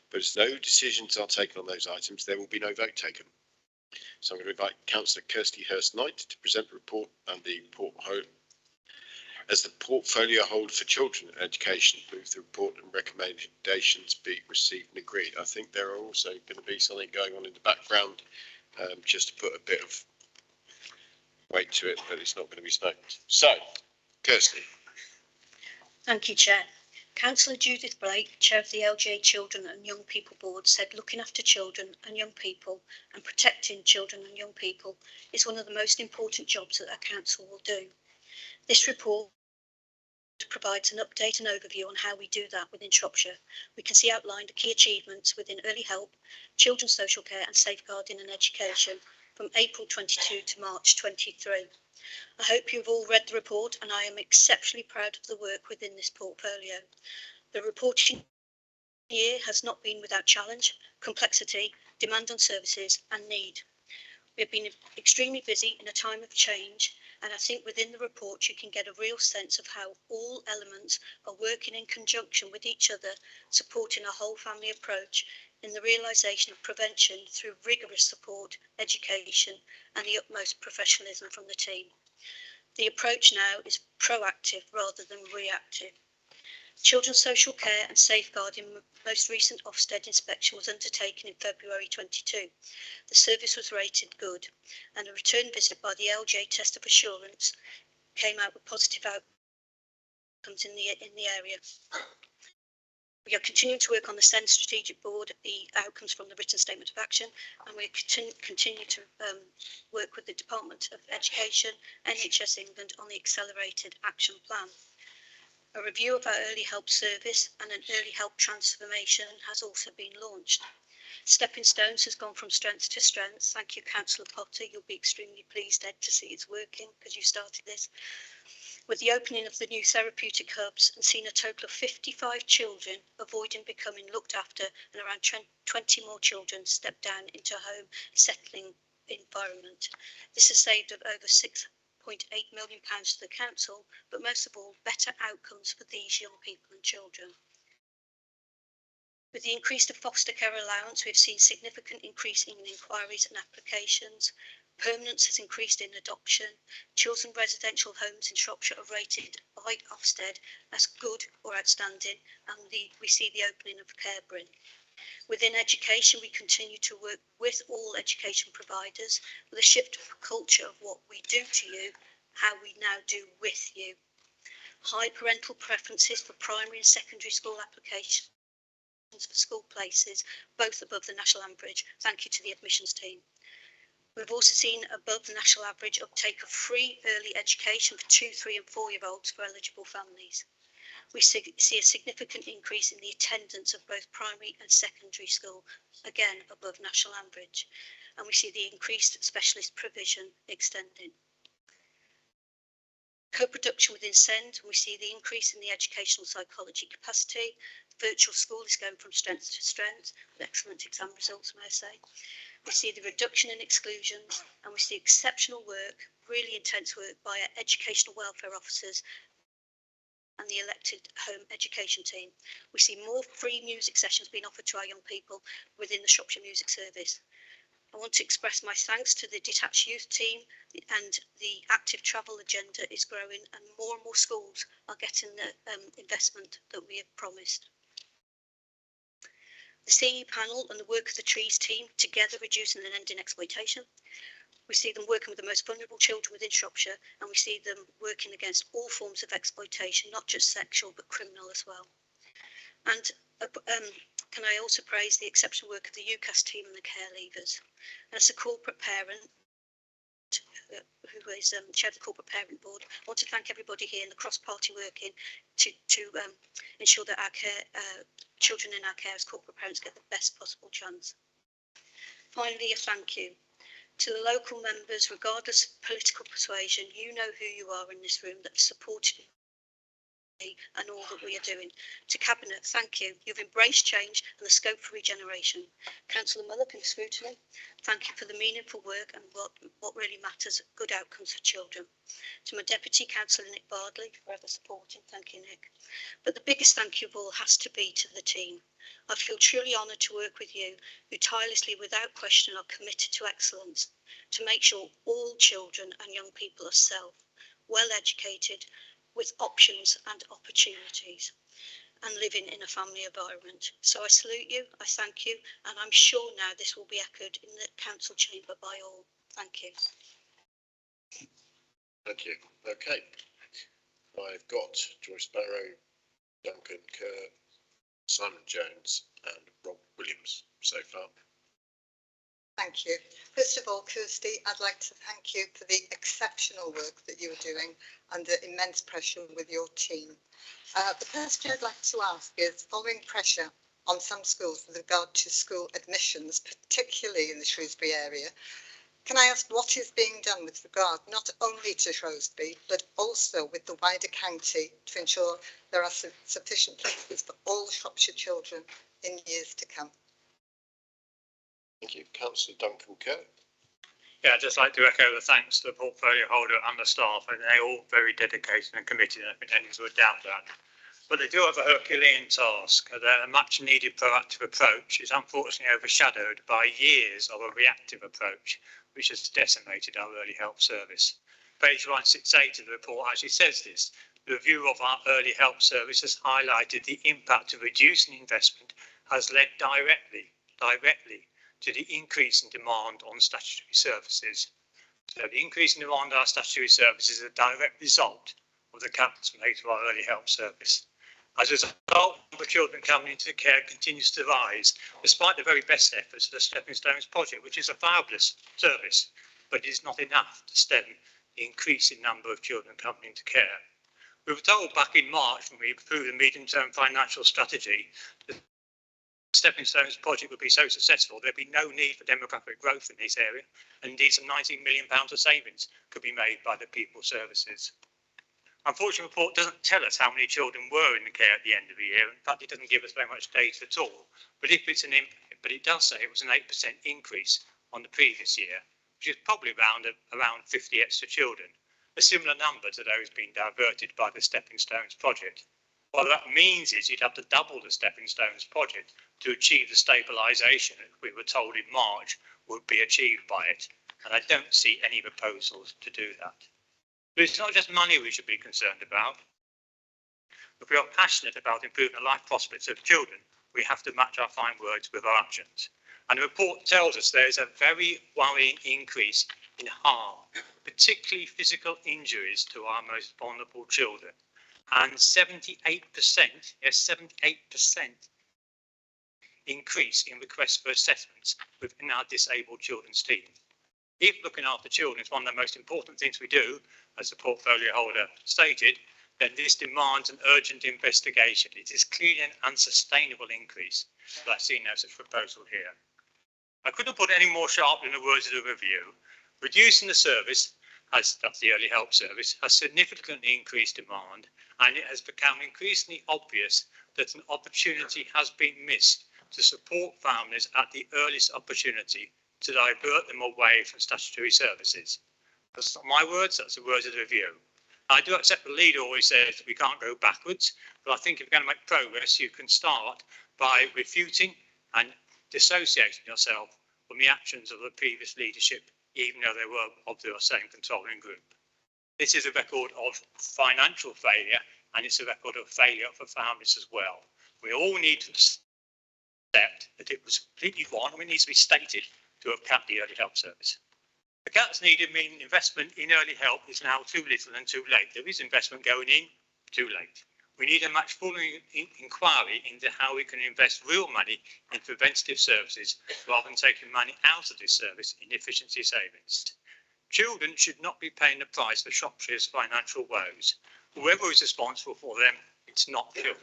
but as no decisions are taken on those items, there will be no vote taken. So I'm going to invite Councillor Kirsty Hurst-Knight to present the report and the as the portfolio holder for children and education, move the report and recommendations be received and agreed. I think there are also going to be something going on in the background, just to put a bit of weight to it, but it's not going to be smoked. So, Kirsty. Thank you, Chair. Councillor Judith Blake, Chair of the LGA Children and Young People Board, said looking after children and young people and protecting children and young people is one of the most important jobs that a council will do. This report provides an update and overview on how we do that within Shropshire. We can see outlined the key achievements within early help, children's social care and safeguarding and education from April 22 to March 23. I hope you've all read the report and I am exceptionally proud of the work within this portfolio. The report year has not been without challenge, complexity, demand on services and need. We have been extremely busy in a time of change, and I think within the report you can get a real sense of how all elements are working in conjunction with each other, supporting a whole family approach in the realisation of prevention through rigorous support, education and the utmost professionalism from the team. The approach now is proactive rather than reactive. Children's social care and safeguarding most recent Ofsted inspection was undertaken in February 22. The service was rated good, and a return visit by the LJ test of assurance came out with positive outcomes in the area. We are continuing to work on the SEND strategic board, the outcomes from the written statement of action, and we continue to work with the Department of Education, NHS England on the accelerated action plan. A review of our early help service and an early help transformation has also been launched. Stepping Stones has gone from strength to strength. Thank you, Councillor Potter. You'll be extremely pleased, Ed, to see it's working because you started this. With the opening of the new therapeutic hubs and seen a total of 55 children avoiding becoming looked after and around 20 more children step down into a home settling environment. This has saved over £6.8 million to the council, but most of all, better outcomes for these young people and children. With the increase of foster care allowance, we have seen significant increase in inquiries and applications. Permanence has increased in adoption. Children's residential homes in Shropshire are rated by Ofsted as good or outstanding, and we see the opening of Carebrine. Within education, we continue to work with all education providers with a shift of culture of what we do to you, how we now do with you. High parental preferences for primary and secondary school applications for school places, both above the national average. Thank you to the admissions team. We've also seen above the national average uptake of free early education for 2, 3 and 4-year-olds for eligible families. We see a significant increase in the attendance of both primary and secondary school, again above national average, and we see the increased specialist provision extending. Co-production within SEND, we see the increase in the educational psychology capacity. Virtual school is going from strength to strength with excellent exam results, may I say. We see the reduction in exclusions, and we see exceptional work, really intense work by our educational welfare officers and the elected home education team. We see more free music sessions being offered to our young people within the Shropshire Music Service. I want to express my thanks to the detached youth team, and the active travel agenda is growing and more schools are getting the investment that we have promised. The CE panel and the work of the trees team together reducing and ending exploitation. We see them working with the most vulnerable children within Shropshire, and we see them working against all forms of exploitation, not just sexual but criminal as well. And can I also praise the exceptional work of the UCAS team and the care leavers. As a corporate parent, who is chair of the corporate parent board, I want to thank everybody here in the cross-party working to ensure that our children in our care as corporate parents get the best possible chance. Finally, a thank you to the local members, regardless of political persuasion. You know who you are in this room that have supported me and all that we are doing. To Cabinet, thank you. You've embraced change and the scope for regeneration. Councillor Mullock and scrutiny, thank you for the meaningful work and what really matters, good outcomes for children. To my Deputy Councillor Nick Bardley, forever supporting, thank you Nick. But the biggest thank you of all has to be to the team. I feel truly honoured to work with you, who tirelessly, without question, are committed to excellence, to make sure all children and young people are safe, well educated, with options and opportunities, and living in a family environment. So I salute you, I thank you, and I'm sure now this will be echoed in the council chamber by all. Thank you. Thank you. Okay. I've got Joyce Barrow, Duncan Kerr, Simon Jones and Rob Williams so far. Thank you. First of all, Kirsty, I'd like to thank you for the exceptional work that you are doing under immense pressure with your team. The question I'd like to ask is, following pressure on some schools with regard to school admissions, particularly in the Shrewsbury area, Can I ask what is being done with regard not only to Shrewsbury, but also with the wider county to ensure there are sufficient places for all Shropshire children in years to come? Thank you. Councillor Duncan Kerr. Yeah, I'd just like to echo the thanks to the portfolio holder and the staff. And they're all very dedicated and committed, and I think anyone would doubt that. But they do have a Herculean task. Their much needed proactive approach is unfortunately overshadowed by years of a reactive approach, which has decimated our early help service. Page 168 of the report actually says this. The review of our early help service has highlighted the impact of reducing investment has led directly to the increase in demand on statutory services. So the increase in demand on our statutory services is a direct result of the cuts made to our early help service. As a result, the number of children coming into care continues to rise, despite the very best efforts of the Stepping Stones project, which is a fabulous service, but it is not enough to stem the increasing number of children coming into care. We were told back in March, when we approved the medium-term financial strategy, that the Stepping Stones project would be so successful, there'd be no need for demographic growth in this area, and indeed some £19 million of savings could be made by the people services. Unfortunately, the report doesn't tell us how many children were in the care at the end of the year. In fact, it doesn't give us very much data at all. But it does say it was an 8% increase on the previous year, which is probably around 50 extra children, a similar number to those being diverted by the Stepping Stones project. What that means is you'd have to double the Stepping Stones project to achieve the stabilisation that we were told in March would be achieved by it. And I don't see any proposals to do that. But it's not just money we should be concerned about. If we are passionate about improving the life prospects of children, we have to match our fine words with our actions. And the report tells us there is a very worrying increase in harm, particularly physical injuries to our most vulnerable children. And 78%, yes, 78% increase in requests for assessments within our disabled children's team. If looking after children is one of the most important things we do, as the portfolio holder stated, then this demands an urgent investigation. It is clearly an unsustainable increase, but I see no such proposal here. I couldn't put any more sharply in the words of the review. Reducing the service, that's the early help service, has significantly increased demand, and it has become increasingly obvious that an opportunity has been missed to support families at the earliest opportunity to divert them away from statutory services. That's not my words, that's the words of the review. I do accept the leader always says that we can't go backwards, but I think if you're going to make progress, you can start by refuting and dissociating yourself from the actions of the previous leadership, even though they were of the same controlling group. This is a record of financial failure, and it's a record of failure for families as well. We all need to accept that it was completely wrong, and it needs to be stated to have capped the early help service. The cuts needed mean investment in early help is now too little and too late. There is investment going in, too late. We need a much fuller inquiry into how we can invest real money in preventative services rather than taking money out of this service in efficiency savings. Children should not be paying the price for Shropshire's financial woes. Whoever is responsible for them, it's not children.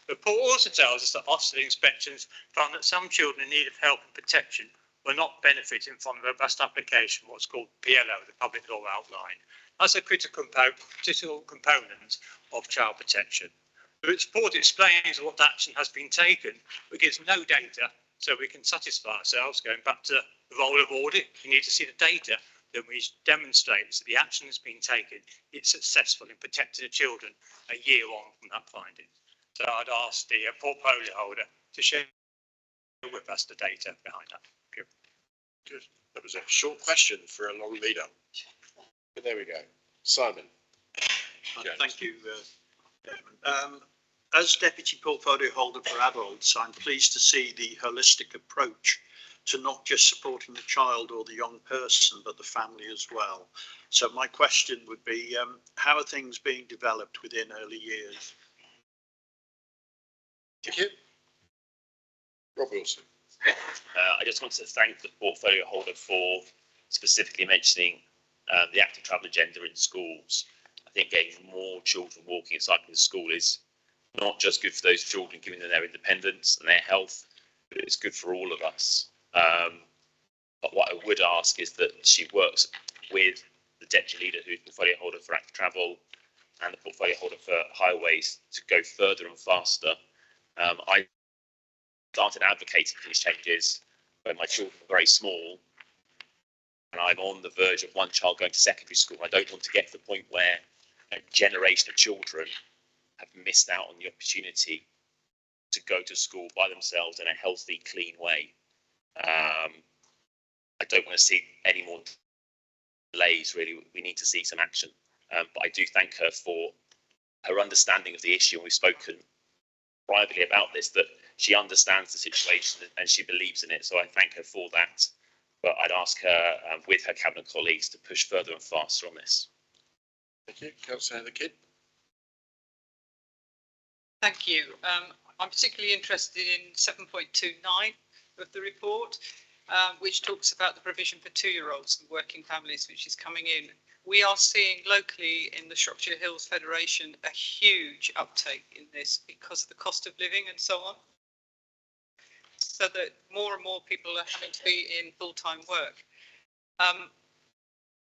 The report also tells us that Ofsted inspections found that some children in need of help and protection were not benefiting from a robust application of what's called PLO, the Public Law Outline. That's a critical component of child protection. The report explains what action has been taken, but gives no data, so we can satisfy ourselves. Going back to the role of audit, we need to see the data that demonstrates that the action has been taken, it's successful in protecting the children a year on from that finding. So I'd ask the portfolio holder to share with us the data behind that. Thank you. Good. That was a short question for a long leader. But there we go. Simon. Thank you, Chairman. As Deputy Portfolio Holder for Adults, I'm pleased to see the holistic approach to not just supporting the child or the young person, but the family as well. So my question would be, how are things being developed within early years? Thank you. Rob Wilson. I just wanted to thank the portfolio holder for specifically mentioning the active travel agenda in schools. I think getting more children walking and cycling to school is not just good for those children, giving them their independence and their health, but it's good for all of us. But what I would ask is that she works with the deputy leader, who's portfolio holder for active travel, and the portfolio holder for highways to go further and faster. I started advocating for these changes when my children were very small, and I'm on the verge of one child going to secondary school. I don't want to get to the point where a generation of children have missed out on the opportunity to go to school by themselves in a healthy, clean way. I don't want to see any more delays, really. We need to see some action. But I do thank her for her understanding of the issue, and we've spoken privately about this, that she understands the situation and she believes in it. So I thank her for that. But I'd ask her, with her cabinet colleagues, to push further and faster on this. Thank you. Councillor Heather. Thank you. I'm particularly interested in 7.29 of the report, which talks about the provision for 2-year-olds and working families, which is coming in. We are seeing locally in the Shropshire Hills Federation a huge uptake in this because of the cost of living and so on. So that more and more people are having to be in full-time work.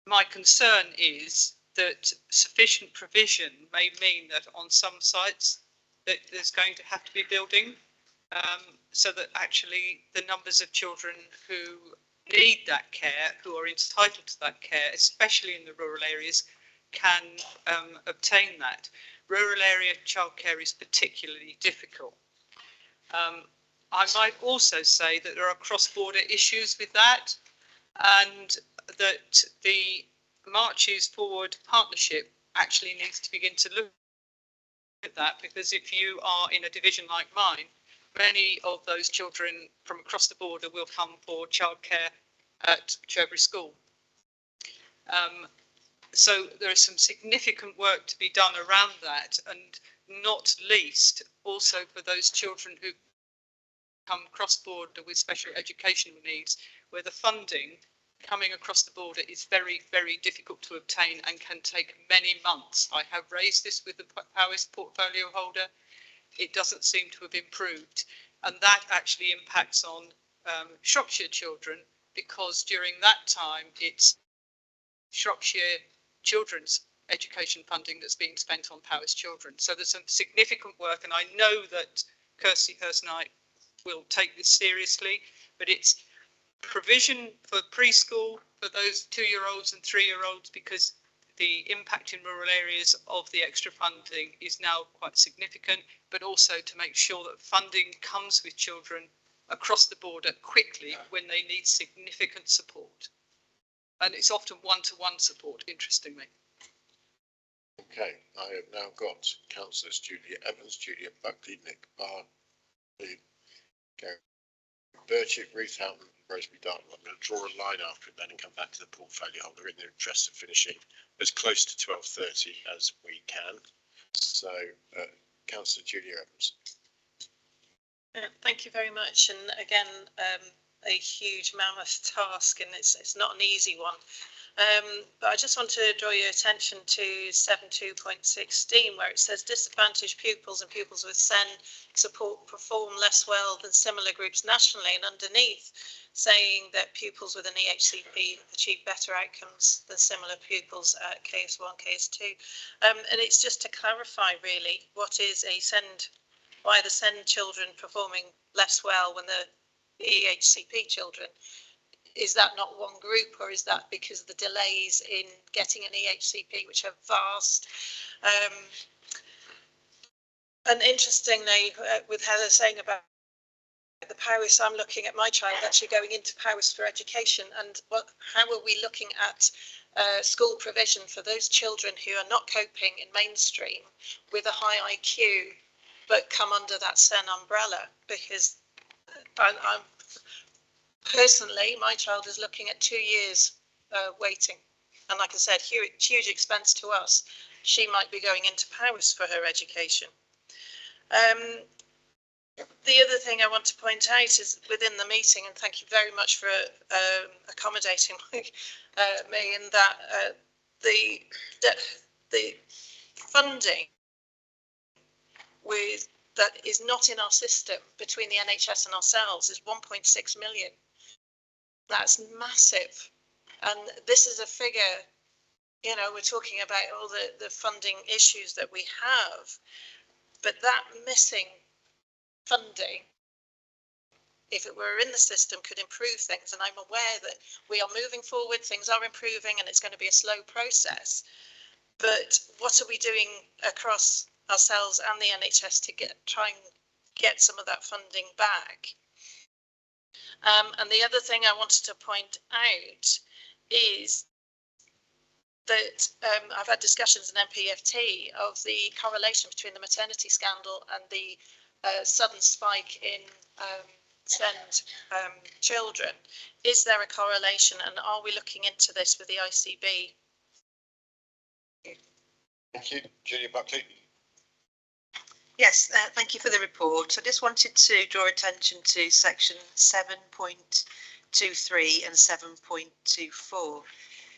My concern is that sufficient provision may mean that on some sites that there's going to have to be building, so that actually the numbers of children who need that care, who are entitled to that care, especially in the rural areas, can obtain that. Rural area childcare is particularly difficult. I might also say that there are cross-border issues with that, and that the Marches Forward partnership actually needs to begin to look at that, because if you are in a division like mine, many of those children from across the border will come for childcare at Shrewsbury School. So there is some significant work to be done around that, and not least also for those children who come cross-border with special educational needs, where the funding coming across the border is very, very difficult to obtain and can take many months. I have raised this with the Powys portfolio holder. It doesn't seem to have improved, and that actually impacts on Shropshire children, because during that time it's Shropshire children's education funding that's being spent on Powys children. So there's some significant work, and I know that Kirsty Hurst-Knight will take this seriously, but it's provision for preschool for those 2-year-olds and 3-year-olds, because the impact in rural areas of the extra funding is now quite significant, but also to make sure that funding comes with children across the border quickly when they need significant support. And it's often one-to-one support, interestingly. Okay, I have now got councillors Julia Evans, Julia Buckley, Nick Barr, Gary Birchett, Ruth Houghton, Rosemary Dartwell. I'm going to draw a line after it then and come back to the portfolio holder in the interest of finishing as close to 12:30 as we can. So, Councillor Julia Evans. Thank you very much. And again, a huge mammoth task, and it's not an easy one. But I just want to draw your attention to 7.2.16, where it says disadvantaged pupils and pupils with SEN support perform less well than similar groups nationally, and underneath saying that pupils with an EHCP achieve better outcomes than similar pupils at KS1, KS2. And it's just to clarify really what is a SEND, why the SEND children performing less well when the EHCP children. Is that not one group, or is that because of the delays in getting an EHCP, which are vast? And interestingly, with Heather saying about the Powys, I'm looking at my child actually going into Powys for education, and how are we looking at school provision for those children who are not coping in mainstream with a high IQ, but come under that SEN umbrella? Because I'm personally, my child is looking at 2 years waiting. And like I said, huge expense to us. She might be going into Powys for her education. The other thing I want to point out is within the meeting, and thank you very much for accommodating me, in that the funding that is not in our system between the NHS and ourselves is 1.6 million. That's massive. And this is a figure, you know, we're talking about all the funding issues that we have, but that missing funding, if it were in the system, could improve things. And I'm aware that we are moving forward, things are improving, and it's going to be a slow process. But what are we doing across ourselves and the NHS to try and get some of that funding back? And the other thing I wanted to point out is that I've had discussions in MPFT of the correlation between the maternity scandal and the sudden spike in SEND children. Is there a correlation, and are we looking into this with the ICB? Thank you. Julia Buckley. Yes, thank you for the report. I just wanted to draw attention to section 7.23 and 7.24.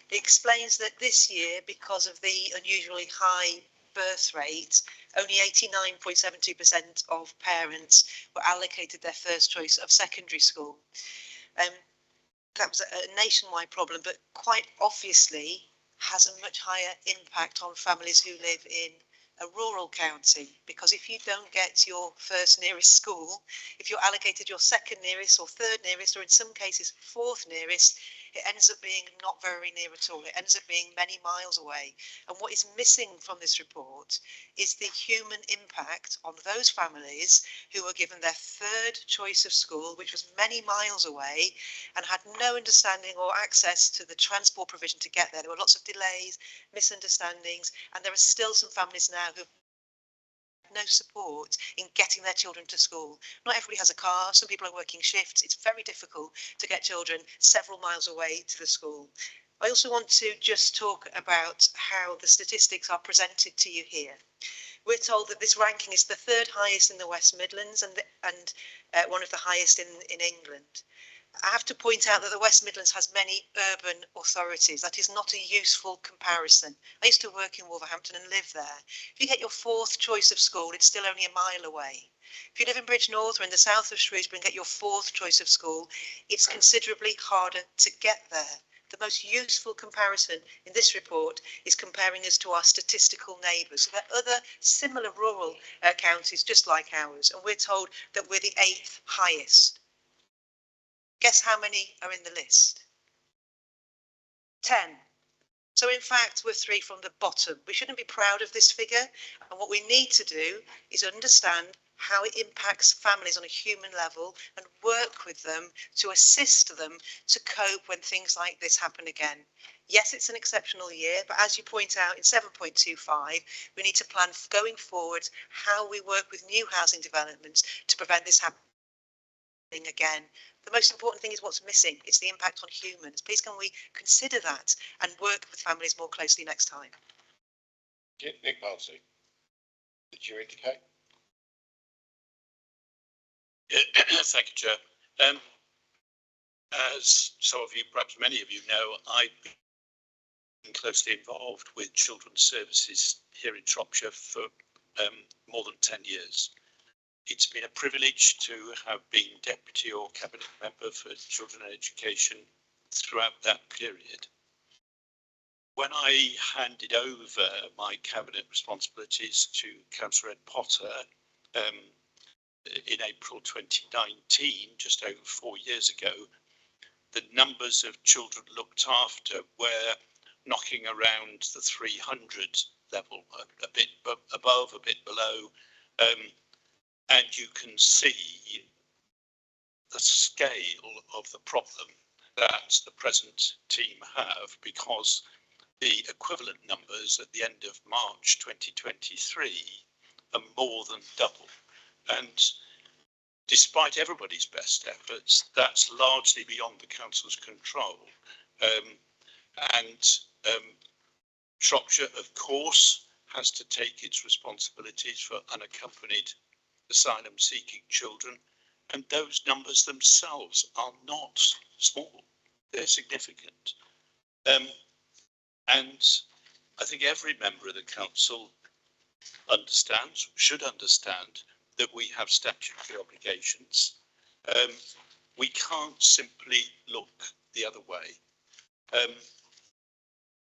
It explains that this year, because of the unusually high birth rate, only 89.72% of parents were allocated their first choice of secondary school. That was a nationwide problem, but quite obviously has a much higher impact on families who live in a rural county, because if you don't get your first nearest school, if you're allocated your second nearest or third nearest, or in some cases fourth nearest, it ends up being not very near at all. It ends up being many miles away. And what is missing from this report is the human impact on those families who were given their third choice of school, which was many miles away, and had no understanding or access to the transport provision to get there. There were lots of delays, misunderstandings, and there are still some families now who no support in getting their children to school. Not everybody has a car. Some people are working shifts. It's very difficult to get children several miles away to the school. I also want to just talk about how the statistics are presented to you here. We're told that this ranking is the third highest in the West Midlands and one of the highest in England. I have to point out that the West Midlands has many urban authorities. That is not a useful comparison. I used to work in Wolverhampton and live there. If you get your fourth choice of school, it's still only a mile away. If you live in Bridgnorth or in the south of Shrewsbury and get your fourth choice of school, it's considerably harder to get there. The most useful comparison in this report is comparing us to our statistical neighbours. So there are other similar rural counties just like ours, and we're told that we're the 8th highest. Guess how many are in the list? 10. So in fact, we're 3 from the bottom. We shouldn't be proud of this figure. And what we need to do is understand how it impacts families on a human level and work with them to assist them to cope when things like this happen again. Yes, it's an exceptional year, but as you point out in 7.25, we need to plan going forward how we work with new housing developments to prevent this happening again. The most important thing is what's missing. It's the impact on humans. Please can we consider that and work with families more closely next time? Nick Barnsley, did you indicate? Thank you, Chair. As some of you, perhaps many of you know, I've been closely involved with children's services here in Shropshire for more than 10 years. It's been a privilege to have been Deputy or Cabinet Member for Children and Education throughout that period. When I handed over my Cabinet responsibilities to Councillor Ed Potter in April 2019, just over 4 years ago, the numbers of children looked after were knocking around the 300 level, a bit above, a bit below. And you can see the scale of the problem that the present team have, because the equivalent numbers at the end of March 2023 are more than double. And despite everybody's best efforts, that's largely beyond the council's control. Shropshire, of course, has to take its responsibilities for unaccompanied asylum-seeking children, and those numbers themselves are not small. They're significant. And I think every member of the council understands, should understand, that we have statutory obligations. we can't simply look the other way.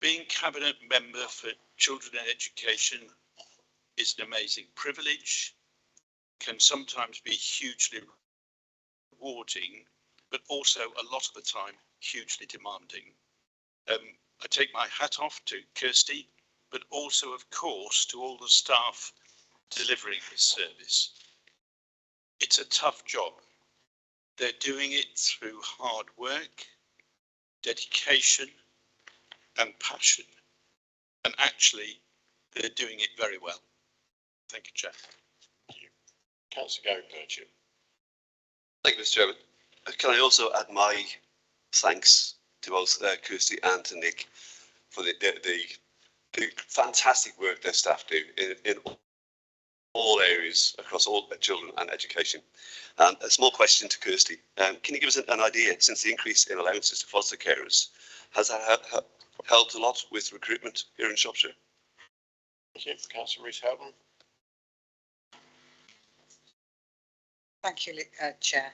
Being cabinet member for children and education is an amazing privilege, can sometimes be hugely rewarding, but also a lot of the time hugely demanding. I take my hat off to Kirsty, but also, of course, to all the staff delivering this service. It's a tough job. They're doing it through hard work, dedication and passion. And actually, they're doing it very well. Thank you, Chair. Thank you. Councillor Gary Burchett. Thank you, Mr. Chairman. Can I also add my thanks to both Kirsty and to Nick for the fantastic work their staff do in all areas across all children and education. And a small question to Kirsty. Can you give us an idea, since the increase in allowances to foster carers, has that helped a lot with recruitment here in Shropshire? Thank you. Councillor Rees-Houghton. Thank you, Chair.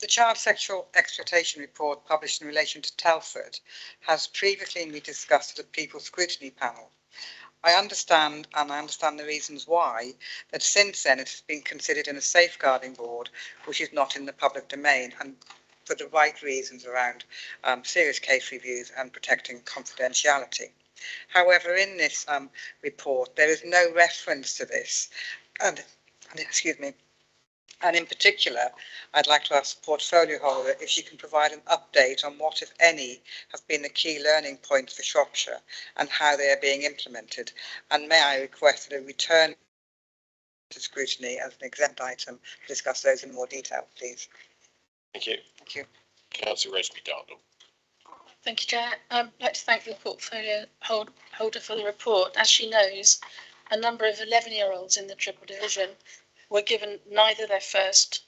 The Child Sexual Exploitation Report published in relation to Telford has previously been discussed at a People's Scrutiny panel. I understand the reasons why, that since then it has been considered in a safeguarding board, which is not in the public domain, and for the right reasons around serious case reviews and protecting confidentiality. However, in this report, there is no reference to this, and excuse me. And in particular, I'd like to ask the portfolio holder if she can provide an update on what, if any, have been the key learning points for Shropshire and how they are being implemented. And may I request that a return to scrutiny as an exempt item to discuss those in more detail, please. Thank you. Thank you. Councillor Resby-Darnell. Thank you, Chair. I'd like to thank the portfolio holder for the report. As she knows, a number of 11-year-olds in the Triple Division were given neither their first,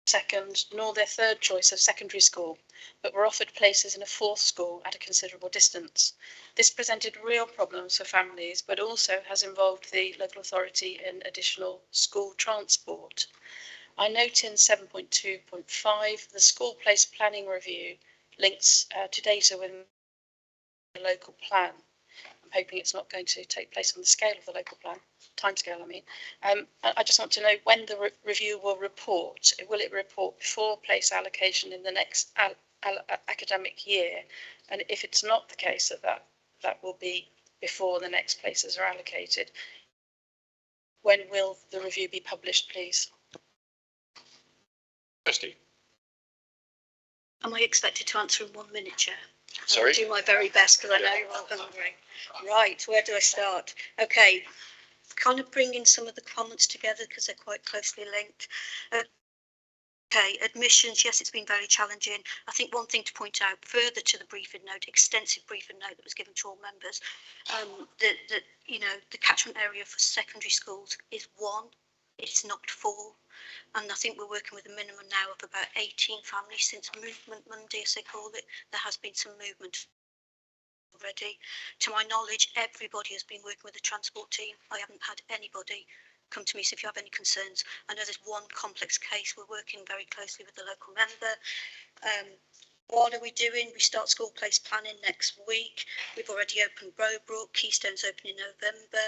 second, nor their third choice of secondary school, but were offered places in a fourth school at a considerable distance. This presented real problems for families, but also has involved the local authority in additional school transport. I note in 7.2.5, the school place planning review links to data within the local plan. I'm hoping it's not going to take place on the scale of the local plan, timescale, I mean. I just want to know when the review will report. Will it report before place allocation in the next academic year? And if it's not the case that will be before the next places are allocated, when will the review be published, please? Kirsty. Am I expected to answer in 1 minute, Chair? Sorry? I'll do my very best because I know you're all hungry. Right, where do I start? Okay, kind of bringing some of the comments together because they're quite closely linked. Okay, admissions, yes, it's been very challenging. I think one thing to point out further to the briefing note, extensive briefing note that was given to all members, that you know, the catchment area for secondary schools is 1, it's not 4. And I think we're working with a minimum now of about 18 families since Movement Monday, as they call it. There has been some movement already. To my knowledge, everybody has been working with the transport team. I haven't had anybody come to me, so if you have any concerns. I know there's one complex case. We're working very closely with the local member. What are we doing? We start school place planning next week. We've already opened Browbrook. Keystone's opening in November.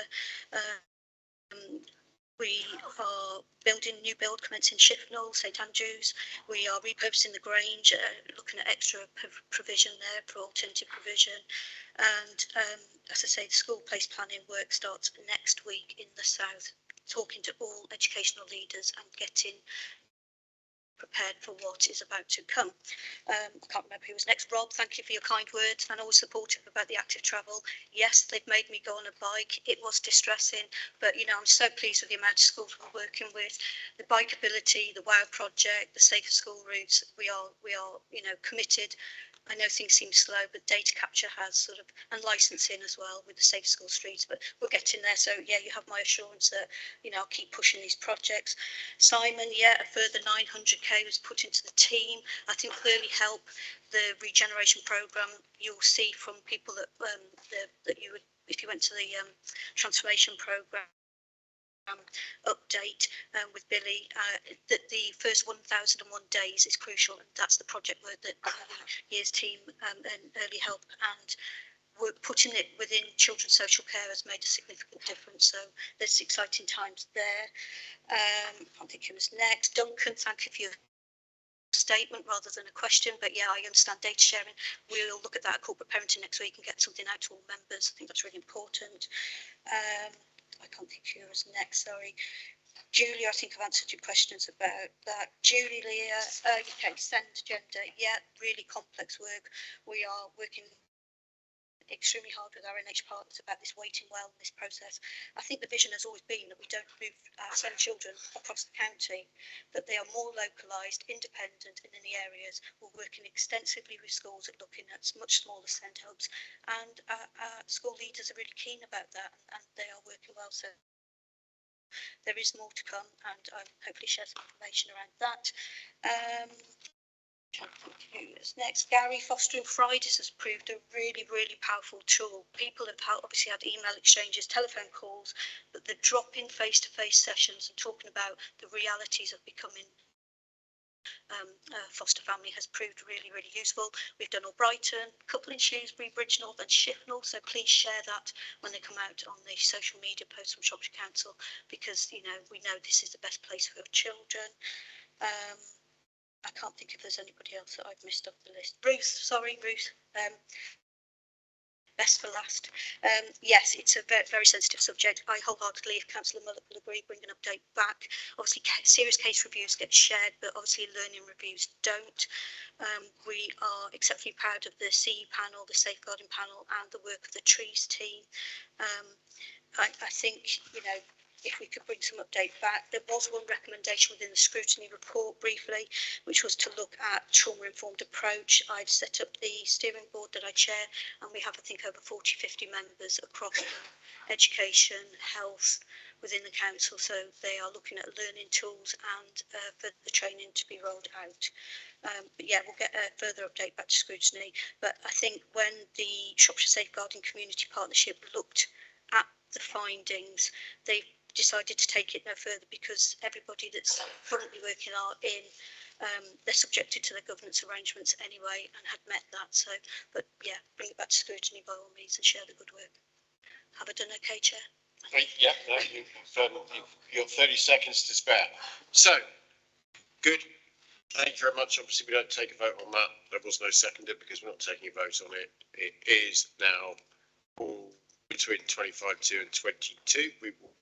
We are building new build, commencing Shifnal, St Andrews. We are repurposing the Grange, looking at extra provision there for alternative provision. And as I say, the school place planning work starts next week in the south, talking to all educational leaders and getting prepared for what is about to come. I can't remember who was next. Rob, thank you for your kind words, and always supportive about the active travel. Yes, they've made me go on a bike. It was distressing, but you know, I'm so pleased with the amount of schools we're working with. The bikeability, the WOW project, the safer school routes, we are you know, committed. I know things seem slow, but data capture has sort of, and licensing as well with the Safe School Streets, but we're getting there. So yeah, you have my assurance that, you know, I'll keep pushing these projects. Simon, yeah, a further 900k was put into the team. I think clearly help the regeneration programme. You'll see from people that that you would, if you went to the transformation programme, update with Billy, that the first 1001 days is crucial, and that's the project work that the years team and early help and putting it within children's social care has made a significant difference. So there's exciting times there. I can't think who was next. Duncan, thank you for your statement rather than a question, but yeah, I understand data sharing. We'll look at that at corporate parenting next week and get something out to all members. I think that's really important. I can't think who was next, sorry. Julie, I think I've answered your questions about that. Julie, Leah, okay, send gender, yeah, really complex work. We are working extremely hard with our NH partners about this waiting well in this process. I think the vision has always been that we don't move send children across the county, that they are more localised, independent in the areas. We're working extensively with schools at looking at much smaller send hubs, and school leaders are really keen about that, and they are working well. So there is more to come, and I'll hopefully share some information around that. Who's next? Gary, Fostering Fridays has proved a really, really powerful tool. People have obviously had email exchanges, telephone calls, but the drop-in face-to-face sessions and talking about the realities of becoming a foster family has proved really, really useful. We've done Albrighton, a couple in Shrewsbury, Bridgenorth and Shifnal, so please share that when they come out on the social media posts from Shropshire Council, because, you know, we know this is the best place for children. I can't think if there's anybody else that I've missed off the list. Ruth, sorry, Ruth. Best for last. Yes, it's a very, very sensitive subject. I wholeheartedly, if Councillor Mullock will agree, bring an update back. Obviously, serious case reviews get shared, but obviously learning reviews don't. We are exceptionally proud of the CE panel, the safeguarding panel, and the work of the trees team. I think, you know, if we could bring some update back. There was one recommendation within the scrutiny report briefly, which was to look at trauma-informed approach. I'd set up the steering board that I chair, and we have, I think, over 40, 50 members across education, health within the council. So they are looking at learning tools and for the training to be rolled out. But yeah, we'll get a further update back to scrutiny. But I think when the Shropshire Safeguarding Community Partnership looked at the findings, they decided to take it no further, because everybody that's currently working are in, they're subjected to the governance arrangements anyway and had met that. So, but yeah, bring it back to scrutiny by all means and share the good work. Have I done okay, Chair? Yeah, no, you've got 30 seconds to spare. So, good. Thank you very much. Obviously, we don't take a vote on that. There was no seconder because we're not taking a vote on it. It is now all between 25 and 22. We will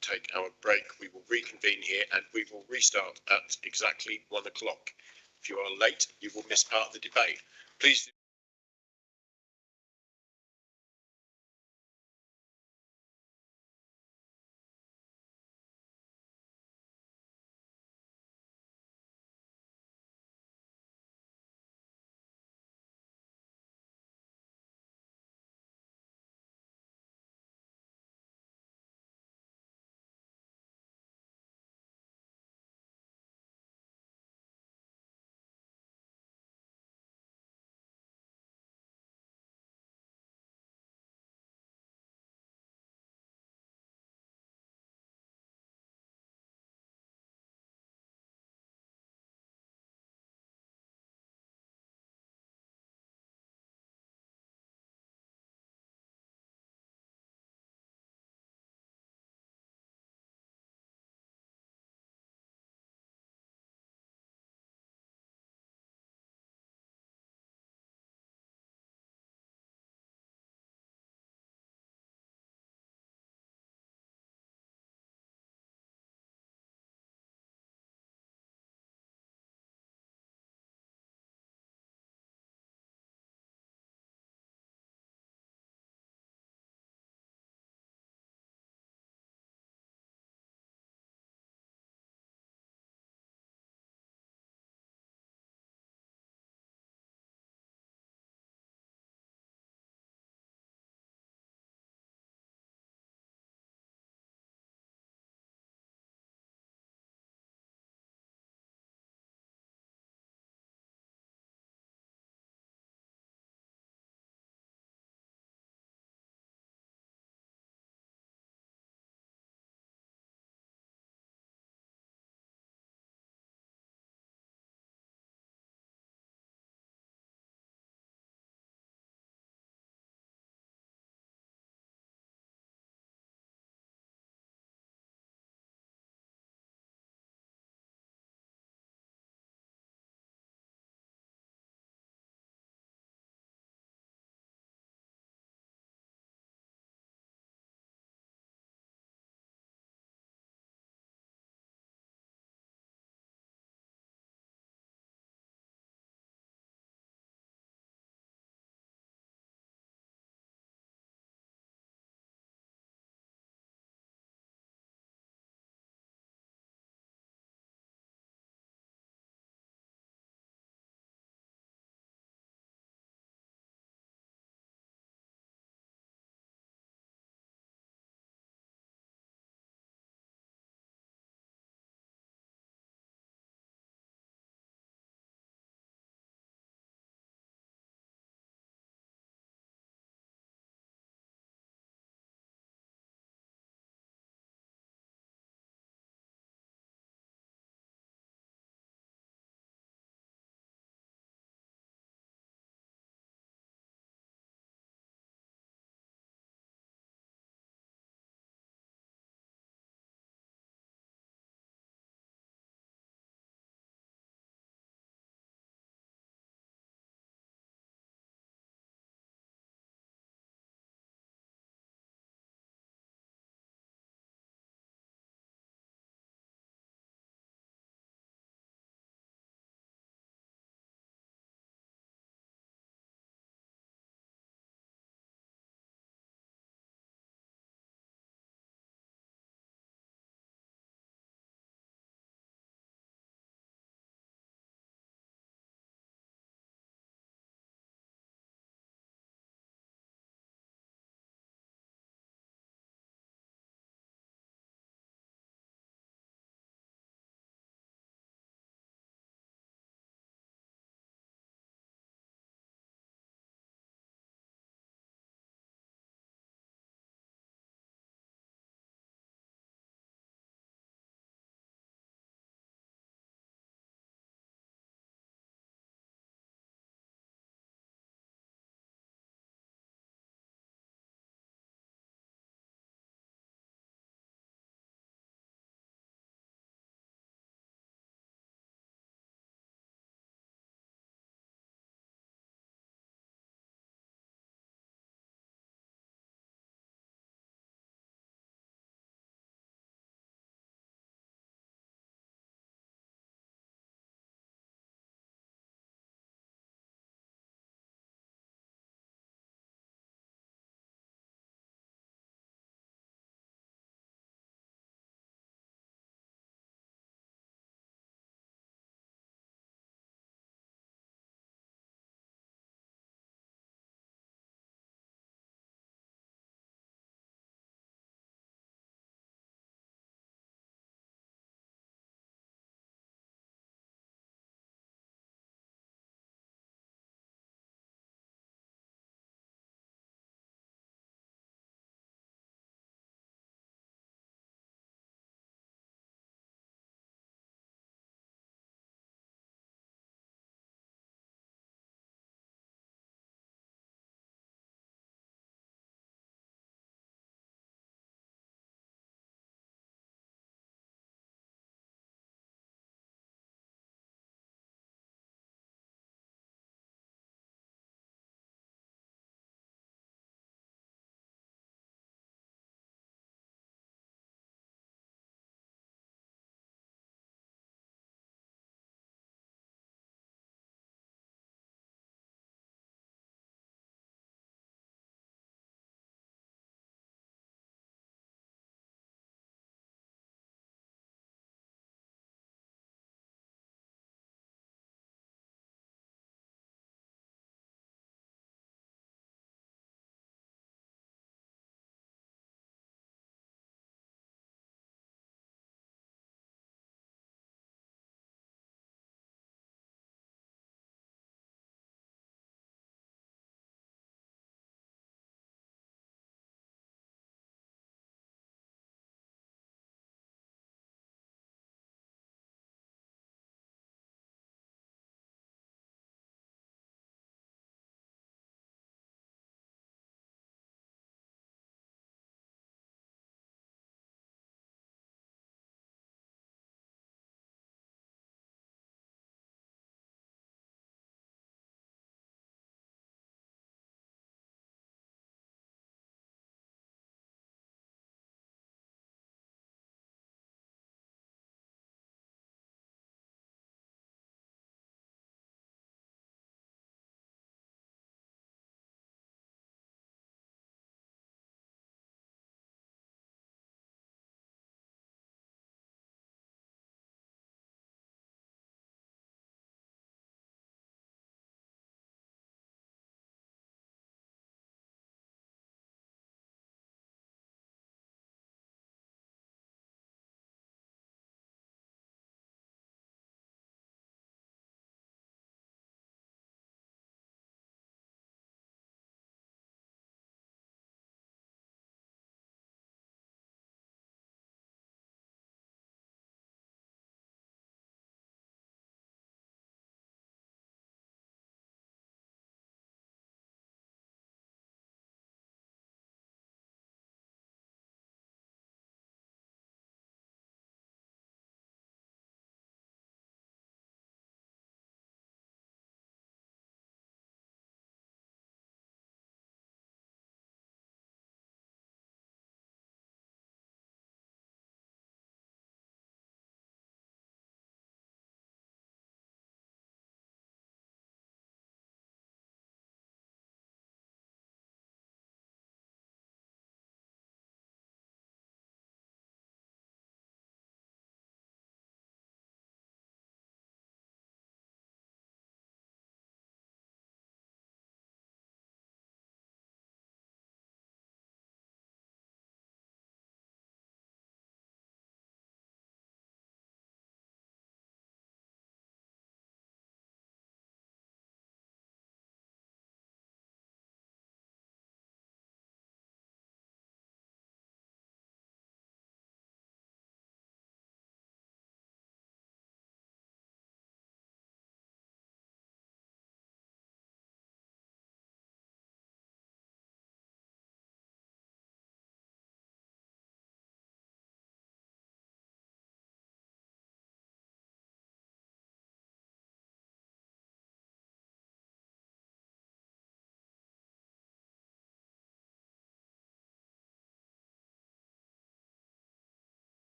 take our break. We will reconvene here and we will restart at exactly 1 o'clock. If you are late, you will miss part of the debate. Please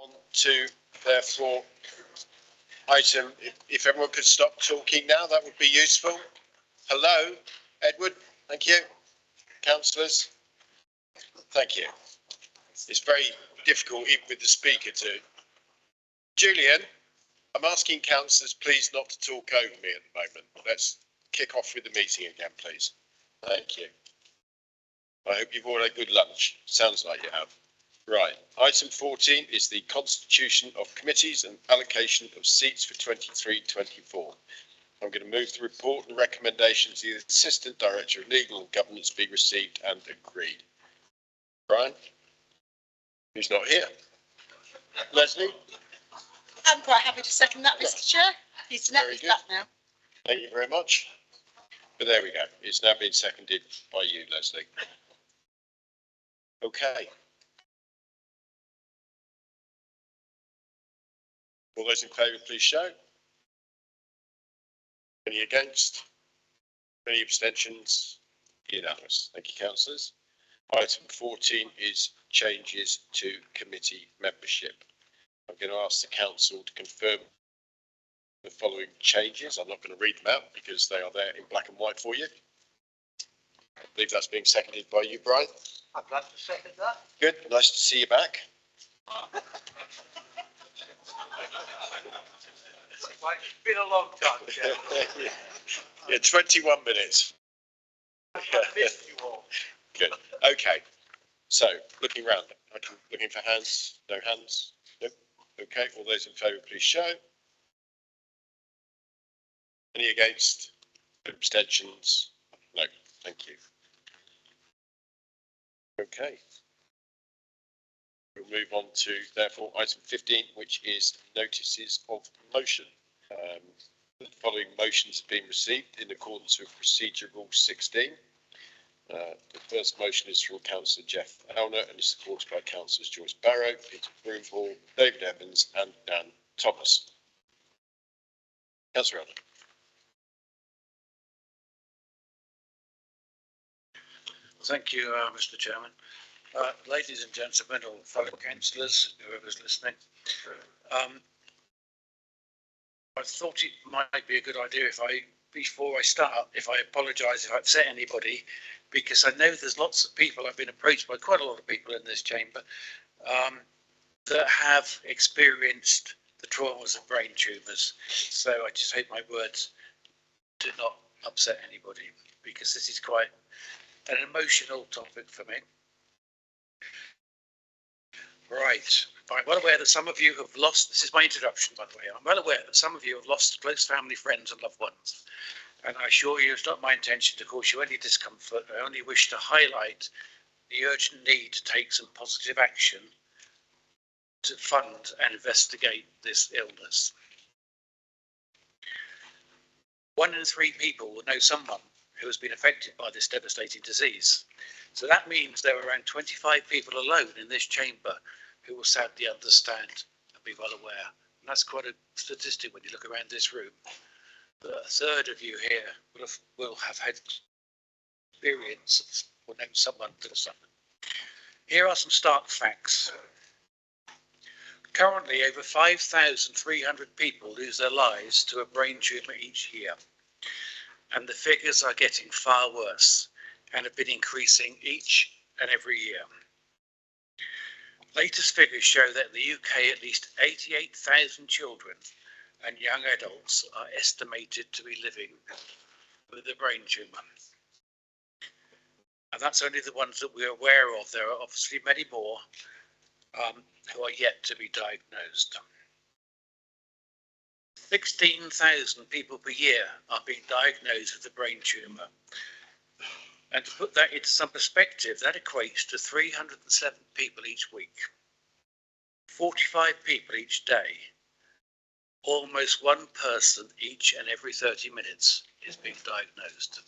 On to, therefore, item, if everyone could stop talking now, that would be useful. Hello, Edward, thank you. Councillors, thank you. It's very difficult even with the speaker to. Julian, I'm asking councillors please not to talk over me at the moment. Let's kick off with the meeting again, please. Thank you. I hope you've all had a good lunch. Sounds like you have. Right. Item 14 is the constitution of committees and allocation of seats for 23-24. I'm going to move the report and recommendations of the Assistant Director of Legal and Governance be received and agreed. Brian? Who's not here? Leslie? I'm quite happy to second that, Mr. Chair. He's back now. Thank you very much. But there we go. It's now been seconded by you, Leslie. Okay. All those in favour, please show. Any against? Any abstentions? Unanimous. Thank you, councillors. Item 14 is changes to committee membership. I'm going to ask the council to confirm the following changes. I'm not going to read them out because they are there in black and white for you. I believe that's being seconded by you, Brian. I'd like to second that. Good. Nice to see you back. It's been a long time, Chair. Yeah, 21 minutes. I missed you all. Good. Okay. So, looking round. Looking for hands. No hands. Nope. Okay. All those in favour, please show. Any against? Abstentions? No. Thank you. Okay. We'll move on to, therefore, item 15, which is notices of motion. The following motions have been received in accordance with Procedure Rule 16. The first motion is from Councillor Jeff Elner and is supported by Councillors Joyce Barrow, Peter Broomhall, David Evans and Dan Thomas. Councillor Elner. Thank you, Mr. Chairman. Ladies and gentlemen, or fellow councillors, whoever's listening, I thought it might be a good idea if before I start, if I apologise if I upset anybody, because I know there's lots of people, I've been approached by quite a lot of people in this chamber, that have experienced the traumas of brain tumours. So I just hope my words do not upset anybody, because this is quite an emotional topic for me. Right. I'm well aware that some of you have lost, this is my introduction, by the way, I'm well aware that some of you have lost close family, friends and loved ones. And I assure you it's not my intention to cause you any discomfort. I only wish to highlight the urgent need to take some positive action to fund and investigate this illness. 1 in 3 people will know someone who has been affected by this devastating disease. So that means there are around 25 people alone in this chamber who will sadly understand and be well aware. And that's quite a statistic when you look around this room. That a third of you here will have had experience or know someone that has suffered. Here are some stark facts. Currently, over 5,300 people lose their lives to a brain tumour each year. And the figures are getting far worse and have been increasing each and every year. Latest figures show that in the UK, at least 88,000 children and young adults are estimated to be living with a brain tumour. And that's only the ones that we're aware of. There are obviously many more who are yet to be diagnosed. 16,000 people per year are being diagnosed with a brain tumour. And to put that into some perspective, that equates to 307 people each week, 45 people each day. Almost one person each and every 30 minutes is being diagnosed.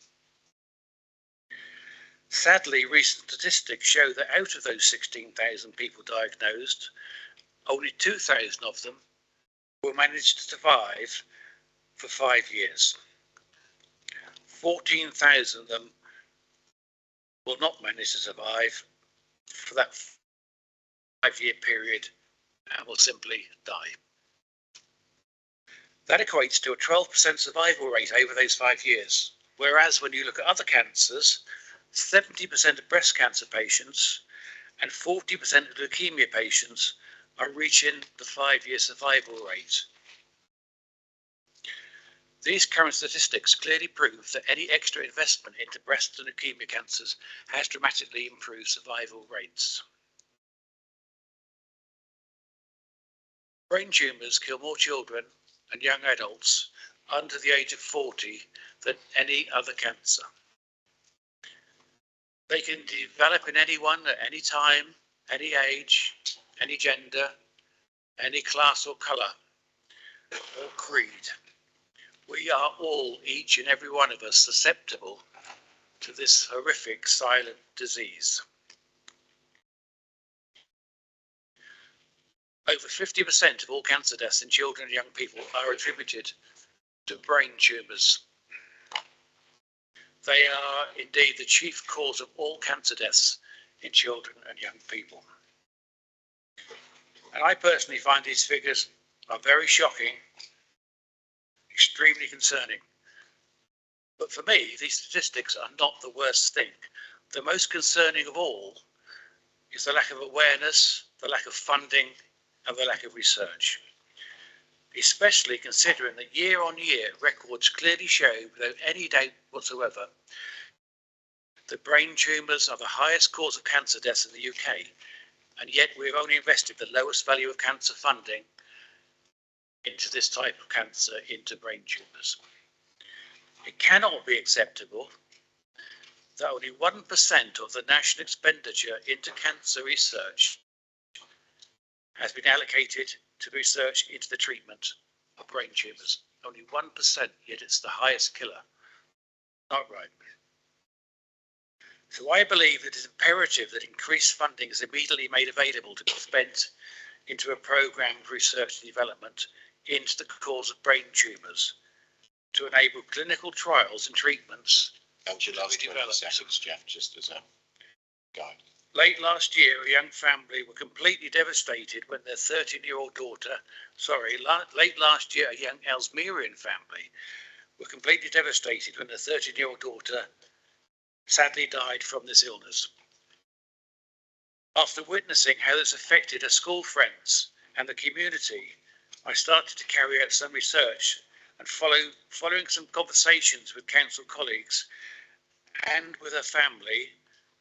Sadly, recent statistics show that out of those 16,000 people diagnosed, only 2,000 of them will manage to survive for 5 years. 14,000 of them will not manage to survive for that 5-year period and will simply die. That equates to a 12% survival rate over those 5 years. Whereas when you look at other cancers, 70% of breast cancer patients and 40% of leukemia patients are reaching the 5-year survival rate. These current statistics clearly prove that any extra investment into breast and leukemia cancers has dramatically improved survival rates. Brain tumours kill more children and young adults under the age of 40 than any other cancer. They can develop in anyone at any time, any age, any gender, any class or colour, or creed. We are all, each and every one of us, susceptible to this horrific silent disease. Over 50% of all cancer deaths in children and young people are attributed to brain tumours. They are indeed the chief cause of all cancer deaths in children and young people. And I personally find these figures are very shocking, extremely concerning. But for me, these statistics are not the worst thing. The most concerning of all is the lack of awareness, the lack of funding, and the lack of research. Especially considering that year on year records clearly show, without any doubt whatsoever, that brain tumours are the highest cause of cancer deaths in the UK, and yet we've only invested the lowest value of cancer funding into this type of cancer, into brain tumours. It cannot be acceptable that only 1% of the national expenditure into cancer research has been allocated to research into the treatment of brain tumours. Only 1%, yet it's the highest killer. Not right. So I believe it is imperative that increased funding is immediately made available to be spent into a programme of research and development into the cause of brain tumours to enable clinical trials and treatments. And your last 20 seconds, Jeff, just as a guide. Late last year, a young family were completely devastated when their 13-year-old daughter, late last year, a young Ellesmerian family were completely devastated when their 13-year-old daughter sadly died from this illness. After witnessing how this affected her school friends and the community, I started to carry out some research and following some conversations with council colleagues and with her family,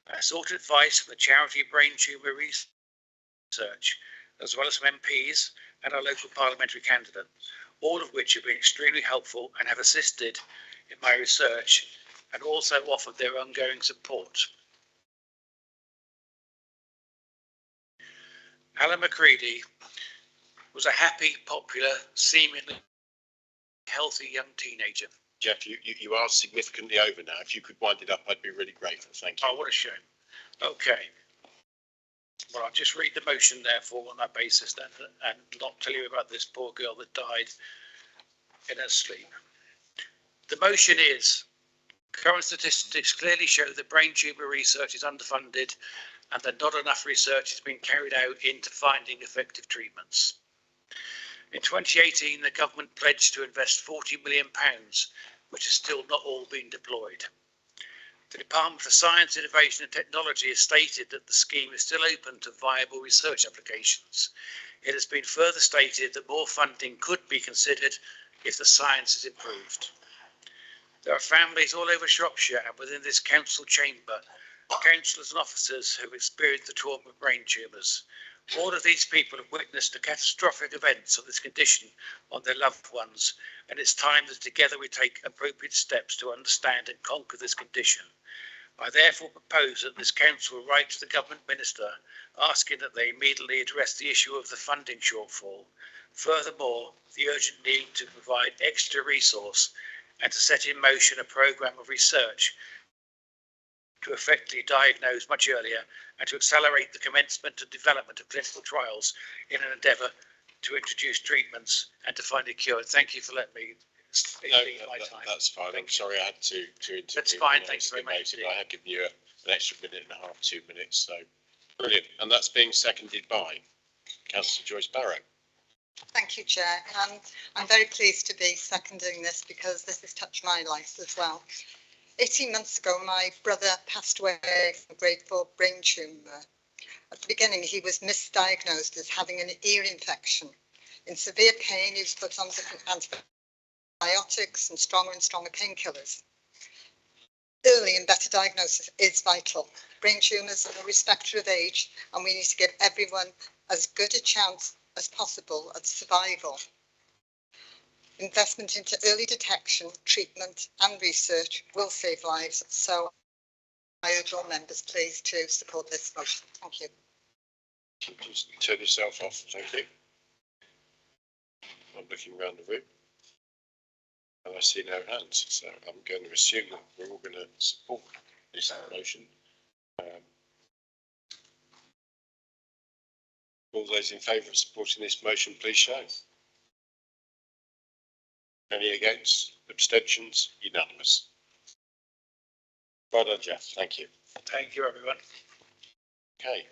I sought advice from the charity Brain Tumour Research, as well as from MPs and our local parliamentary candidate, all of which have been extremely helpful and have assisted in my research and also offered their ongoing support. Alan McCready was a happy, popular, seemingly healthy young teenager. Jeff, you are significantly over now. If you could wind it up, I'd be really grateful. Thank you. Oh, what a shame. Okay. Well, I'll just read the motion, therefore, on that basis then, and not tell you about this poor girl that died in her sleep. The motion is, current statistics clearly show that brain tumour research is underfunded and that not enough research is being carried out into finding effective treatments. In 2018, the government pledged to invest £40 million, which has still not all been deployed. The Department for Science, Innovation and Technology has stated that the scheme is still open to viable research applications. It has been further stated that more funding could be considered if the science is improved. There are families all over Shropshire and within this council chamber, councillors and officers who have experienced the trauma of brain tumours. All of these people have witnessed the catastrophic events of this condition on their loved ones, and it's time that together we take appropriate steps to understand and conquer this condition. I therefore propose that this council write to the government minister asking that they immediately address the issue of the funding shortfall. Furthermore, the urgent need to provide extra resource and to set in motion a programme of research to effectively diagnose much earlier and to accelerate the commencement and development of clinical trials in an endeavour to introduce treatments and to find a cure. Thank you for letting me speak my time. That's fine. I'm sorry I had to intervene. That's fine. Thanks very much. I have given you an extra minute and a half, 2 minutes. So brilliant. And that's being seconded by? Councillor Joyce Barrow. Thank you, Chair. I'm very pleased to be seconding this because this has touched my life as well. 18 months ago, my brother passed away from a grade 4 brain tumour. At the beginning, he was misdiagnosed as having an ear infection. In severe pain, he was put on different antibiotics and stronger painkillers. Early and better diagnosis is vital. Brain tumours are no respecter of age, and we need to give everyone as good a chance as possible at survival. Investment into early detection, treatment and research will save lives, so I urge all members please to support this motion. Thank you. Just turn yourself off, thank you. I'm looking around the room and I see no hands, so I'm going to assume that we're all going to support this motion. All those in favour of supporting this motion, please show. Any against? Abstentions? Unanimous. Well done, Jeff. Thank you. Thank you, everyone. Okay,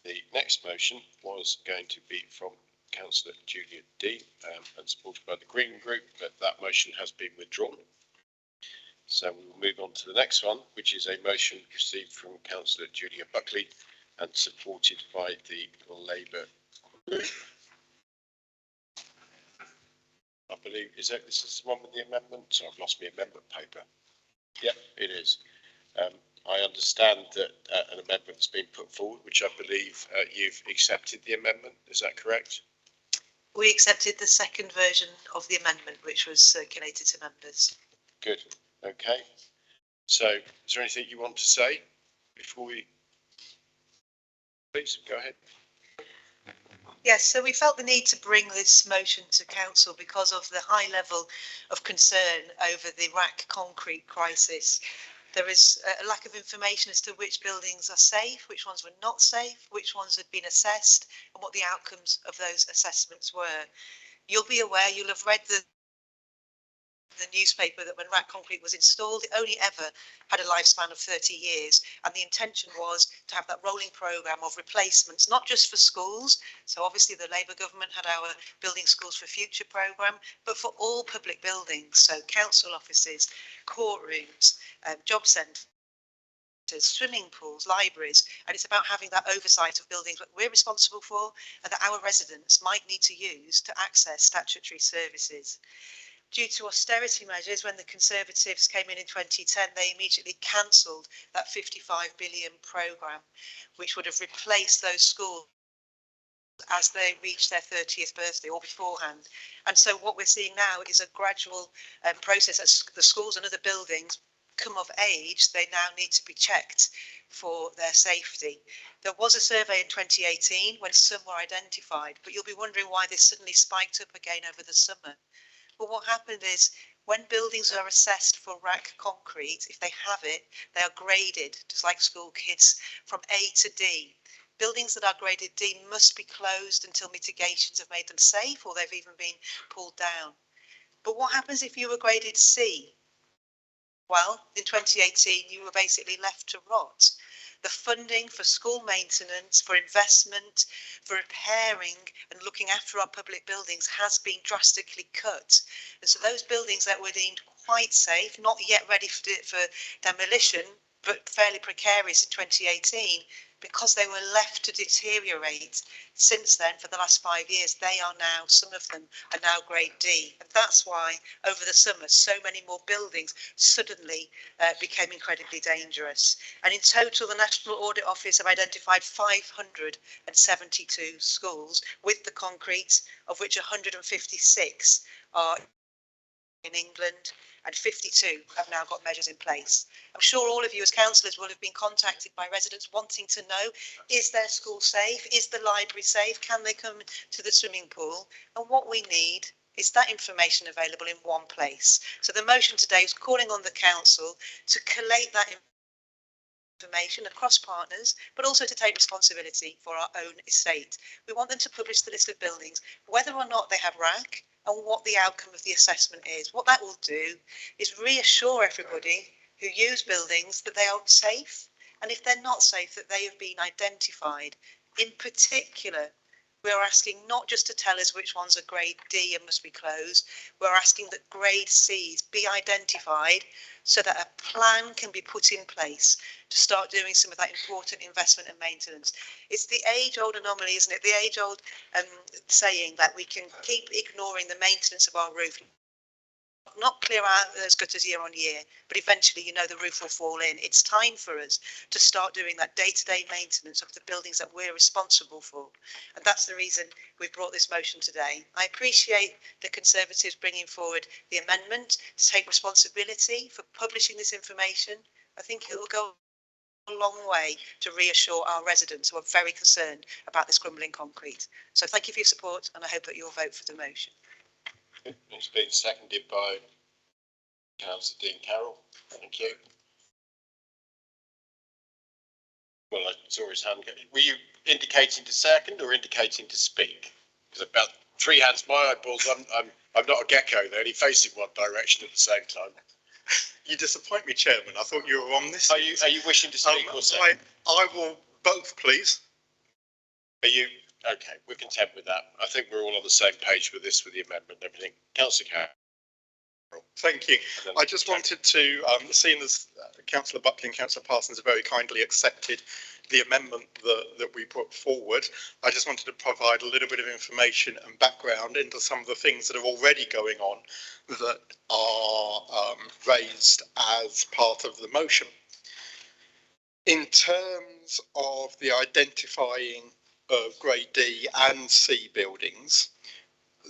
the next motion was going to be from Councillor Julia D and supported by the Green Group, but that motion has been withdrawn. So we will move on to the next one, which is a motion received from Councillor Julia Buckley and supported by the Labour Group. I believe, this is the one with the amendment? So I've lost my amendment paper. Yep, it is. I understand that an amendment has been put forward, which I believe you've accepted the amendment. Is that correct? We accepted the second version of the amendment, which was circulated to members. Good. Okay. So is there anything you want to say before we... Please, go ahead. Yes, so we felt the need to bring this motion to council because of the high level of concern over the RAC concrete crisis. There is a lack of information as to which buildings are safe, which ones were not safe, which ones had been assessed, and what the outcomes of those assessments were. You'll be aware, you'll have read the newspaper that when RAC concrete was installed, it only ever had a lifespan of 30 years. And the intention was to have that rolling programme of replacements, not just for schools. So obviously the Labour government had our Building Schools for Future programme, but for all public buildings. So council offices, courtrooms, job centres, swimming pools, libraries, and it's about having that oversight of buildings that we're responsible for and that our residents might need to use to access statutory services. Due to austerity measures, when the Conservatives came in 2010, they immediately cancelled that 55 billion programme, which would have replaced those schools as they reached their 30th birthday or beforehand. And so what we're seeing now is a gradual process as the schools and other buildings come of age. They now need to be checked for their safety. There was a survey in 2018 when some were identified, but you'll be wondering why this suddenly spiked up again over the summer. But what happened is when buildings are assessed for RAC concrete, if they have it, they are graded, just like school kids, from A to D. Buildings that are graded D must be closed until mitigations have made them safe or they've even been pulled down. But what happens if you were graded C? Well, in 2018, you were basically left to rot. The funding for school maintenance, for investment, for repairing and looking after our public buildings has been drastically cut. And so those buildings that were deemed quite safe, not yet ready for demolition, but fairly precarious in 2018, because they were left to deteriorate since then for the last 5 years, they are now, some of them are now grade D. And that's why over the summer, so many more buildings suddenly became incredibly dangerous. And in total, the National Audit Office have identified 572 schools with the concrete, of which 156 are in England and 52 have now got measures in place. I'm sure all of you as councillors will have been contacted by residents wanting to know, is their school safe? Is the library safe? Can they come to the swimming pool? And what we need is that information available in one place. So the motion today is calling on the council to collate that information across partners, but also to take responsibility for our own estate. We want them to publish the list of buildings, whether or not they have RAC, and what the outcome of the assessment is. What that will do is reassure everybody who use buildings that they are safe, and if they're not safe, that they have been identified. In particular, We're asking not just to tell us which ones are grade D and must be closed, we're asking that grade Cs be identified so that a plan can be put in place to start doing some of that important investment and maintenance. It's the age-old anomaly, isn't it? The age-old saying that we can keep ignoring the maintenance of our roof, not clear out those gutters year on year, but eventually, you know, the roof will fall in. It's time for us to start doing that day-to-day maintenance of the buildings that we're responsible for. And that's the reason we've brought this motion today. I appreciate the Conservatives bringing forward the amendment to take responsibility for publishing this information. I think it will go a long way to reassure our residents who are very concerned about this crumbling concrete. So thank you for your support, and I hope that you'll vote for the motion. It's been seconded by Councillor Dean Carroll. Thank you. Well, I saw his hand go. Were you indicating to second or indicating to speak? Because about 3 hands my eyeballs. I'm not a gecko. They're only facing one direction at the same time. You disappoint me, Chairman. I thought you were on this. Are you wishing to speak or second? I will both, please. Are you? Okay, we're content with that. I think we're all on the same page with this, with the amendment and everything. Councillor Carroll. Thank you. I just wanted to, seeing as Councillor Buckley and Councillor Parsons have very kindly accepted the amendment that we put forward, I just wanted to provide a little bit of information and background into some of the things that are already going on that are raised as part of the motion. In terms of the identifying of grade D and C buildings,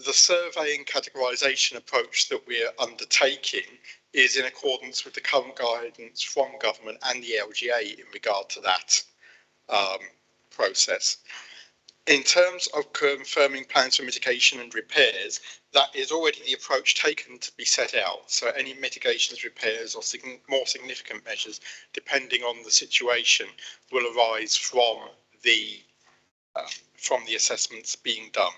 the survey and categorisation approach that we're undertaking is in accordance with the current guidance from government and the LGA in regard to that process. In terms of confirming plans for mitigation and repairs, that is already the approach taken to be set out. So any mitigations, repairs or more significant measures, depending on the situation, will arise from the assessments being done.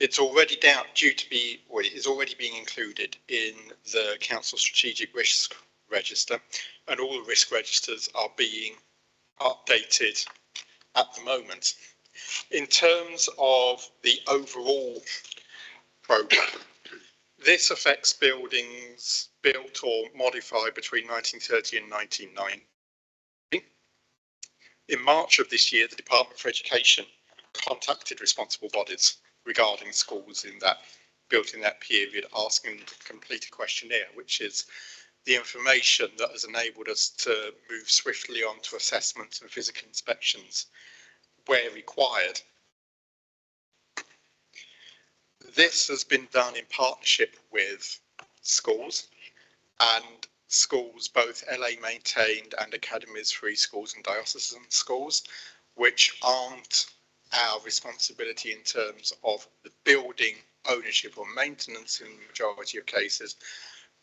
It's already it is already being included in the Council Strategic Risk Register, and all the risk registers are being updated at the moment. In terms of the overall programme, this affects buildings built or modified between 1930 and 1990. In March of this year, the Department for Education contacted responsible bodies regarding schools built in that period, asking them to complete a questionnaire, which is the information that has enabled us to move swiftly on to assessments and physical inspections where required. This has been done in partnership with schools, and schools both LA maintained and academies, free schools and diocesan schools, which aren't our responsibility in terms of the building ownership or maintenance in the majority of cases,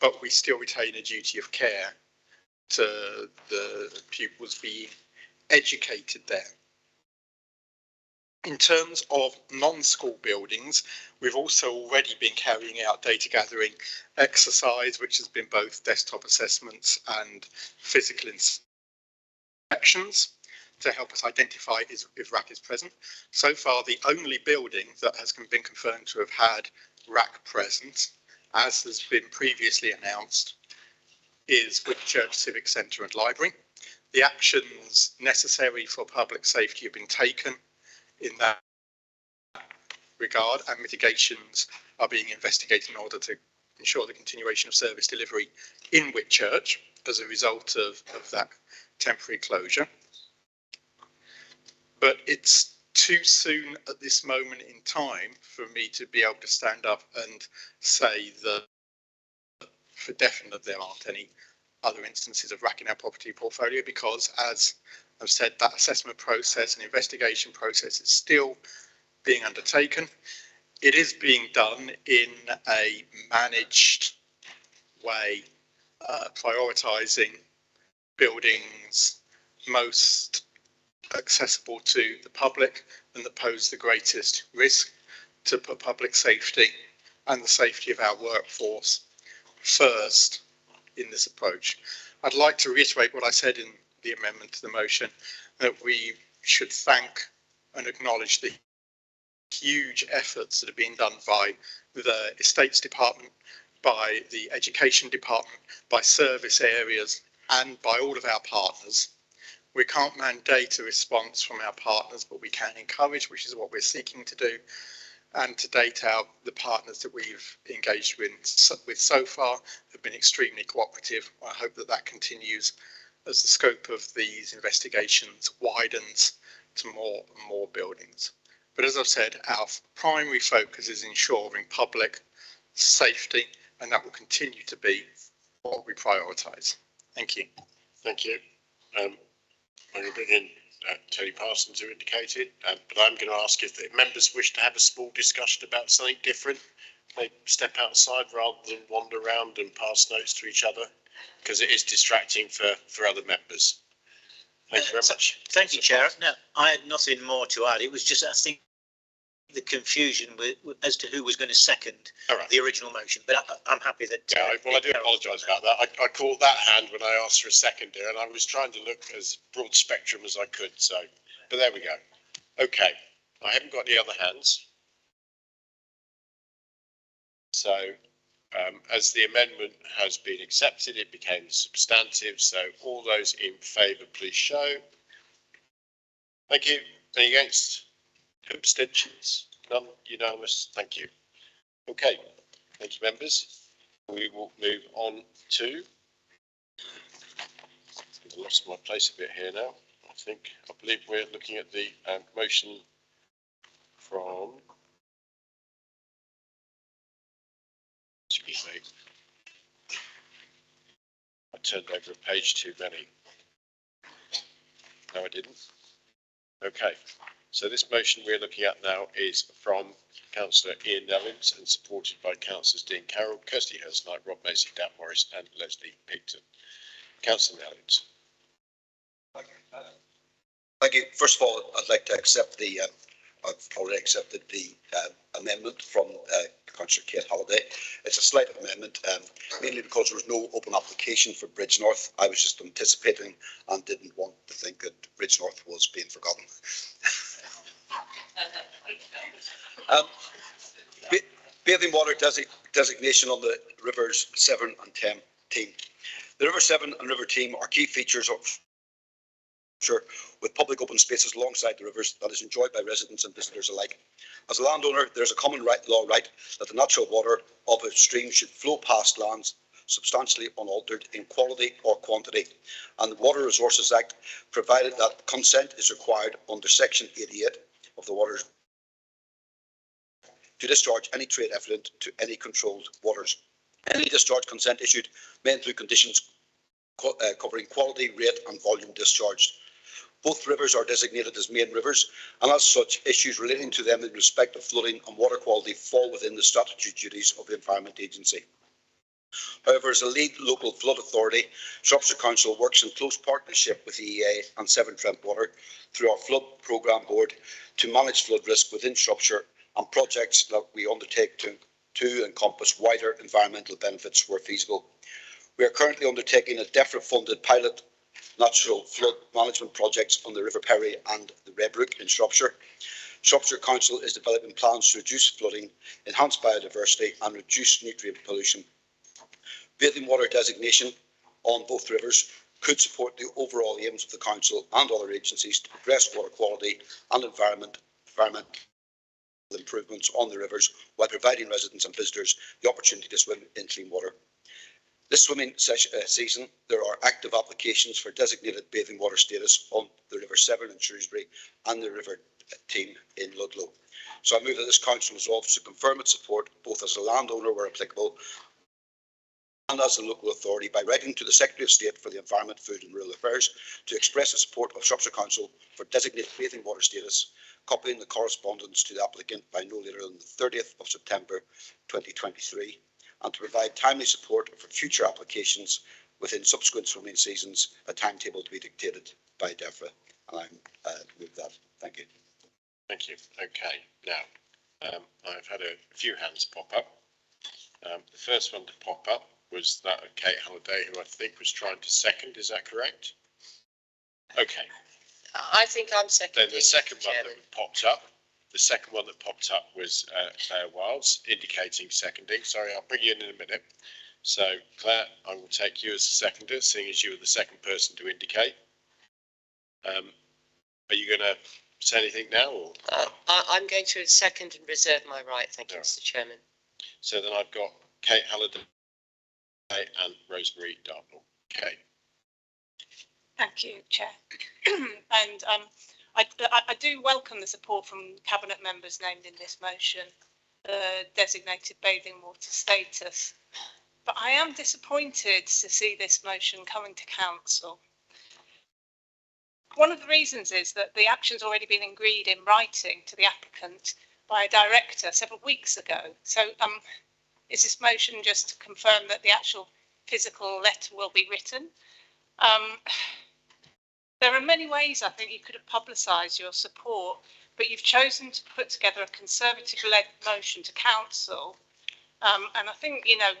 but we still retain a duty of care to the pupils being educated there. In terms of non-school buildings, we've also already been carrying out data gathering exercise, which has been both desktop assessments and physical inspections to help us identify if RAC is present. So far, the only building that has been confirmed to have had RAC present, as has been previously announced, is Whitchurch Civic Centre and Library. The actions necessary for public safety have been taken in that regard, and mitigations are being investigated in order to ensure the continuation of service delivery in Whitchurch as a result of that temporary closure. But it's too soon at this moment in time for me to be able to stand up and say that for definite there aren't any other instances of RAC in our property portfolio, because, as I've said, that assessment process and investigation process is still being undertaken. It is being done in a managed way, prioritising buildings most accessible to the public and that pose the greatest risk to public safety and the safety of our workforce first in this approach. I'd like to reiterate what I said in the amendment to the motion, that we should thank and acknowledge the huge efforts that have been done by the Estates Department, by the Education Department, by service areas, and by all of our partners. We can't mandate a response from our partners, but we can encourage, which is what we're seeking to do. And to date, the partners that we've engaged with so far have been extremely cooperative. I hope that that continues as the scope of these investigations widens to more and more buildings. But as I've said, our primary focus is ensuring public safety, and that will continue to be what we prioritise. Thank you. Thank you. I'm going to bring in Tony Parsons, who indicated, but I'm going to ask if the members wish to have a small discussion about something different. They step outside rather than wander around and pass notes to each other, because it is distracting for other members. Thank you very much. Thank you, Chair. No, I had nothing more to add. It was just, I think, the confusion as to who was going to second the original motion. But I'm happy that. Yeah, well, I do apologise about that. I caught that hand when I asked for a seconder, and I was trying to look as broad spectrum as I could. So, but there we go. Okay, I haven't got any other hands. So, as the amendment has been accepted, it became substantive. So, all those in favour, please show. Thank you. Any against? Abstentions? None? Unanimous? Thank you. Okay. Thank you, members. We will move on to. I've lost my place a bit here now. I believe we're looking at the motion from. Excuse me. I turned over a page too many. No, I didn't. Okay. So this motion we're looking at now is from Councillor Ian Nellins and supported by Councillors Dean Carroll, Kirsty Hurst-Knight, Rob Macy, Dan Morris and Leslie Picton. Councillor Nellins. Thank you. First of all, I'd like to accept I've already accepted the amendment from Councillor Kate Halliday. It's a slight amendment, mainly because there was no open application for Bridge North. I was just anticipating and didn't want to think that Bridge North was being forgotten. Bathing water designation on the Rivers 7 and 10 team. The River 7 and River team are key features of with public open spaces alongside the rivers that is enjoyed by residents and visitors alike. As a landowner, there is a common law right that the natural water of a stream should flow past lands substantially unaltered in quality or quantity, and the Water Resources Act provided that consent is required under Section 88 of the Water to discharge any trade effluent to any controlled waters. Any discharge consent issued may include conditions covering quality, rate and volume discharged. Both rivers are designated as main rivers, and as such, issues relating to them in respect of flooding and water quality fall within the statutory duties of the Environment Agency. However, as a lead local flood authority, Shropshire Council works in close partnership with the EA and Severn Trent Water through our Flood Programme Board to manage flood risk within Shropshire and projects that we undertake to encompass wider environmental benefits where feasible. We are currently undertaking a DEFRA-funded pilot natural flood management projects on the River Perry and the Redbrook in Shropshire. Shropshire Council is developing plans to reduce flooding, enhance biodiversity and reduce nutrient pollution. Bathing water designation on both rivers could support the overall aims of the Council and other agencies to progress water quality and environmental improvements on the rivers while providing residents and visitors the opportunity to swim in clean water. This swimming season, there are active applications for designated bathing water status on the River Severn in Shrewsbury and the River team in Ludlow. So I move that this Council resolves to confirm its support, both as a landowner where applicable and as a local authority, by writing to the Secretary of State for the Environment, Food and Rural Affairs to express the support of Shropshire Council for designated bathing water status, copying the correspondence to the applicant by no later than the 30th of September 2023. And to provide timely support for future applications within subsequent swimming seasons, a timetable to be dictated by DEFRA. And I move that. Thank you. Thank you. Okay. Now, I've had a few hands pop up. The first one to pop up was that of Kate Halliday, who I think was trying to second. Is that correct? Okay. I think I'm second. Then the second one that popped up The second one that popped up was Claire Wilds indicating seconding. Sorry, I'll bring you in a minute. So Claire, I will take you as a seconder, seeing as you were the second person to indicate. Are you going to say anything now? Or? I'm going to second and reserve my right. Thank you, Mr. Chairman. So then I've got Kate Halliday and Rosemary Dartnell. Kate. Thank you, Chair. And I do welcome the support from Cabinet members named in this motion, designated bathing water status. But I am disappointed to see this motion coming to Council. One of the reasons is that the action's already been agreed in writing to the applicant by a director several weeks ago. So is this motion just to confirm that the actual physical letter will be written? There are many ways I think you could have publicised your support, but you've chosen to put together a Conservative-led motion to Council. And I think, you know,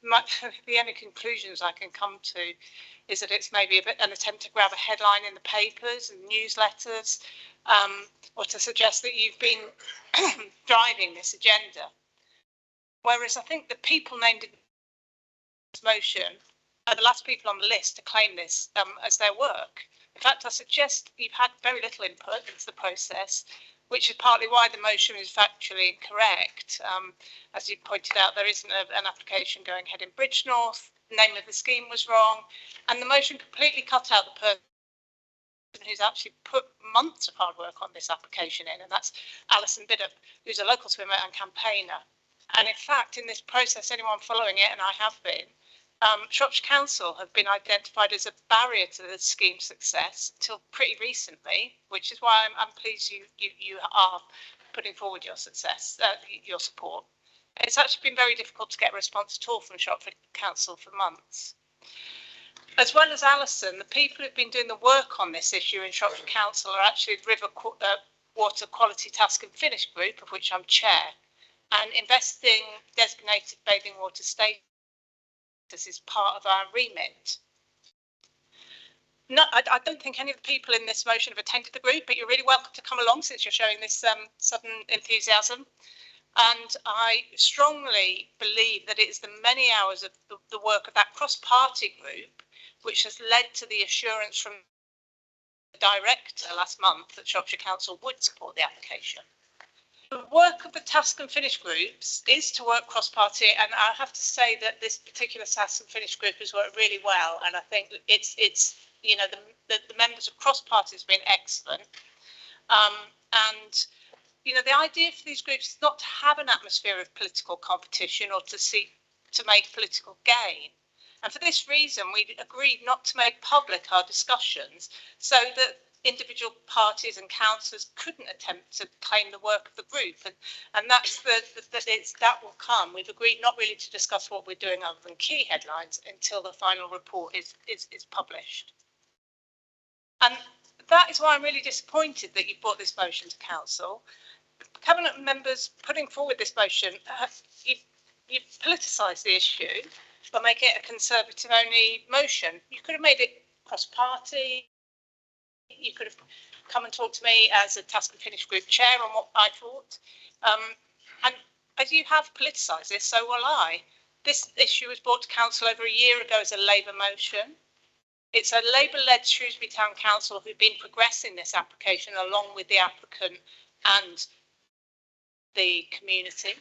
the only conclusions I can come to is that it's maybe a bit an attempt to grab a headline in the papers and newsletters, or to suggest that you've been driving this agenda. Whereas I think the people named in this motion are the last people on the list to claim this as their work. In fact, I suggest you've had very little input into the process, which is partly why the motion is factually incorrect. As you pointed out, there isn't an application going ahead in Bridgenorth, the name of the scheme was wrong, and the motion completely cut out the person who's actually put months of hard work on this application in, and that's Alison Biddop, who's a local swimmer and campaigner. And in fact, in this process, anyone following it, and I have been, Shropshire Council have been identified as a barrier to the scheme's success until pretty recently, which is why I'm pleased you are putting forward your your support. It's actually been very difficult to get a response at all from Shropshire Council for months. As well as Alison, the people who've been doing the work on this issue in Shropshire Council are actually the River Water Quality Task and Finish Group, of which I'm chair, and investing designated bathing water status is part of our remit. No, I don't think any of the people in this motion have attended the group, but you're really welcome to come along since you're showing this sudden enthusiasm. And I strongly believe that it is the many hours of the work of that cross-party group which has led to the assurance from the director last month that Shropshire Council would support the application. The work of the task and finish groups is to work cross-party, and I have to say that this particular task and finish group has worked really well, and I think it's you know, the members of cross-party has been excellent. And you know, the idea for these groups is not to have an atmosphere of political competition or to seek to make political gain. And for this reason, we agreed not to make public our discussions so that individual parties and councillors couldn't attempt to claim the work of the group. And that's that will come. We've agreed not really to discuss what we're doing other than key headlines until the final report is published. And that is why I'm really disappointed that you brought this motion to Council. Cabinet members putting forward this motion, you've politicised the issue by making it a Conservative-only motion. You could have made it cross-party. You could have come and talked to me as a task and finish group chair on what I thought. And as you have politicised this, so will I. This issue was brought to Council over a year ago as a Labour motion. It's a Labour-led Shrewsbury Town Council who've been progressing this application along with the applicant and the community.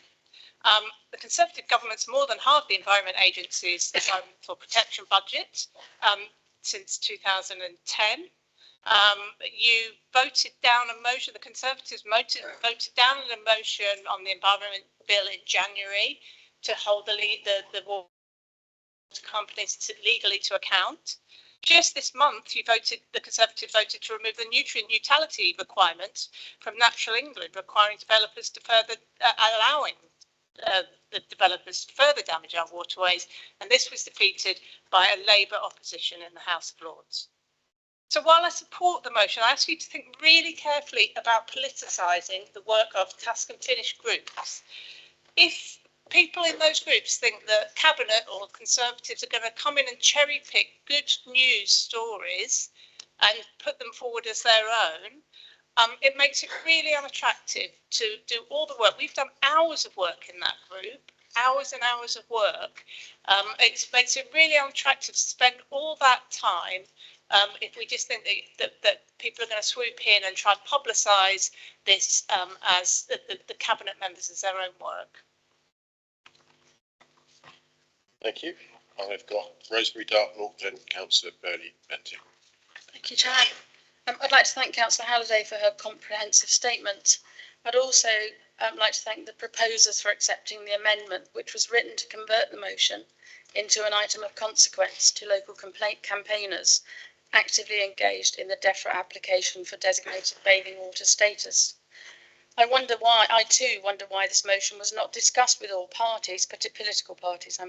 The Conservative government's more than halved the Environment Agency's environmental protection budget since 2010. You voted down a motion, the Conservatives voted down a motion on the Environment Bill in January to hold the water companies legally to account. Just this month, the Conservatives voted to remove the nutrient neutrality requirement from Natural England, requiring developers to allowing the developers to further damage our waterways, and this was defeated by a Labour opposition in the House of Lords. So while I support the motion, I ask you to think really carefully about politicising the work of task and finish groups. If people in those groups think that Cabinet or Conservatives are going to come in and cherry pick good news stories and put them forward as their own, it makes it really unattractive to do all the work. We've done hours of work in that group, hours and hours of work. It makes it really unattractive to spend all that time if we just think that people are going to swoop in and try and publicise this as the cabinet members as their own work. Thank you. I've got Rosemary Dartnell, then Councillor Burley-Benting. Thank you, Chair. I'd like to thank Councillor Halliday for her comprehensive statement. I'd also like to thank the proposers for accepting the amendment, which was written to convert the motion into an item of consequence to local campaigners actively engaged in the DEFRA application for designated bathing water status. I too wonder why this motion was not discussed with all parties, political parties,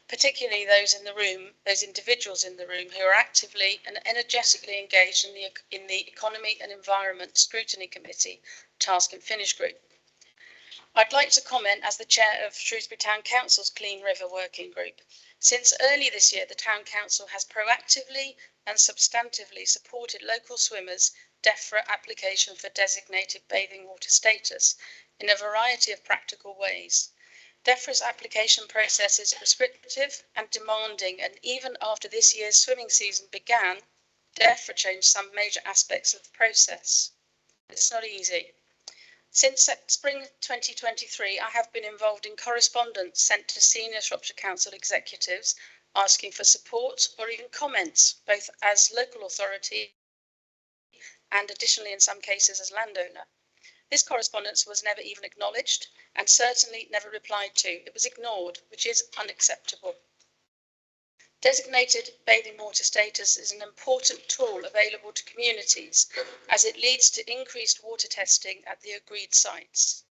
particularly those in the room, those individuals in the room who are actively and energetically engaged in the Economy and Environment Scrutiny Committee Task and Finish Group. I'd like to comment as the chair of Shrewsbury Town Council's Clean River Working Group. Since early this year, the Town Council has proactively and substantively supported local swimmers' DEFRA application for designated bathing water status in a variety of practical ways. DEFRA's application process is prescriptive and demanding, and even after this year's swimming season began, DEFRA changed some major aspects of the process. It's not easy. Since spring 2023, I have been involved in correspondence sent to senior Shropshire Council executives asking for support or even comments, both as local authority and additionally in some cases as landowner. This correspondence was never even acknowledged and certainly never replied to. It was ignored, which is unacceptable. Designated bathing water status is an important tool available to communities as it leads to increased water testing at the agreed sites.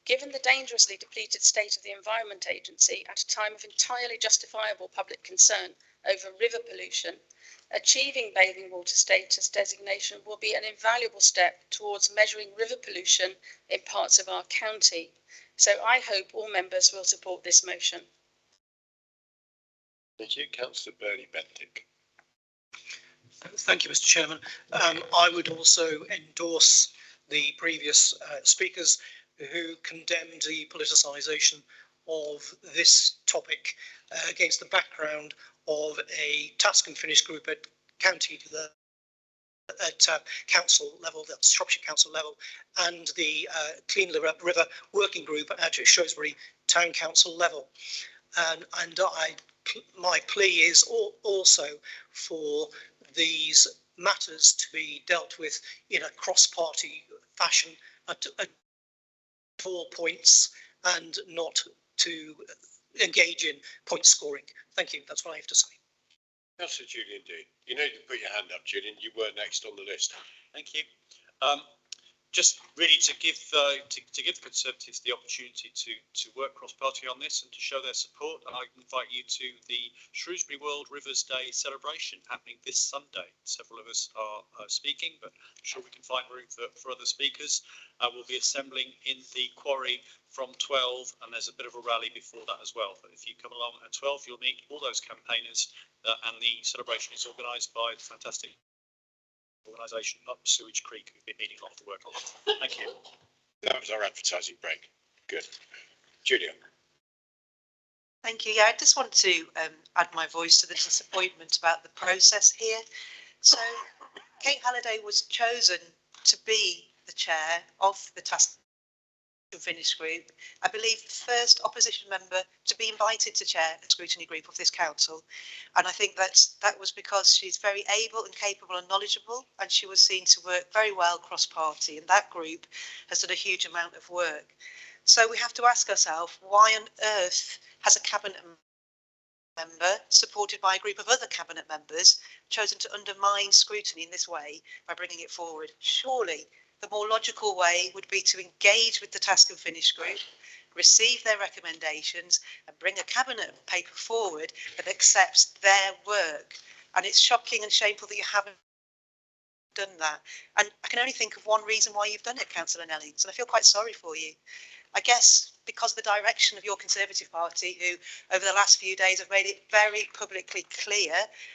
Given the dangerously depleted state of the Environment Agency at a time of entirely justifiable public concern over river pollution, achieving bathing water status designation will be an invaluable step towards measuring river pollution in parts of our county. So I hope all members will support this motion. Thank you. Councillor Burley-Benting. Thank you, Mr. Chairman. I would also endorse the previous speakers who condemned the politicisation of this topic against the background of a task and finish group at county at council level, the Shropshire Council level, and the Clean River Working Group at Shrewsbury Town Council level. And my plea is also for these matters to be dealt with in a cross-party fashion at all points and not to engage in point scoring. Thank you. That's what I have to say. Councillor Julian Dean, you need to put your hand up, Julian. You were next on the list. Thank you. Just really to give Conservatives the opportunity to work cross-party on this and to show their support, I invite you to the Shrewsbury World Rivers Day celebration happening this Sunday. Several of us are speaking, but I'm sure we can find room for other speakers. We'll be assembling in the quarry from 12, and there's a bit of a rally before that as well. But if you come along at 12, you'll meet all those campaigners, and the celebration is organised by the fantastic organisation up Sewage Creek, who've been needing a lot of work on it. Thank you. That was our advertising break. Good. Julia. Thank you. Yeah, I just want to add my voice to the disappointment about the process here. So Kate Halliday was chosen to be the chair of the Task and Finish Group. I believe the first opposition member to be invited to chair a scrutiny group of this council. And I think that was because she's very able and capable and knowledgeable, and she was seen to work very well cross-party, and that group has done a huge amount of work. So we have to ask ourselves, why on earth has a cabinet member, supported by a group of other cabinet members, chosen to undermine scrutiny in this way by bringing it forward? Surely the more logical way would be to engage with the Task and Finish Group, receive their recommendations and bring a cabinet paper forward that accepts their work. And it's shocking and shameful that you haven't done that. And I can only think of one reason why you've done it, Councillor Nellings, and I feel quite sorry for you. I guess because of the direction of your Conservative Party, who over the last few days have made it very publicly clear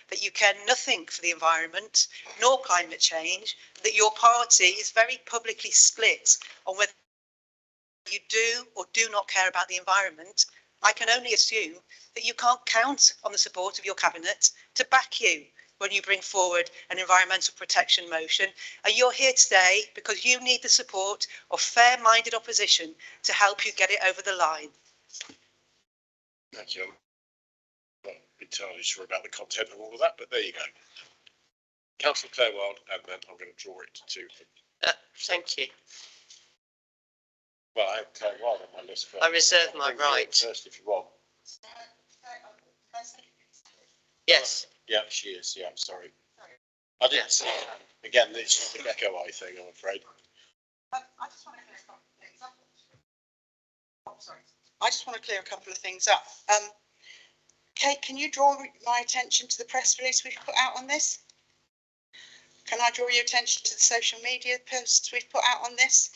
that you care nothing for the environment nor climate change, that your party is very publicly split on whether you do or do not care about the environment, I can only assume that you can't count on the support of your cabinet to back you when you bring forward an environmental protection motion. And you're here today because you need the support of fair-minded opposition to help you get it over the line. Thank you. I'm not entirely sure about the content of all of that, but there you go. Councillor Claire Wild, and then I'm going to draw it to. Thank you. Well, I have Claire Wild on my list. I reserve my right. First, if you want. Yes. Yeah, she is. Yeah, I'm sorry. I didn't see it. Again, it's the Echo Eye thing, I'm afraid. I just want to clear a couple of things up. Oh, sorry. I just want to clear a couple of things up. Kate, can you draw my attention to the press release we've put out on this? Can I draw your attention to the social media posts we've put out on this?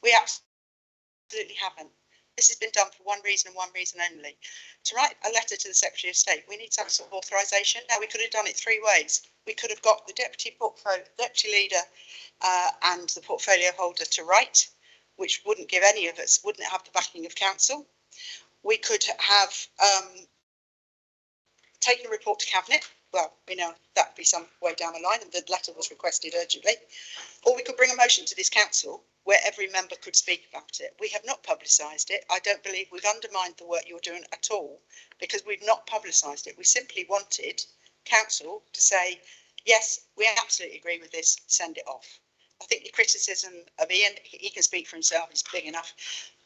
We absolutely haven't. This has been done for one reason and one reason only. To write a letter to the Secretary of State, we need some sort of authorisation. Now, we could have done it three ways. We could have got the deputy leader and the portfolio holder to write, which wouldn't give any of us, wouldn't have the backing of council. We could have taken a report to Cabinet. Well, we know that would be some way down the line, and the letter was requested urgently. Or we could bring a motion to this council where every member could speak about it. We have not publicised it. I don't believe we've undermined the work you're doing at all, because we've not publicised it. We simply wanted council to say, yes, we absolutely agree with this, send it off. I think the criticism of Ian, he can speak for himself, he's big enough,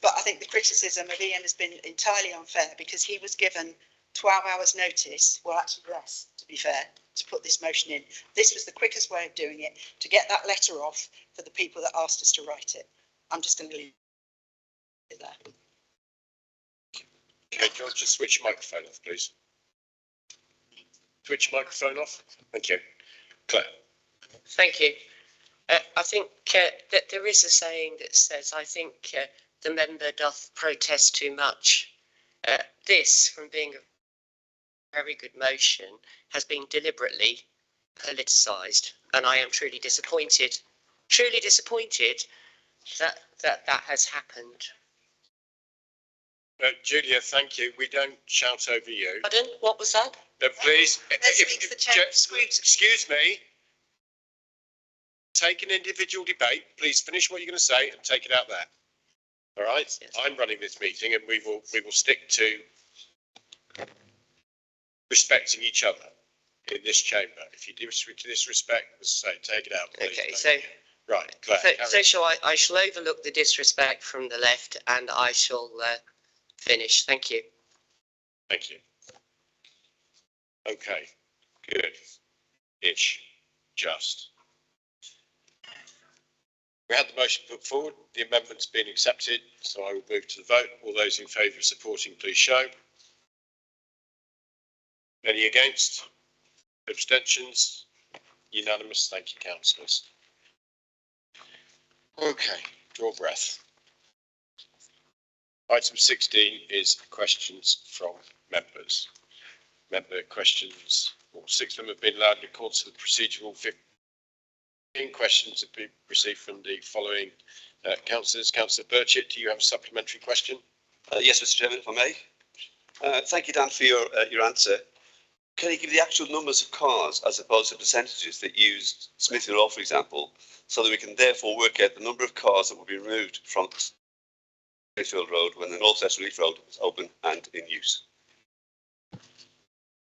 but I think the criticism of Ian has been entirely unfair, because he was given 12 hours notice, well actually less, to be fair, to put this motion in. This was the quickest way of doing it, to get that letter off for the people that asked us to write it. I'm just going to leave it there. Okay, can I just switch your microphone off, please? Switch your microphone off. Thank you. Claire. Thank you. I think that there is a saying that says, I think the member doth protest too much. This, from being a very good motion, has been deliberately politicised, and I am truly disappointed that has happened. Julia, thank you. We don't shout over you. Pardon? What was that? Please, excuse me. Take an individual debate. Please finish what you're going to say and take it out there. All right. Yes. I'm running this meeting, and we will stick to respecting each other in this chamber. If you disrespect, as I say, take it out. Please. Okay. So right, Claire. So shall I shall overlook the disrespect from the left, and I shall finish. Thank you. Thank you. Okay. Good. Ish. Just. We had the motion put forward. The amendment's been accepted, so I will move to the vote. All those in favour of supporting, please show. Any against? Abstentions? Unanimous. Thank you, councillors. Okay, draw breath. Item 16 is questions from members. Member questions, well, 6 of them have been allowed in accordance with procedural 15 questions have been received from the following councillors. Councillor Burchett, do you have a supplementary question? Yes, Mr. Chairman, if I may. Thank you, Dan, for your answer. Can you give the actual numbers of cars as opposed to percentages that used Smithfield Road, for example, so that we can therefore work out the number of cars that will be removed from Smithfield Road when the North West Relief Road is open and in use?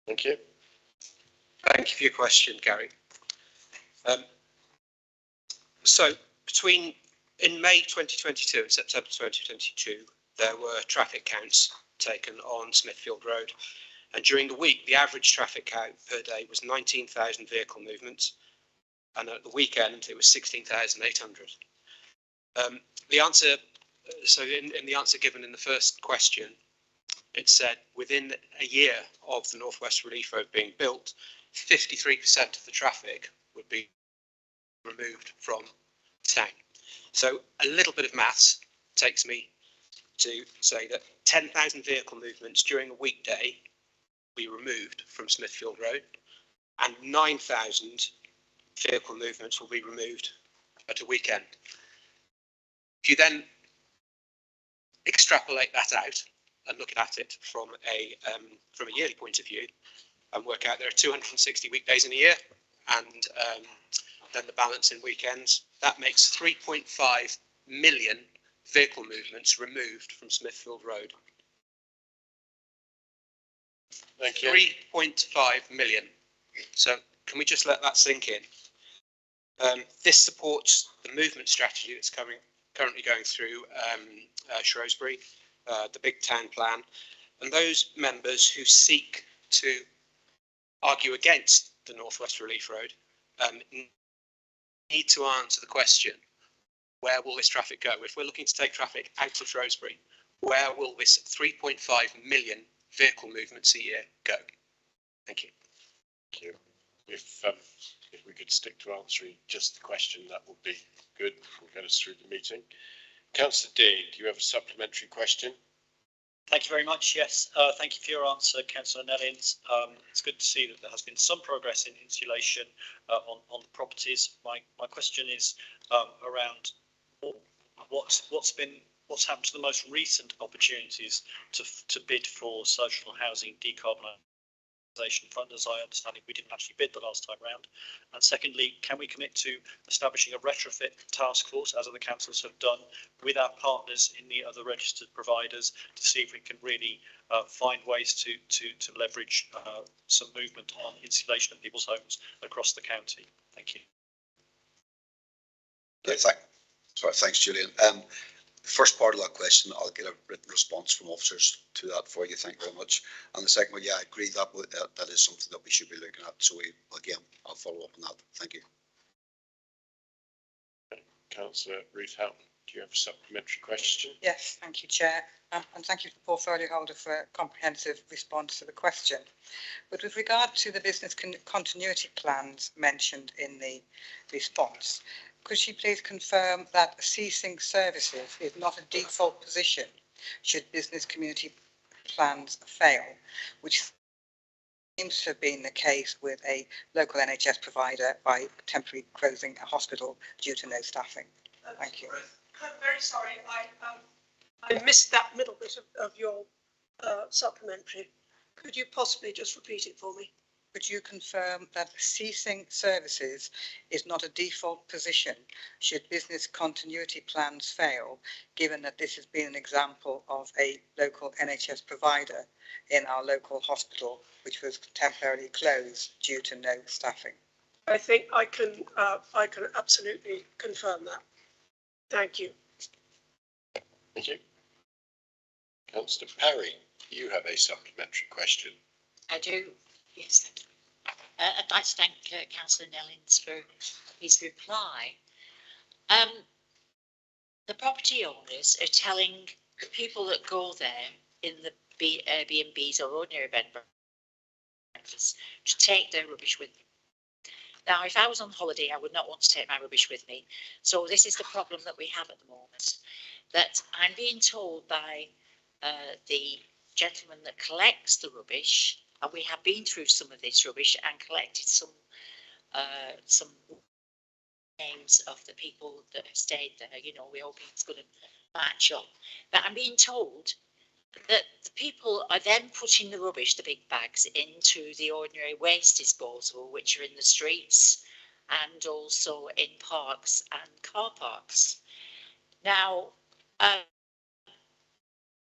Thank you. Thank you for your question, Gary. So in May 2022 and September 2022, there were traffic counts taken on Smithfield Road. And during the week, the average traffic count per day was 19,000 vehicle movements. And at the weekend, it was 16,800. The answer, so in the answer given in the first question, it said within a year of the North West Relief Road being built, 53% of the traffic would be removed from town. So a little bit of maths takes me to say that 10,000 vehicle movements during a weekday will be removed from Smithfield Road, and 9,000 vehicle movements will be removed at a weekend. If you then extrapolate that out and look at it from a yearly point of view, and work out there are 260 weekdays in a year, and then the balance in weekends, that makes 3.5 million vehicle movements removed from Smithfield Road. Thank you. 3.5 million. So can we just let that sink in? This supports the movement strategy that's currently going through Shrewsbury, the big town plan, and those members who seek to argue against the North West Relief Road need to answer the question, where will this traffic go? If we're looking to take traffic out of Shrewsbury, where will this 3.5 million vehicle movements a year go? Thank you. Thank you. If we could stick to answering just the question, that would be good. We'll get us through the meeting. Councillor Dean, do you have a supplementary question? Thank you very much. Yes, thank you for your answer, Councillor Nellins. It's good to see that there has been some progress in insulation on the properties. My question is around what's happened to the most recent opportunities to bid for social housing decarbonisation fund. As I understand it, we didn't actually bid the last time round. And secondly, can we commit to establishing a retrofit task force, as other councils have done, with our partners in the other registered providers, to see if we can really find ways to leverage some movement on insulation of people's homes across the county? Thank you. Thanks, Julian. First part of that question, I'll get a written response from officers to that for you. Thank you very much. And the second one, yeah, I agree that that is something that we should be looking at. So I'll follow up on that. Thank you. Councillor Ruth Houghton, do you have a supplementary question? Yes, thank you, Chair. And thank you to the portfolio holder for a comprehensive response to the question. But with regard to the business continuity plans mentioned in the response, could she please confirm that ceasing services is not a default position should business community plans fail, which seems to have been the case with a local NHS provider by temporarily closing a hospital due to no staffing? Thank you. I'm very sorry, I missed that middle bit of your supplementary. Could you possibly just repeat it for me? Could you confirm that ceasing services is not a default position should business continuity plans fail, given that this has been an example of a local NHS provider in our local hospital, which was temporarily closed due to no staffing? I think I can absolutely confirm that. Thank you. Thank you. Councillor Parry, you have a supplementary question. I do. Yes, thank you. I'd like to thank Councillor Nellins for his reply. The property owners are telling the people that go there in the Airbnbs or ordinary bed and breakfast to take their rubbish with them. Now, if I was on holiday, I would not want to take my rubbish with me. So this is the problem that we have at the moment, that I'm being told by the gentleman that collects the rubbish, and we have been through some of this rubbish and collected some names of the people that have stayed there. You know, we're hoping it's going to match up. But I'm being told that the people are then putting the rubbish, the big bags, into the ordinary waste disposal, which are in the streets and also in parks and car parks. Now,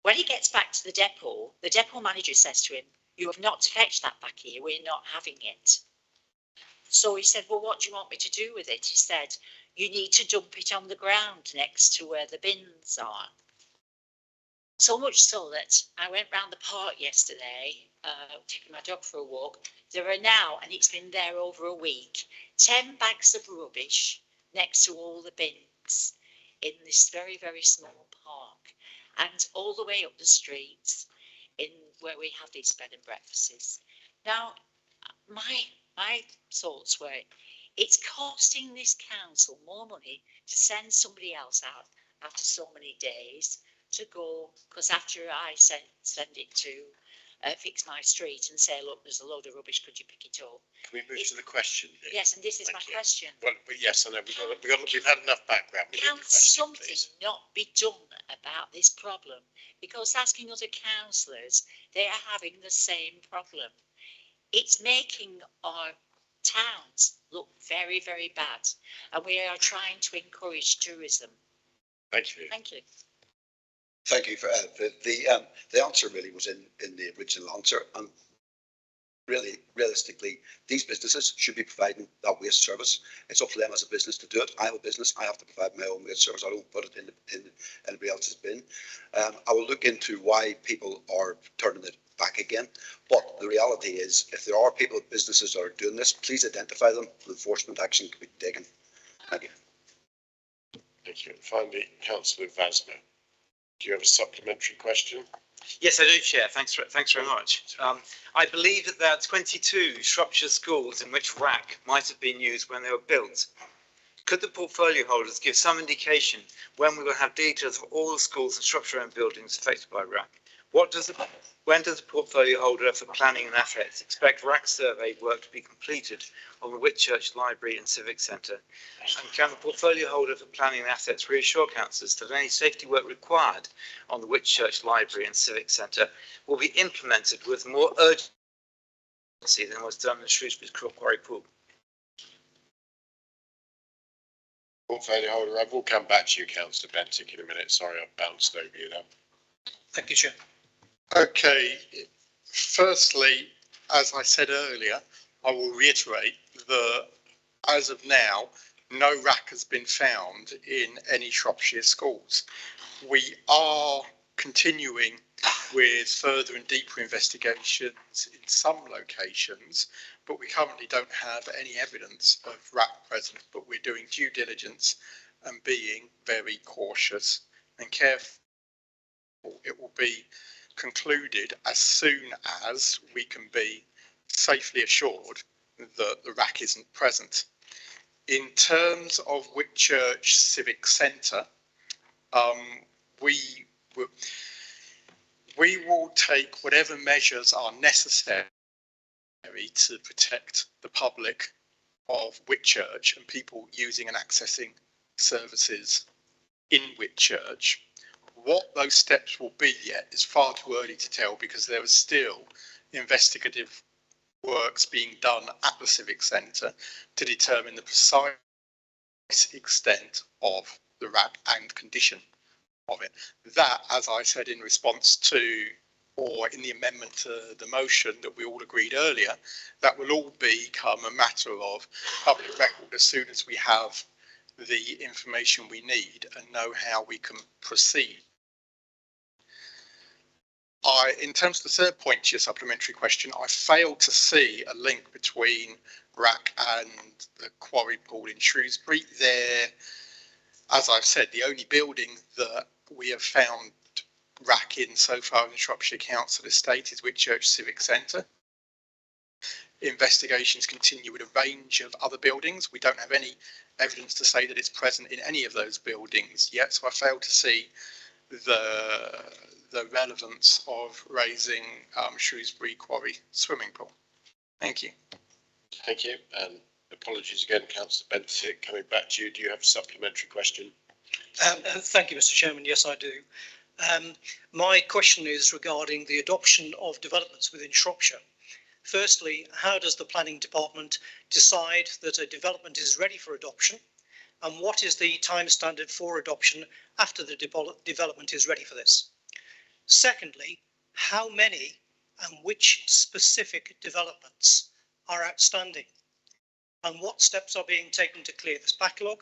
when he gets back to the depot manager says to him, "You have not to fetch that back here, we're not having it." So he said, "Well, what do you want me to do with it?" He said, "You need to dump it on the ground next to where the bins are." So much so that I went round the park yesterday, taking my dog for a walk. There are now, and it's been there over a week, 10 bags of rubbish next to all the bins in this very, very small park, and all the way up the streets in where we have these bed and breakfasts. Now, my thoughts were, it's costing this council more money to send somebody else out after so many days to go, because after I send it to Fix My Street and say, look, there's a load of rubbish, could you pick it up? Can we move to the question? Yes, and this is my question. Well, yes, I know, we've had enough background. Can something not be done about this problem? Because asking other councillors, they are having the same problem. It's making our towns look very, very bad, and we are trying to encourage tourism. Thank you. Thank you. Thank you for the answer. Really was in the original answer, and really, realistically, these businesses should be providing that waste service. It's up to them as a business to do it. I have a business; I have to provide my own waste service. I don't put it in anybody else's bin. I will look into why people are turning it back again. But the reality is, if there are people, businesses that are doing this, please identify them. Enforcement action can be taken. Thank you. Thank you. And finally, Councillor Vasmer, do you have a supplementary question? Yes, I do, Chair. Thanks very much. I believe that there are 22 Shropshire schools in which RAC might have been used when they were built. Could the portfolio holders give some indication when we will have details of all the schools and Shropshire-owned buildings affected by RAC? When does the portfolio holder for planning and assets expect RAC survey work to be completed on the Whitchurch Library and Civic Centre? And can the portfolio holder for planning and assets reassure councillors that any safety work required on the Whitchurch Library and Civic Centre will be implemented with more urgency than was done in Shrewsbury's Quarry Pool? Portfolio holder, I will come back to you, Councillor Bentinck, in a minute. Sorry, I've bounced over you there. Thank you, Chair. Okay, firstly, as I said earlier, I will reiterate that as of now, no RAC has been found in any Shropshire schools. We are continuing with further and deeper investigations in some locations, but we currently don't have any evidence of RAC present, but we're doing due diligence and being very cautious and careful. It will be concluded as soon as we can be safely assured that the RAC isn't present. In terms of Whitchurch Civic Centre, we will take whatever measures are necessary to protect the public of Whitchurch and people using and accessing services in Whitchurch. What those steps will be yet is far too early to tell, because there is still investigative works being done at the Civic Centre to determine the precise extent of the RAC and condition of it. That, as I said in response to, or in the amendment to the motion that we all agreed earlier, that will all become a matter of public record as soon as we have the information we need and know how we can proceed. In terms of the third point to your supplementary question, I failed to see a link between RAC and the quarry pool in Shrewsbury. There, as I've said, the only building that we have found RAC in so far in the Shropshire Council estate is Whitchurch Civic Centre. Investigations continue with a range of other buildings. We don't have any evidence to say that it's present in any of those buildings yet, so I failed to see the relevance of raising Shrewsbury Quarry swimming pool. Thank you. Thank you, and apologies again, Councillor Bentinck, coming back to you. Do you have a supplementary question? Thank you, Mr. Chairman. Yes, I do. My question is regarding the adoption of developments within Shropshire. Firstly, how does the planning department decide that a development is ready for adoption? And what is the time standard for adoption after the development is ready for this? Secondly, how many and which specific developments are outstanding? And what steps are being taken to clear this backlog?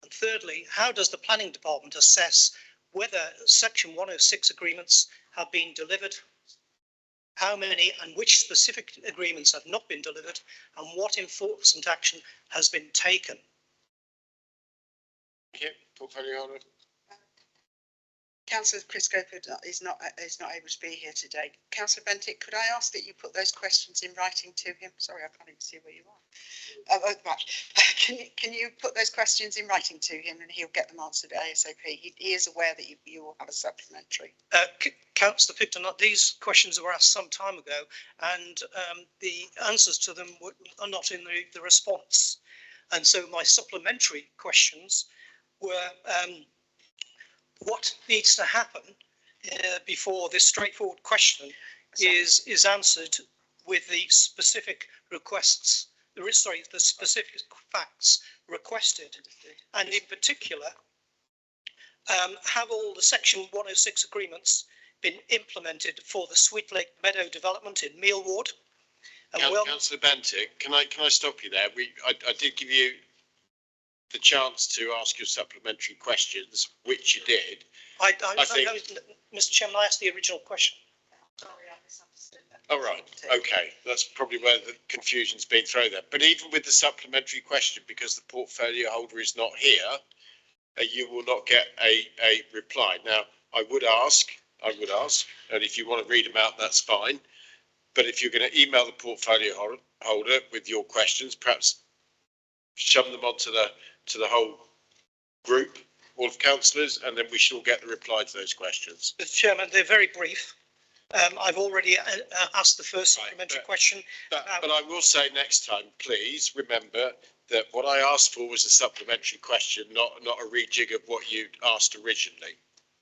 And thirdly, how does the planning department assess whether Section 106 agreements have been delivered? How many and which specific agreements have not been delivered? And what enforcement action has been taken? Thank you. Portfolio holder. Councillor Chris Goper is not able to be here today. Councillor Bentinck, could I ask that you put those questions in writing to him? Sorry, I can't even see where you are. Right. Can you put those questions in writing to him, and he'll get them answered ASAP? He is aware that you will have a supplementary. Councillor Picton, these questions were asked some time ago, and the answers to them are not in the response. And so my supplementary questions were, what needs to happen before this straightforward question is answered with the specific requests, the specific facts requested, and in particular, have all the Section 106 agreements been implemented for the Sweet Lake Meadow development in Meal Ward? And Councillor Bentinck, can I stop you there? I did give you the chance to ask your supplementary questions, which you did. I think, Mr. Chairman, I asked the original question. Sorry, I misunderstood that. Oh, right. Okay. That's probably where the confusion's been thrown there. But even with the supplementary question, because the portfolio holder is not here, you will not get a reply. Now, I would ask, and if you want to read them out, that's fine. But if you're going to email the portfolio holder with your questions, perhaps shove them onto the whole group, all of councillors, and then we shall get the reply to those questions. Mr. Chairman, they're very brief. I've already asked the first supplementary question. But I will say next time, please remember that what I asked for was a supplementary question, not a rejig of what you'd asked originally.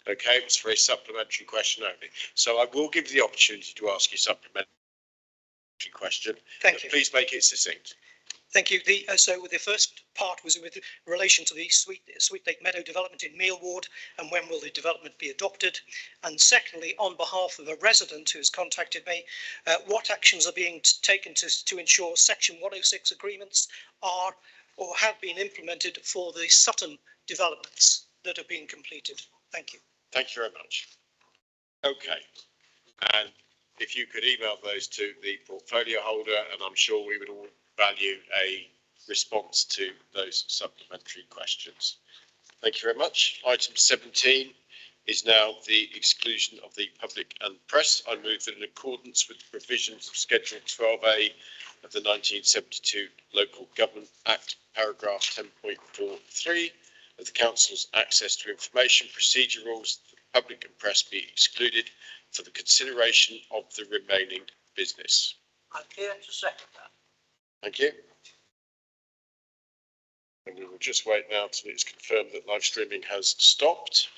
Okay, it was for a supplementary question only. So I will give you the opportunity to ask your supplementary question. Thank you. Please make it succinct. Thank you. So the first part was with relation to the Sweet Lake Meadow development in Meal Ward, and when will the development be adopted? And secondly, on behalf of a resident who has contacted me, what actions are being taken to ensure Section 106 agreements are or have been implemented for the Sutton developments that have been completed? Thank you. Thank you very much. Okay. And if you could email those to the portfolio holder, and I'm sure we would all value a response to those supplementary questions. Thank you very much. Item 17 is now the exclusion of the public and press. I move that in accordance with the provisions of Schedule 12A of the 1972 Local Government Act, paragraph 10.43 of the Council's Access to Information Procedure Rules, the public and press be excluded for the consideration of the remaining business. I'm here to second that. Thank you. And we will just wait now till it's confirmed that live streaming has stopped.